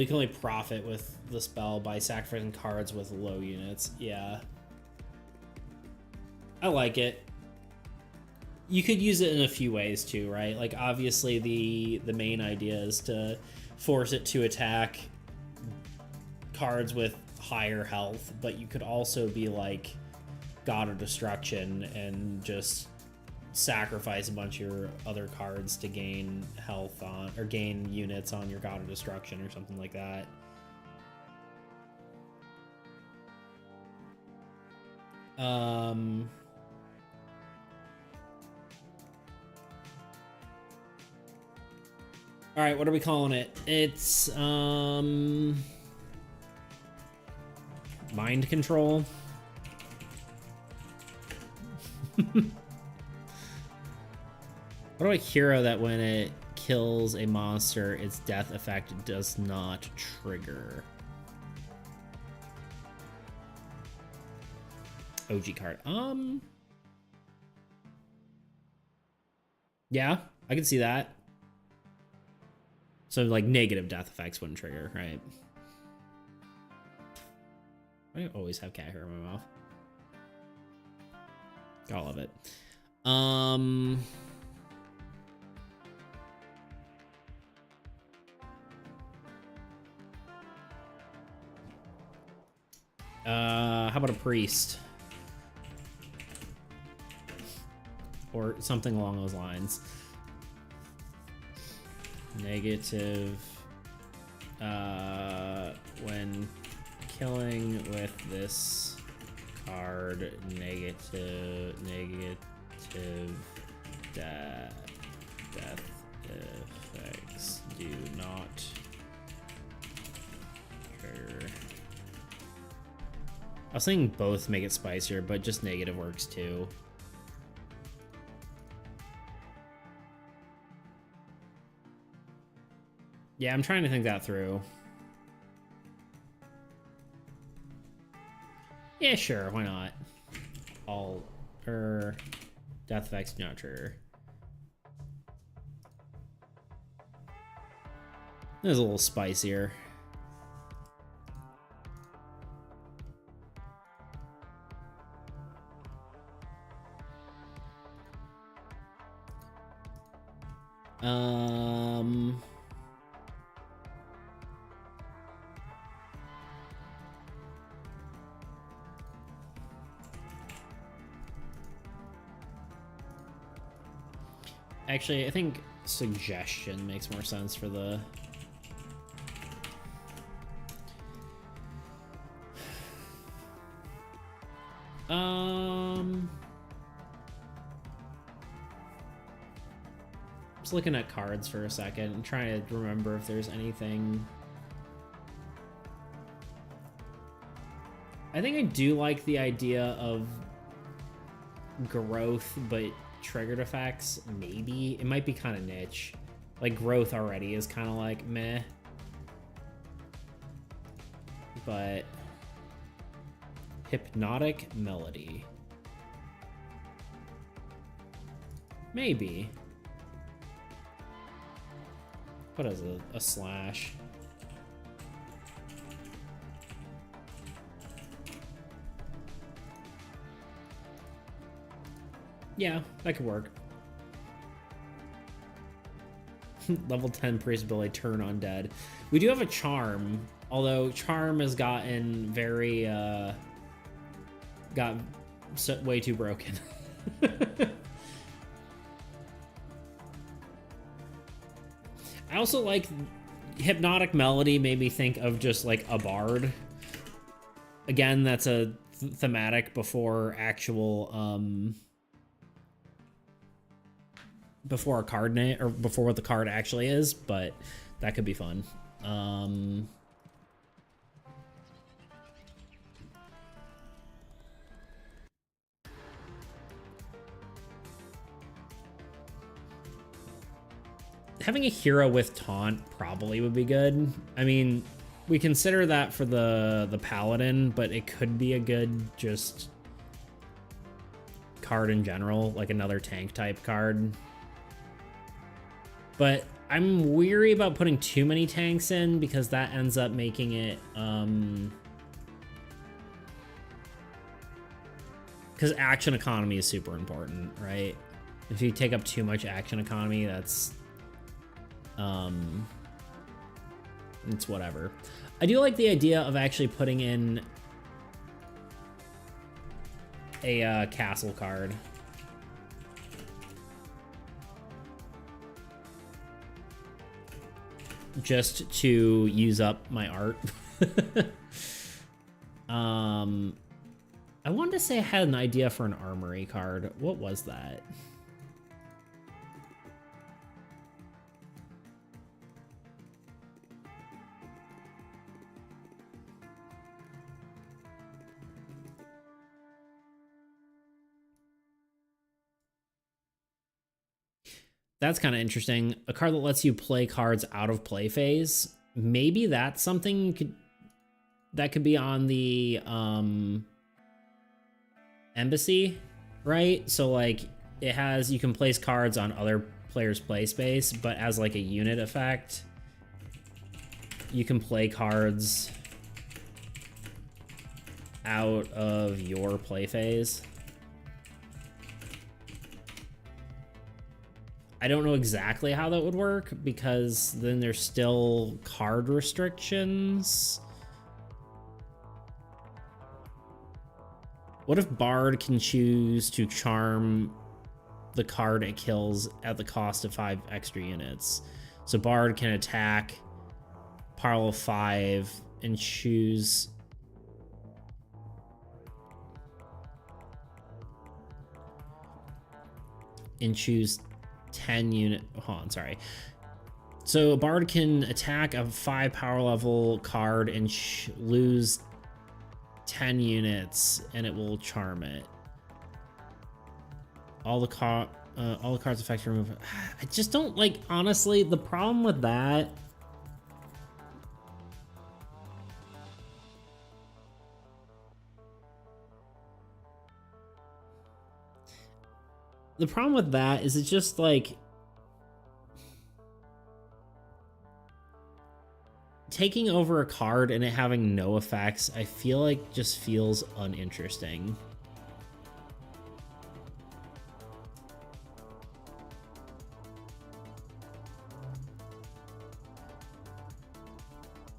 you can only profit with the spell by sacrificing cards with low units. Yeah. I like it. You could use it in a few ways too, right? Like, obviously the main idea is to force it to attack cards with higher health, but you could also be like God of Destruction and just sacrifice a bunch of your other cards to gain health on, or gain units on your God of Destruction or something like that. All right, what are we calling it? It's mind control. What do I hero that when it kills a monster, its death effect does not trigger? OG card. Yeah, I can see that. So like negative death effects wouldn't trigger, right? I always have cat hair in my mouth. I love it. How about a priest? Or something along those lines. Negative, when killing with this card, negative death effects do not trigger. I was thinking both make it spicier, but just negative works too. Yeah, I'm trying to think that through. Yeah, sure, why not? Death effects do not trigger. This is a little spicier. Actually, I think suggestion makes more sense for the... Just looking at cards for a second and trying to remember if there's anything... I think I do like the idea of growth, but triggered effects, maybe. It might be kind of niche. Like, growth already is kind of like meh. But hypnotic melody. Maybe. What is a slash? Yeah, that could work. Level 10 priest ability, turn undead. We do have a charm, although charm has gotten very got way too broken. I also like hypnotic melody, made me think of just like a bard. Again, that's a thematic before actual before a card name, or before what the card actually is, but that could be fun. Having a hero with taunt probably would be good. I mean, we consider that for the paladin, but it could be a good just card in general, like another tank type card. But I'm weary about putting too many tanks in because that ends up making it because action economy is super important, right? If you take up too much action economy, that's it's whatever. I do like the idea of actually putting in a castle card. Just to use up my art. I wanted to say I had an idea for an armory card. What was that? That's kind of interesting. A card that lets you play cards out of play phase. Maybe that's something that could be on the embassy, right? So like it has, you can place cards on other players' play space, but as like a unit effect, you can play cards out of your play phase. I don't know exactly how that would work because then there's still card restrictions. What if Bard can choose to charm the card it kills at the cost of 5 extra units? So Bard can attack, pile of 5, and choose... and choose 10 unit. Hold on, sorry. So a bard can attack a 5 power level card and lose 10 units, and it will charm it. All the cards affect remove. I just don't like. Honestly, the problem with that. The problem with that is it's just like taking over a card and it having no effects, I feel like just feels uninteresting.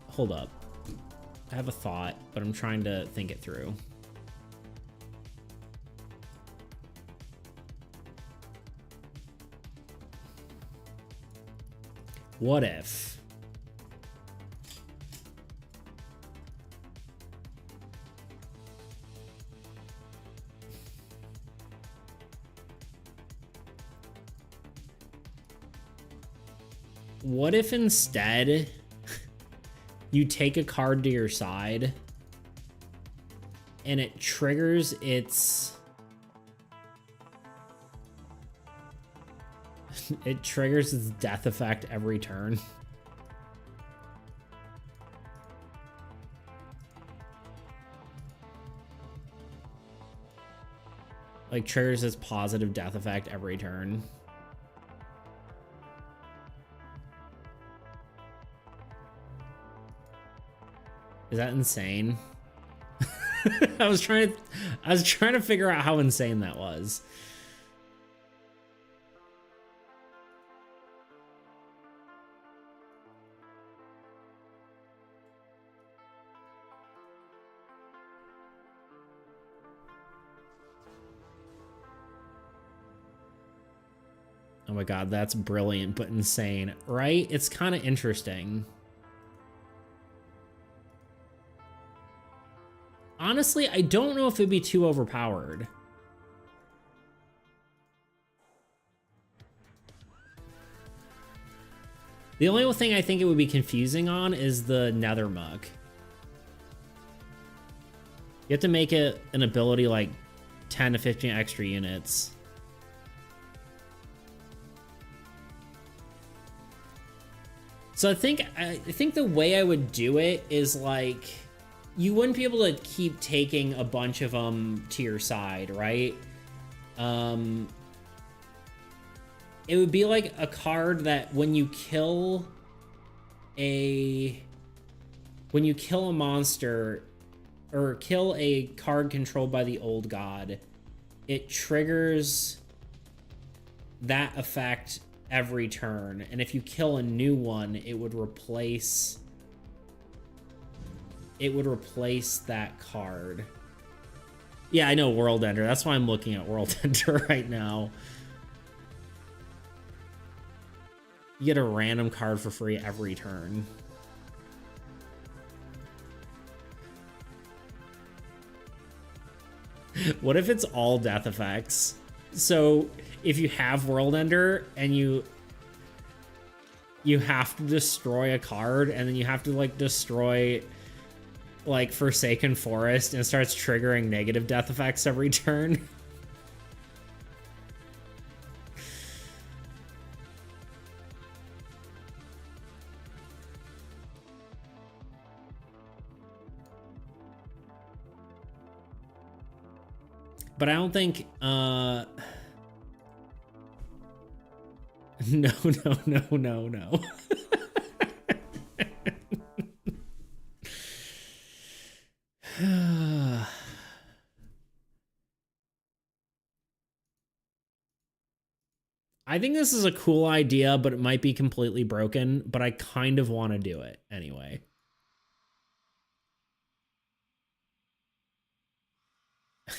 Hold up. I have a thought, but I'm trying to think it through. What if instead you take a card to your side and it triggers its It triggers its death effect every turn. Like, triggers its positive death effect every turn. Is that insane? I was trying to figure out how insane that was. Oh my god, that's brilliant but insane, right? It's kind of interesting. Honestly, I don't know if it'd be too overpowered. The only thing I think it would be confusing on is the Nether Mug. You have to make it an ability like 10 to 15 extra units. So I think the way I would do it is like, you wouldn't be able to keep taking a bunch of them to your side, right? It would be like a card that when you kill a monster or kill a card controlled by the old god, it triggers that effect every turn, and if you kill a new one, it would replace that card. Yeah, I know World Ender. That's why I'm looking at World Ender right now. You get a random card for free every turn. What if it's all death effects? So if you have World Ender and you have to destroy a card, and then you have to like destroy like Forsaken Forest, and it starts triggering negative death effects every turn. But I don't think no. I think this is a cool idea, but it might be completely broken, but I kind of want to do it anyway.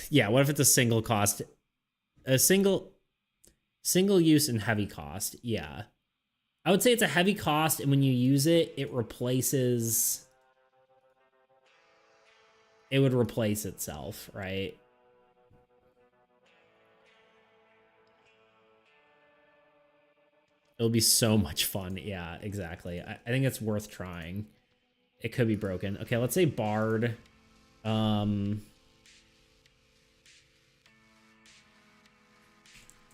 Yeah, what if it's a single cost? A single use and heavy cost. Yeah. I would say it's a heavy cost, and when you use it, it would replace itself, right? It'll be so much fun. Yeah, exactly. I think it's worth trying. It could be broken. Okay, let's say Bard.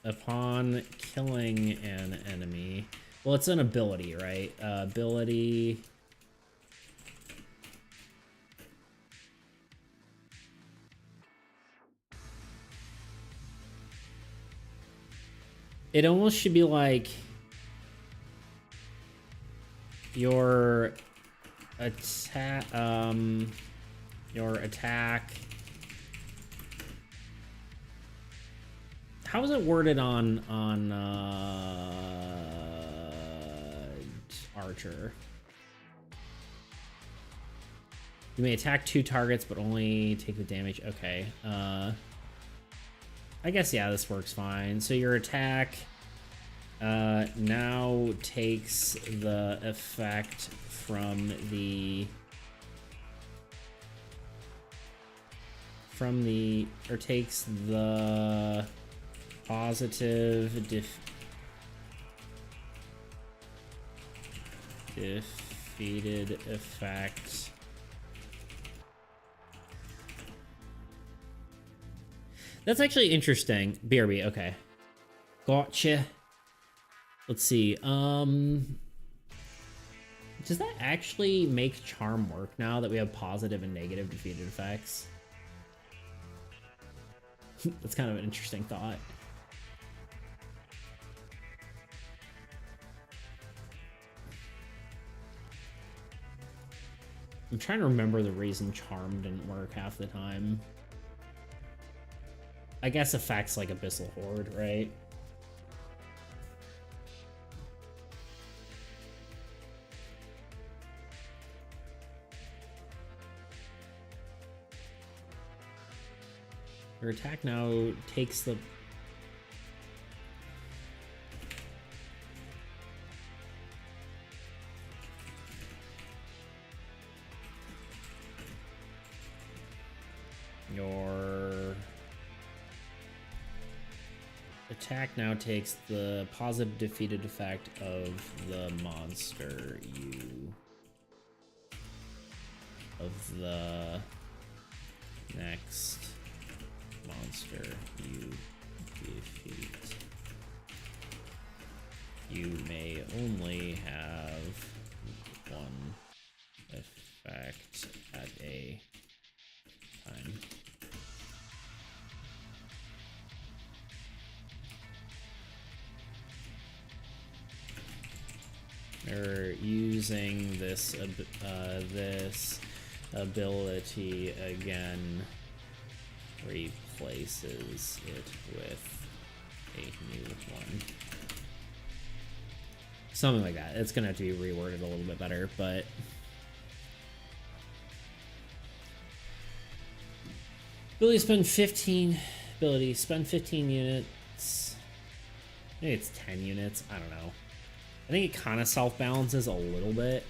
Upon killing an enemy. Well, it's an ability, right? Ability. It almost should be like your attack. Your attack. How is it worded on Archer? You may attack 2 targets, but only take the damage. Okay. I guess, yeah, this works fine. So your attack now takes the effect from the or takes the positive defeated effect That's actually interesting. BRB, okay. Gotcha. Let's see. Does that actually make charm work now that we have positive and negative defeated effects? That's kind of an interesting thought. I'm trying to remember the reason charm didn't work half the time. I guess effects like Abyssal Horde, right? Your attack now takes the... Your attack now takes the positive defeated effect of the monster you... of the next monster you defeat. You may only have one effect at a time. They're using this this ability again replaces it with a new one. Something like that. It's gonna have to be reworded a little bit better, but spend 15 units. Maybe it's 10 units. I don't know. I think it kind of self-balances a little bit.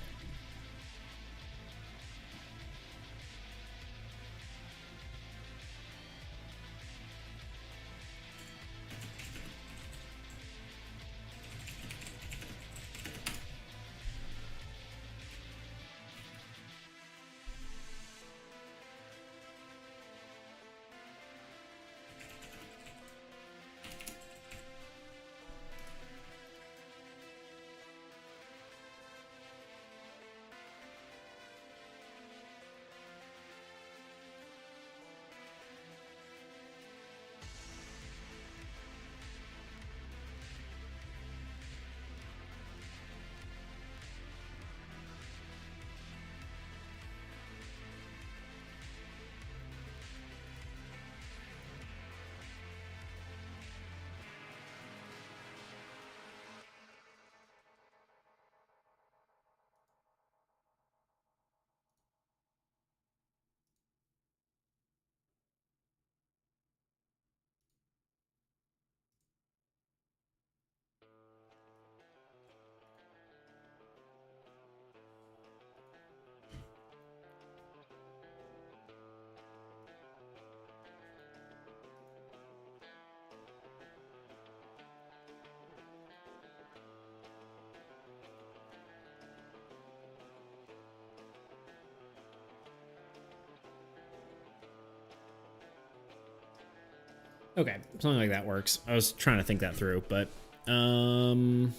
Okay, something like that works. I was trying to think that through, but who's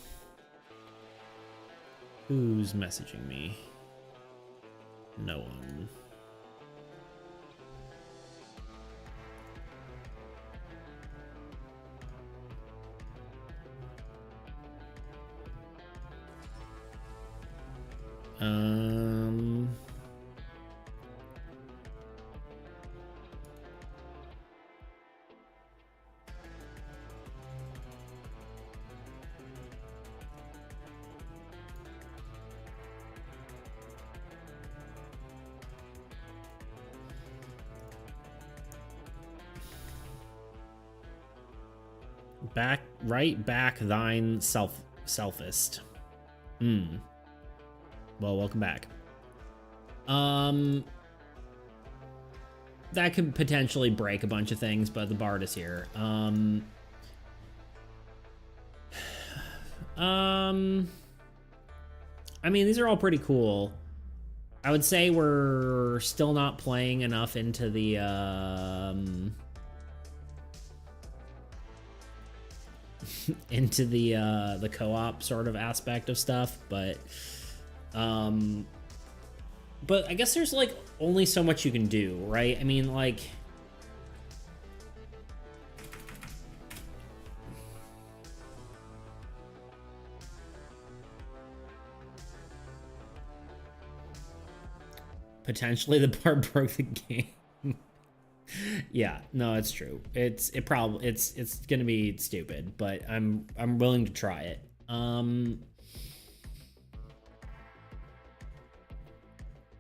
messaging me? No one. Right back thine selfist. Well, welcome back. That could potentially break a bunch of things, but the Bard is here. I mean, these are all pretty cool. I would say we're still not playing enough into the into the co-op sort of aspect of stuff, but I guess there's like only so much you can do, right? I mean, like, potentially the part broke the game. Yeah, no, it's true. It's gonna be stupid, but I'm willing to try it.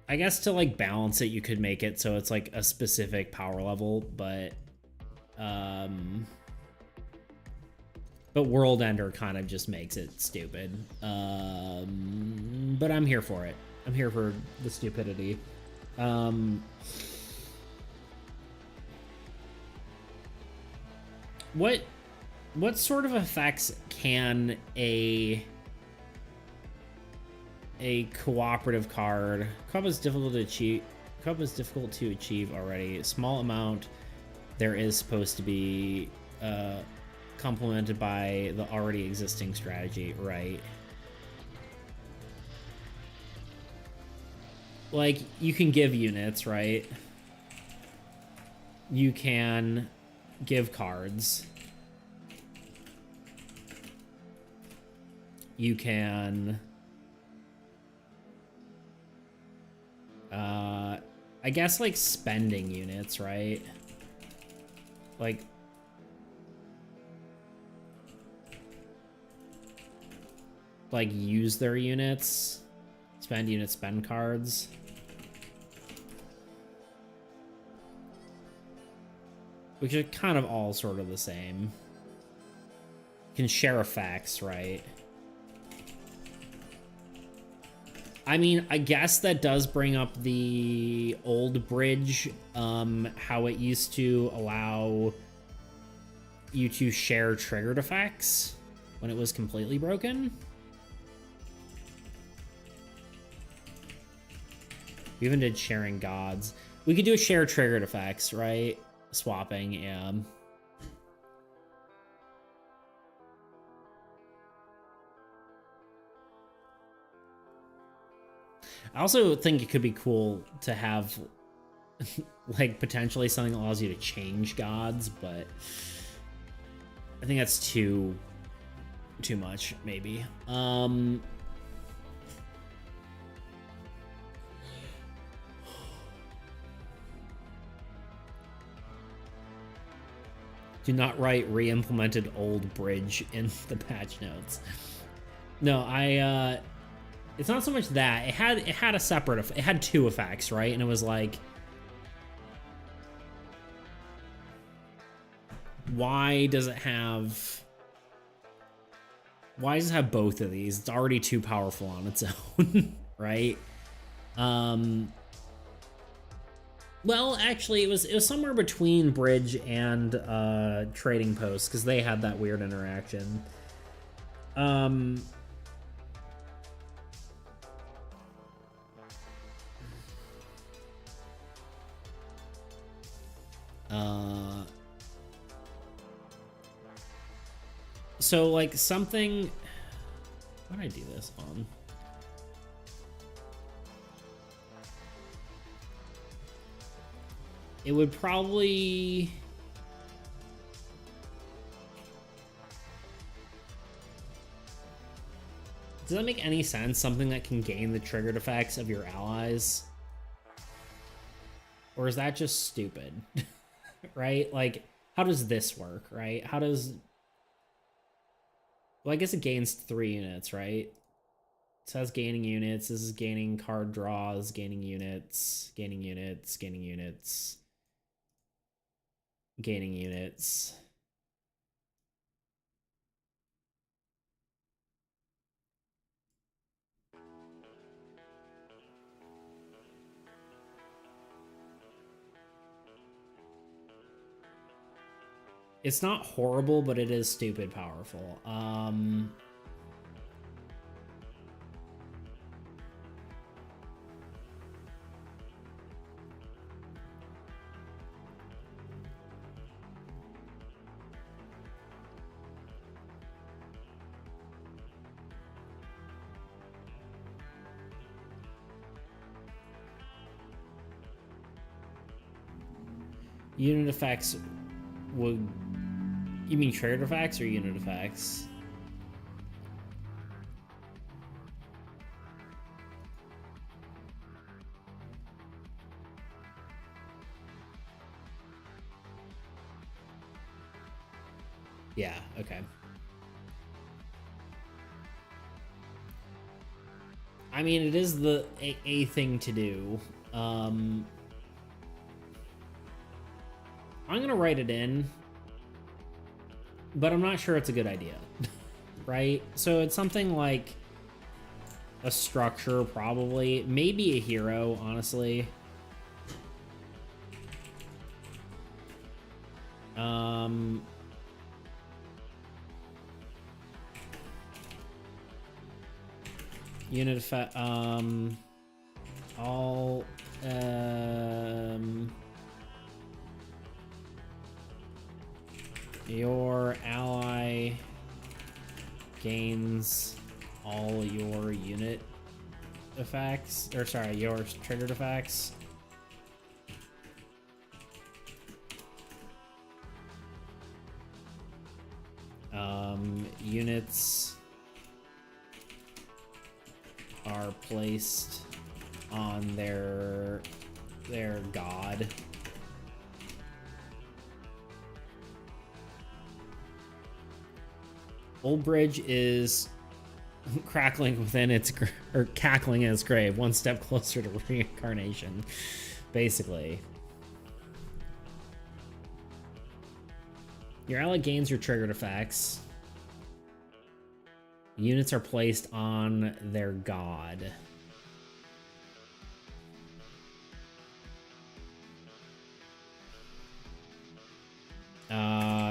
I guess to like balance it, you could make it so it's like a specific power level, but World Ender kind of just makes it stupid. But I'm here for it. I'm here for the stupidity. What sort of effects can a cooperative card? Co-op is difficult to achieve. Co-op is difficult to achieve already. A small amount there is supposed to be complemented by the already existing strategy, right? Like, you can give units, right? You can give cards. You can I guess like spending units, right? Like use their units, spend units, spend cards. Which are kind of all sort of the same. You can share effects, right? I mean, I guess that does bring up the old bridge, how it used to allow you to share triggered effects when it was completely broken. We even did sharing gods. We could do a share triggered effects, right? Swapping, yeah. I also think it could be cool to have like potentially something that allows you to change gods, but I think that's too much, maybe. Do not write re-implemented old bridge in the patch notes. No, it's not so much that. It had a separate, it had two effects, right? And it was like, why does it have both of these? It's already too powerful on its own, right? Well, actually, it was somewhere between bridge and trading post, because they had that weird interaction. So like something, what did I do this on? It would probably, does that make any sense? Something that can gain the triggered effects of your allies? Or is that just stupid? Right? Like, how does this work, right? How does, well, I guess it gains 3 units, right? It says gaining units. This is gaining card draws, gaining units, gaining units, gaining units, gaining units. It's not horrible, but it is stupid powerful. Unit effects would... You mean triggered effects or unit effects? Yeah, okay. I mean, it is the a thing to do. I'm gonna write it in, but I'm not sure it's a good idea, right? So it's something like a structure, probably. Maybe a hero, honestly. Unit effect, all, your ally gains all your unit effects, or sorry, your triggered effects. Units are placed on their god. Old Bridge is crackling within its or cackling in its grave, one step closer to reincarnation, basically. Your ally gains your triggered effects. Units are placed on their god.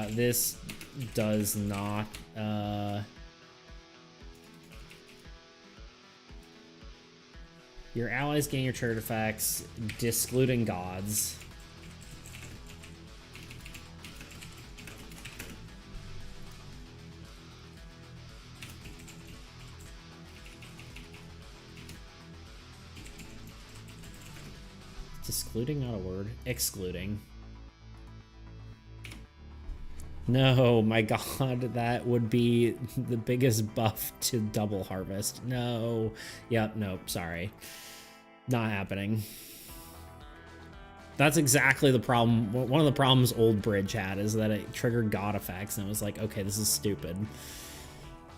This does not, your allies gain your triggered effects, discluding gods. Discluding, not a word. Excluding. No, my god, that would be the biggest buff to double harvest. No. Yep, nope, sorry. Not happening. That's exactly the problem. One of the problems Old Bridge had is that it triggered god effects, and it was like, okay, this is stupid.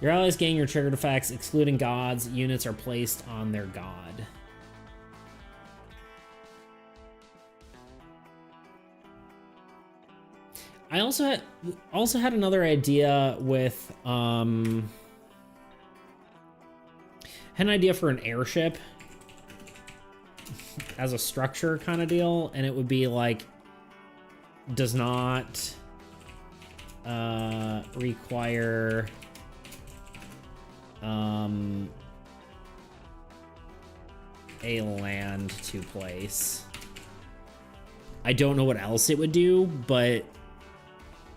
Your allies gain your triggered effects, excluding gods. Units are placed on their god. I also had another idea with had an idea for an airship as a structure kind of deal, and it would be like does not require a land to place. I don't know what else it would do, but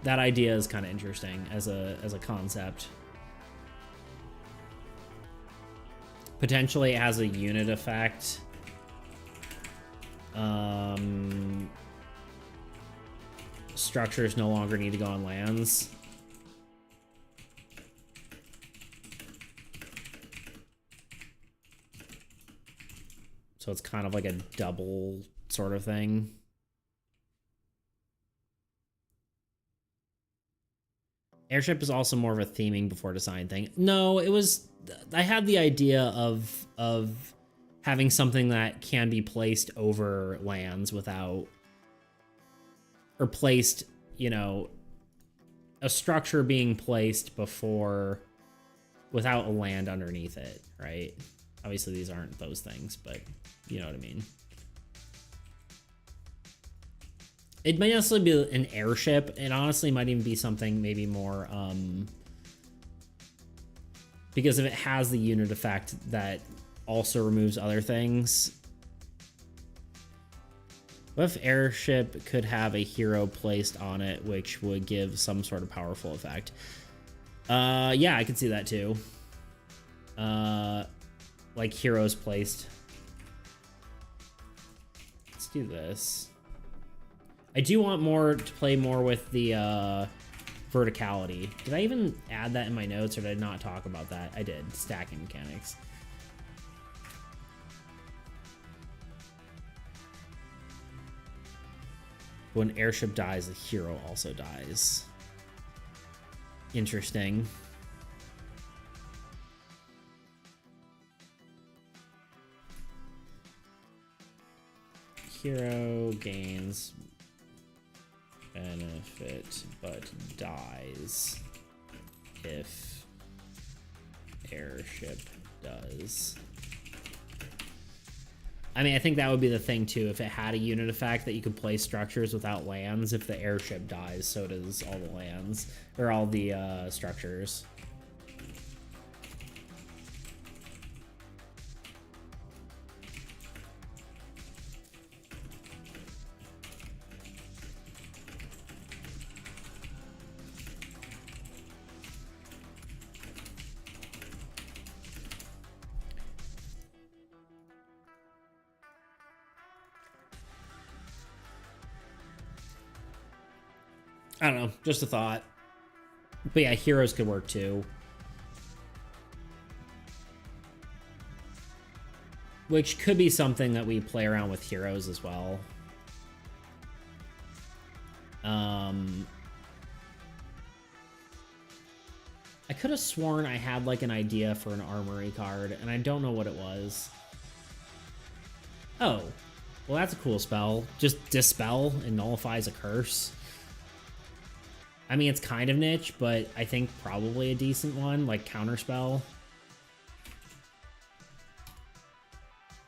that idea is kind of interesting as a concept. Potentially it has a unit effect. Structures no longer need to go on lands. So it's kind of like a double sort of thing. Airship is also more of a theming before design thing. No, it was... I had the idea of having something that can be placed over lands without... Or placed, you know... A structure being placed before... Without a land underneath it, right? Obviously these aren't those things, but you know what I mean. It might also be an airship. It honestly might even be something maybe more, because if it has the unit effect that also removes other things. What if airship could have a hero placed on it, which would give some sort of powerful effect? Yeah, I could see that too. Like heroes placed. Let's do this. I do want more to play more with the verticality. Did I even add that in my notes, or did I not talk about that? I did. Stacking mechanics. When airship dies, the hero also dies. Interesting. Hero gains benefit but dies if airship does. I mean, I think that would be the thing too. If it had a unit effect that you could place structures without lands, if the airship dies, so does all the lands or all the structures. I don't know, just a thought. But yeah, heroes could work too. Which could be something that we play around with heroes as well. I could have sworn I had like an idea for an armory card, and I don't know what it was. Oh, well that's a cool spell. Just dispel and nullifies a curse. I mean, it's kind of niche, but I think probably a decent one, like counterspell.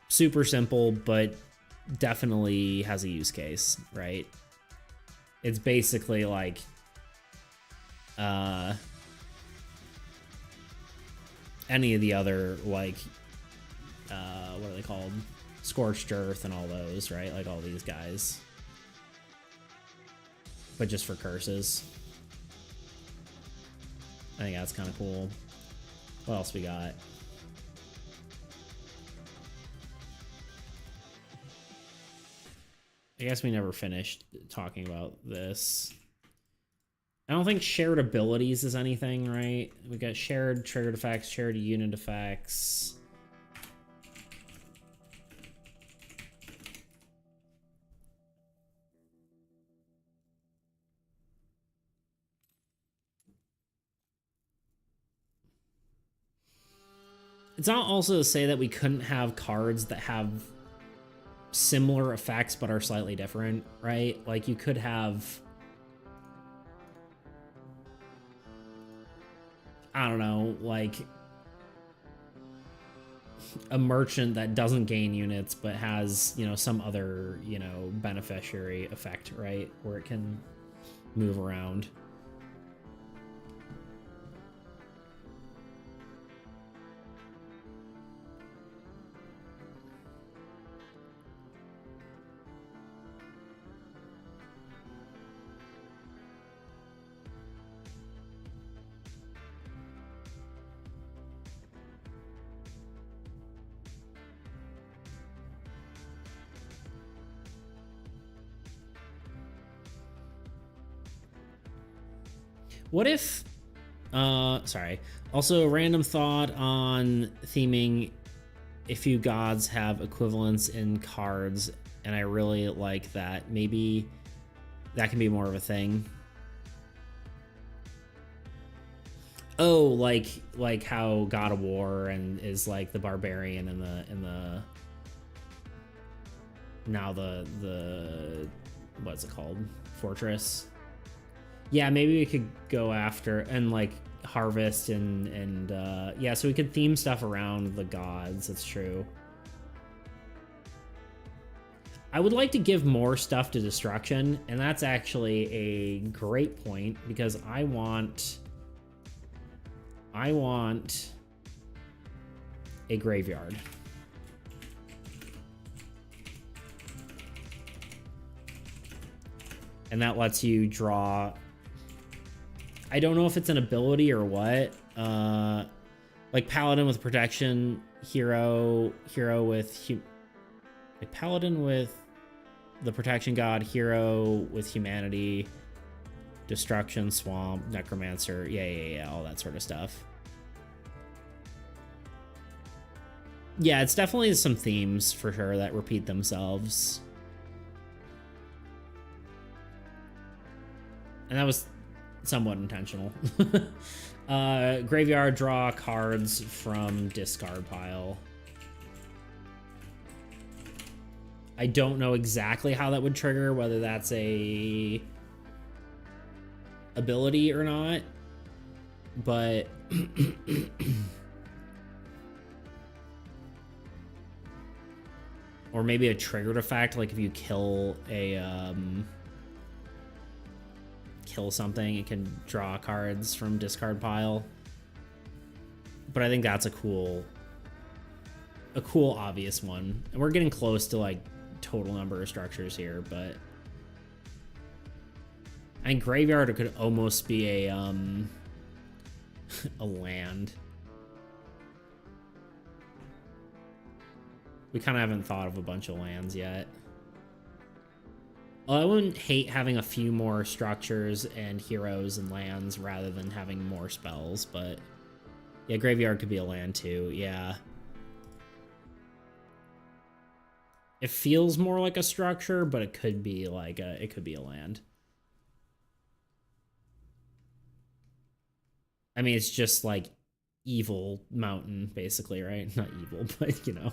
Super simple, but definitely has a use case, right? It's basically like any of the other, like, what are they called? Scorched Earth and all those, right? Like all these guys. But just for curses. I think that's kind of cool. What else we got? I guess we never finished talking about this. I don't think shared abilities is anything, right? We got shared triggered effects, shared unit effects. It's not also to say that we couldn't have cards that have similar effects but are slightly different, right? Like you could have, I don't know, like a merchant that doesn't gain units but has, you know, some other, you know, beneficiary effect, right? Where it can move around. What if, sorry. Also, a random thought on theming a few gods have equivalents in cards, and I really like that. Maybe that can be more of a thing. Oh, like how God of War and is like the barbarian in the now the what's it called? Fortress. Yeah, maybe we could go after and like harvest and yeah, so we could theme stuff around the gods. That's true. I would like to give more stuff to destruction, and that's actually a great point because I want a graveyard. And that lets you draw, I don't know if it's an ability or what. Like paladin with protection, hero with a paladin with the protection god, hero with humanity, destruction, swamp, necromancer, yeah, all that sort of stuff. Yeah, it's definitely some themes for sure that repeat themselves. And that was somewhat intentional. Graveyard, draw cards from discard pile. I don't know exactly how that would trigger, whether that's a ability or not, but or maybe a triggered effect, like if you kill a kill something, it can draw cards from discard pile. But I think that's a cool obvious one. And we're getting close to like total number of structures here, but I think graveyard could almost be a a land. We kind of haven't thought of a bunch of lands yet. Well, I wouldn't hate having a few more structures and heroes and lands rather than having more spells, but yeah, graveyard could be a land too, yeah. It feels more like a structure, but it could be like it could be a land. I mean, it's just like evil mountain, basically, right? Not evil, but you know.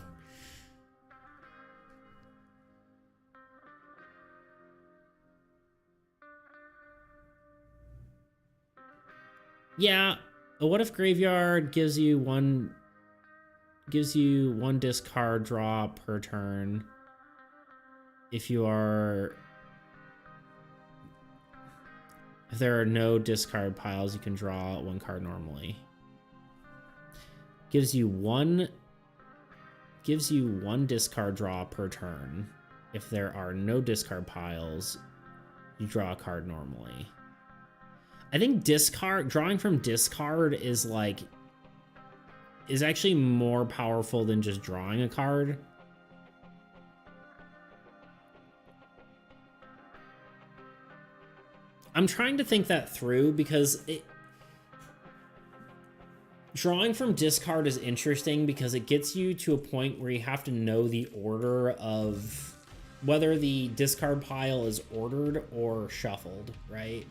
Yeah, what if graveyard gives you one discard draw per turn if there are no discard piles, you can draw one card normally. Gives you one discard draw per turn. If there are no discard piles, you draw a card normally. I think drawing from discard is actually more powerful than just drawing a card. I'm trying to think that through because drawing from discard is interesting because it gets you to a point where you have to know the order of whether the discard pile is ordered or shuffled, right?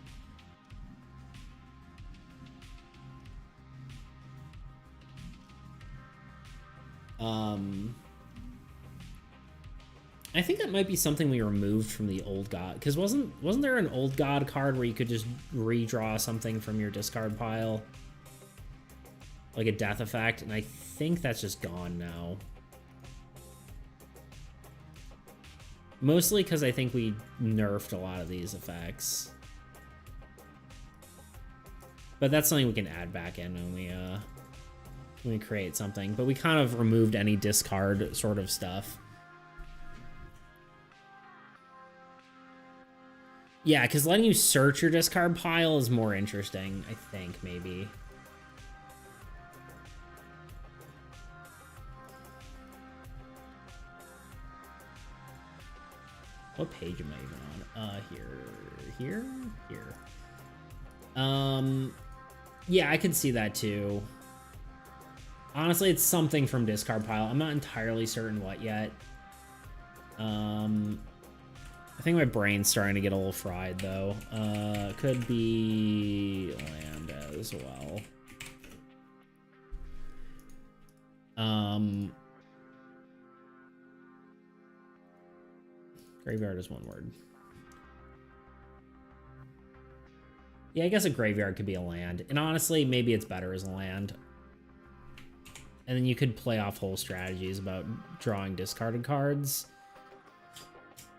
I think that might be something we removed from the old god, because wasn't there an old god card where you could just redraw something from your discard pile, like a death effect? And I think that's just gone now. Mostly because I think we nerfed a lot of these effects. But that's something we can add back in when we create something. But we kind of removed any discard sort of stuff. Yeah, because letting you search your discard pile is more interesting, I think, maybe. What page am I even on? Here. Yeah, I could see that too. Honestly, it's something from discard pile. I'm not entirely certain what yet. I think my brain's starting to get a little fried though. Could be land as well. Graveyard is one word. Yeah, I guess a graveyard could be a land. And honestly, maybe it's better as a land. And then you could play off whole strategies about drawing discarded cards.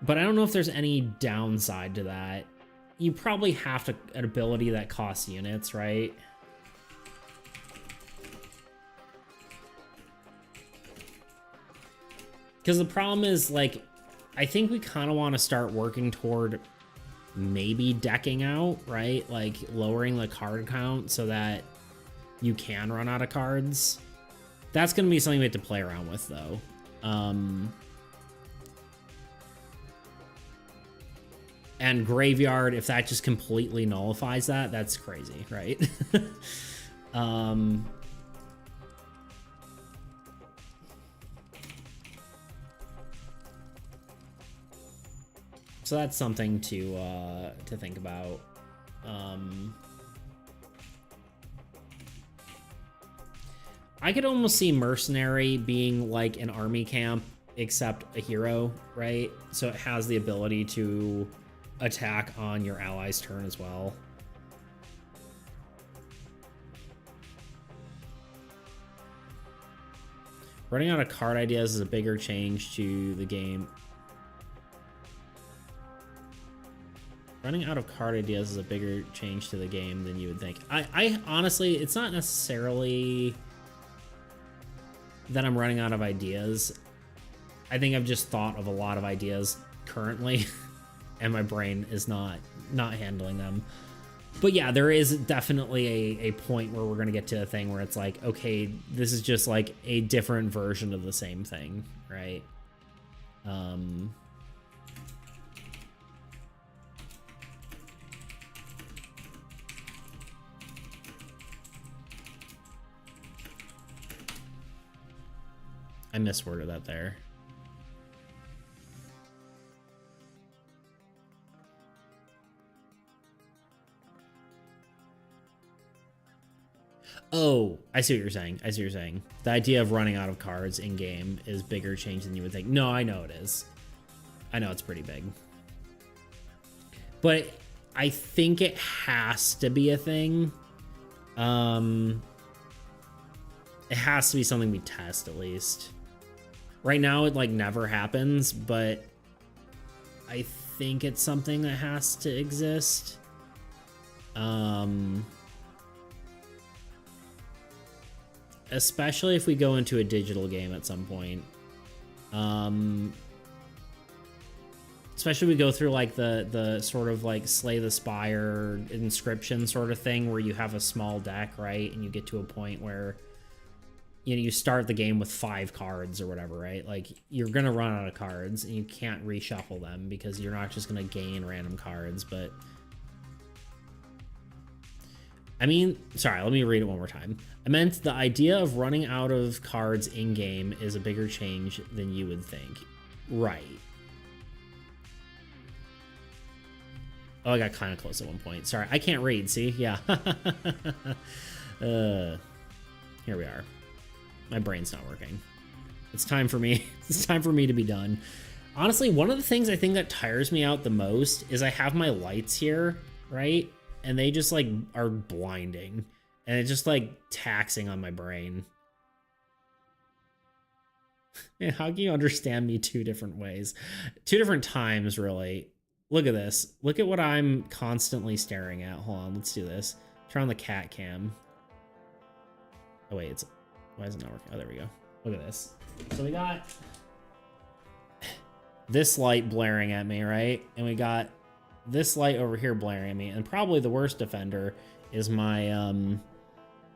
But I don't know if there's any downside to that. You probably have to an ability that costs units, right? Because the problem is, like, I think we kind of want to start working toward maybe decking out, right? Like, lowering the card count so that you can run out of cards. That's going to be something we have to play around with, though. And Graveyard, if that just completely nullifies that, that's crazy, right? So that's something to think about. I could almost see Mercenary being like an army camp, except a hero, right? So it has the ability to attack on your ally's turn as well. Running out of card ideas is a bigger change to the game. Running out of card ideas is a bigger change to the game than you would think. I honestly, it's not necessarily that I'm running out of ideas. I think I've just thought of a lot of ideas currently, and my brain is not handling them. But yeah, there is definitely a point where we're going to get to a thing where it's like, okay, this is just like a different version of the same thing, right? I misworded that there. Oh, I see what you're saying. I see what you're saying. The idea of running out of cards in game is bigger change than you would think. No, I know it is. I know it's pretty big. But I think it has to be a thing. It has to be something we test at least. Right now it like never happens, but I think it's something that has to exist. Especially if we go into a digital game at some point. Especially we go through like the sort of like Slay the Spire inscription sort of thing where you have a small deck, right? And you get to a point where, you know, you start the game with 5 cards or whatever, right? Like you're gonna run out of cards and you can't reshuffle them because you're not just gonna gain random cards. But I mean, sorry, let me read it one more time. I meant the idea of running out of cards in game is a bigger change than you would think. Right. Oh, I got kind of close at one point. Sorry, I can't read, see? Yeah. Here we are. My brain's not working. It's time for me. It's time for me to be done. Honestly, one of the things I think that tires me out the most is I have my lights here, right? And they just like are blinding. And it's just like taxing on my brain. Man, how can you understand me 2 different ways? 2 different times, really. Look at this. Look at what I'm constantly staring at. Hold on, let's do this. Turn on the cat cam. Oh wait, it's... Why is it not working? Oh, there we go. Look at this. So we got this light blaring at me, right? And we got this light over here blaring at me. And probably the worst offender is my,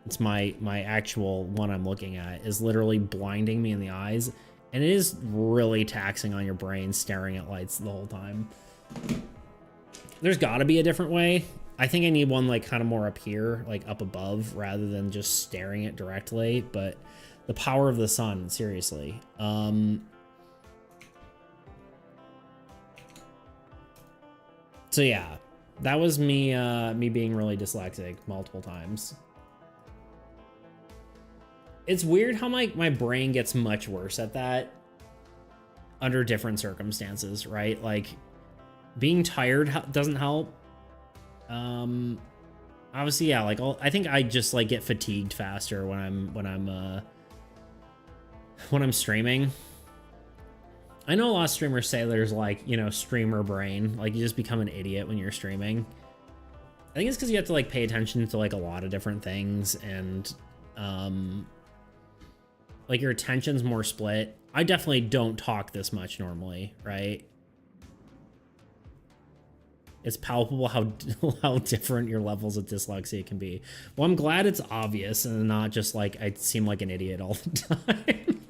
it's my actual one I'm looking at is literally blinding me in the eyes. And it is really taxing on your brain staring at lights the whole time. There's gotta be a different way. I think I need one like kind of more up here, like up above, rather than just staring it directly. But the power of the sun, seriously. So yeah, that was me me being really dyslexic multiple times. It's weird how my brain gets much worse at that under different circumstances, right? Like being tired doesn't help. Obviously, yeah, like I think I just like get fatigued faster when I'm streaming. I know a lot of streamers say there's like, you know, streamer brain, like you just become an idiot when you're streaming. I think it's because you have to like pay attention to like a lot of different things and like your attention's more split. I definitely don't talk this much normally, right? It's palpable how different your levels of dyslexia can be. Well, I'm glad it's obvious and not just like I seem like an idiot all the time.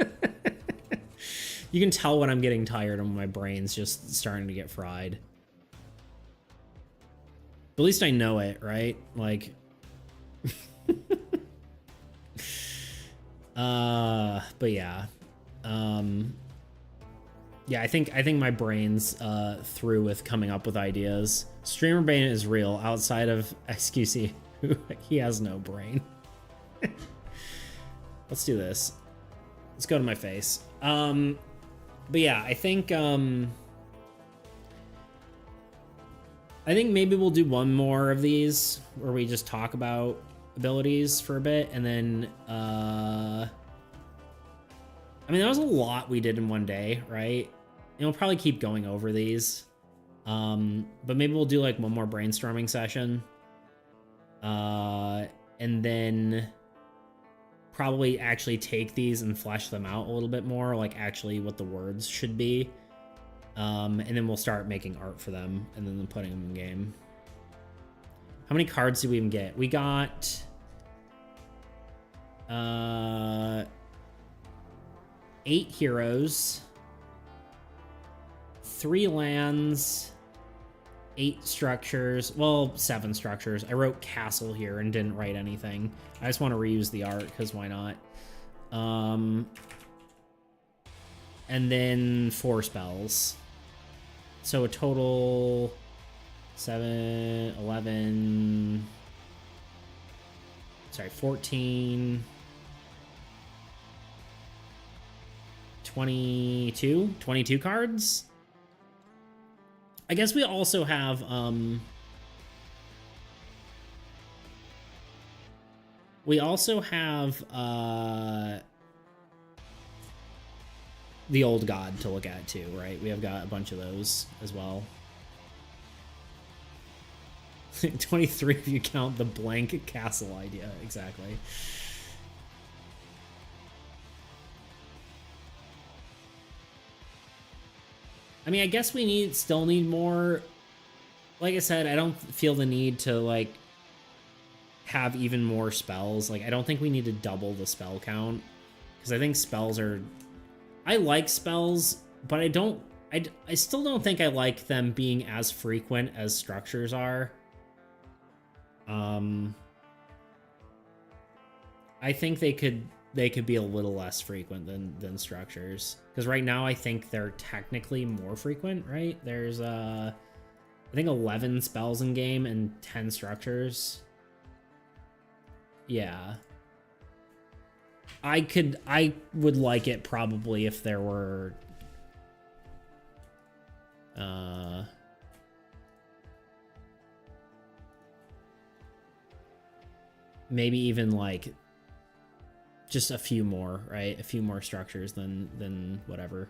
You can tell when I'm getting tired and my brain's just starting to get fried. At least I know it, right? Like, but yeah. Yeah, I think my brain's through with coming up with ideas. Streamer brain is real. Outside of XQC, he has no brain. Let's do this. Let's go to my face. But yeah, I think maybe we'll do one more of these where we just talk about abilities for a bit, and then I mean, that was a lot we did in one day, right? And we'll probably keep going over these. But maybe we'll do like one more brainstorming session. And then probably actually take these and flesh them out a little bit more, like actually what the words should be. And then we'll start making art for them and then putting them in game. How many cards did we even get? We got 8 heroes, 3 lands, 8 structures. Well, 7 structures. I wrote castle here and didn't write anything. I just want to reuse the art because why not? And then 4 spells. So a total 7, 11, sorry, 14, 22 cards. I guess we also have the old god to look at too, right? We have got a bunch of those as well. 23 if you count the blank castle idea. Exactly. I mean, I guess we still need more. Like I said, I don't feel the need to like have even more spells. Like, I don't think we need to double the spell count, because I think spells are, I like spells, but I still don't think I like them being as frequent as structures are. I think they could be a little less frequent than structures, because right now I think they're technically more frequent, right? There's I think 11 spells in game and 10 structures. Yeah. I would like it probably if there were maybe even like just a few more, right? A few more structures than whatever.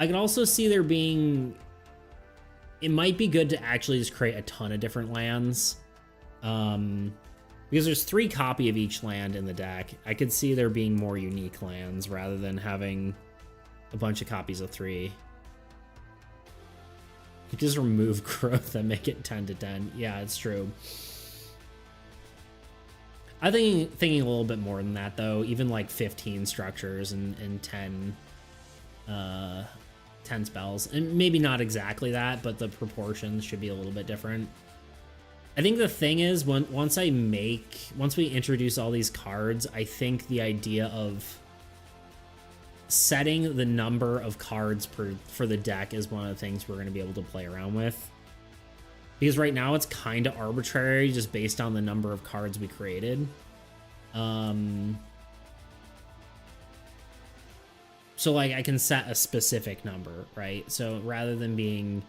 I can also see there being, it might be good to actually just create a ton of different lands. Because there's 3 copy of each land in the deck. I could see there being more unique lands rather than having a bunch of copies of 3. You just remove growth and make it 10 to 10. Yeah, it's true. I think thinking a little bit more than that though, even like 15 structures and 10 spells, and maybe not exactly that, but the proportions should be a little bit different. I think the thing is, once we introduce all these cards, I think the idea of setting the number of cards for the deck is one of the things we're going to be able to play around with. Because right now it's kind of arbitrary just based on the number of cards we created. So like I can set a specific number, right? So rather than being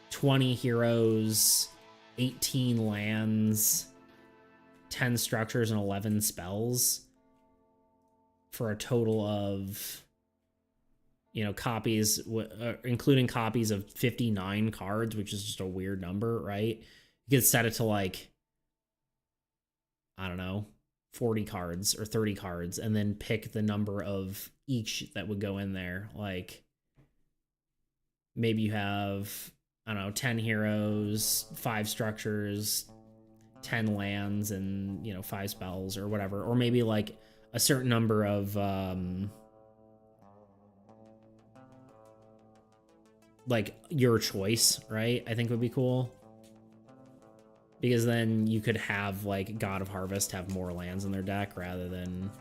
20 heroes, 18 lands, 10 structures, and 11 spells for a total of, you know, copies, including copies of 59 cards, which is just a weird number, right? You could set it to like, I don't know, 40 cards or 30 cards, and then pick the number of each that would go in there. Like, maybe you have, I don't know, 10 heroes, 5 structures, 10 lands, and, you know, 5 spells or whatever. Or maybe like a certain number of, like your choice, right? I think would be cool. because then you could have like God of Harvest have more lands in their deck rather than,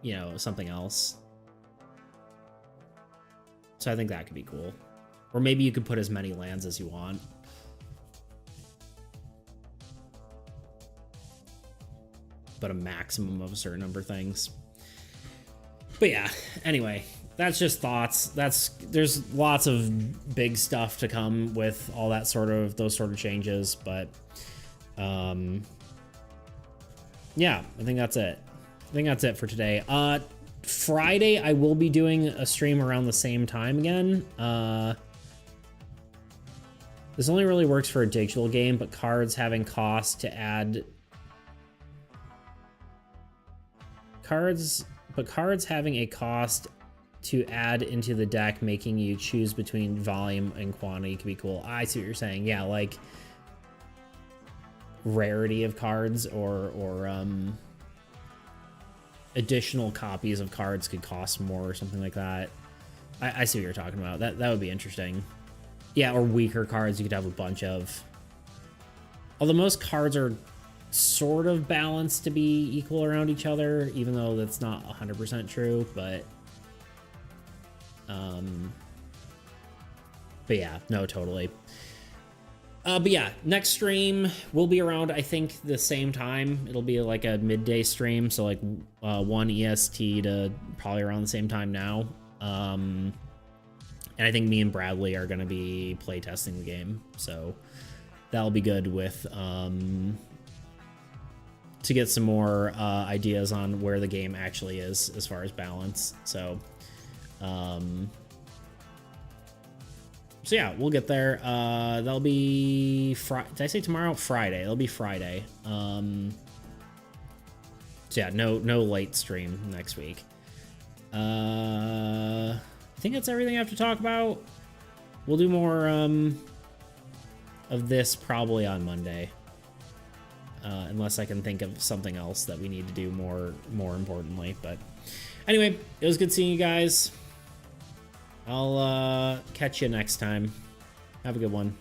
you know, something else. So I think that could be cool. Or maybe you could put as many lands as you want. But a maximum of a certain number of things. But yeah, anyway, that's just thoughts. There's lots of big stuff to come with all that those sort of changes, but yeah, I think that's it. I think that's it for today. Friday I will be doing a stream around the same time again. This only really works for a digital game, but cards having cost to add cards having a cost to add into the deck, making you choose between volume and quantity could be cool. I see what you're saying. Yeah, like rarity of cards or additional copies of cards could cost more or something like that. I see what you're talking about. That would be interesting. Yeah, or weaker cards you could have a bunch of. Although most cards are sort of balanced to be equal around each other, even though that's not 100% true, but yeah, no, totally. But yeah, next stream will be around, I think, the same time. It'll be like a midday stream, so like 1 EST to probably around the same time now. And I think me and Bradley are going to be playtesting the game, so that'll be good with to get some more ideas on where the game actually is as far as balance. So yeah, we'll get there. That'll be did I say tomorrow? Friday. It'll be Friday. So yeah, no late stream next week. I think that's everything I have to talk about. We'll do more of this probably on Monday. Unless I can think of something else that we need to do more importantly. But anyway, it was good seeing you guys. I'll catch you next time. Have a good one.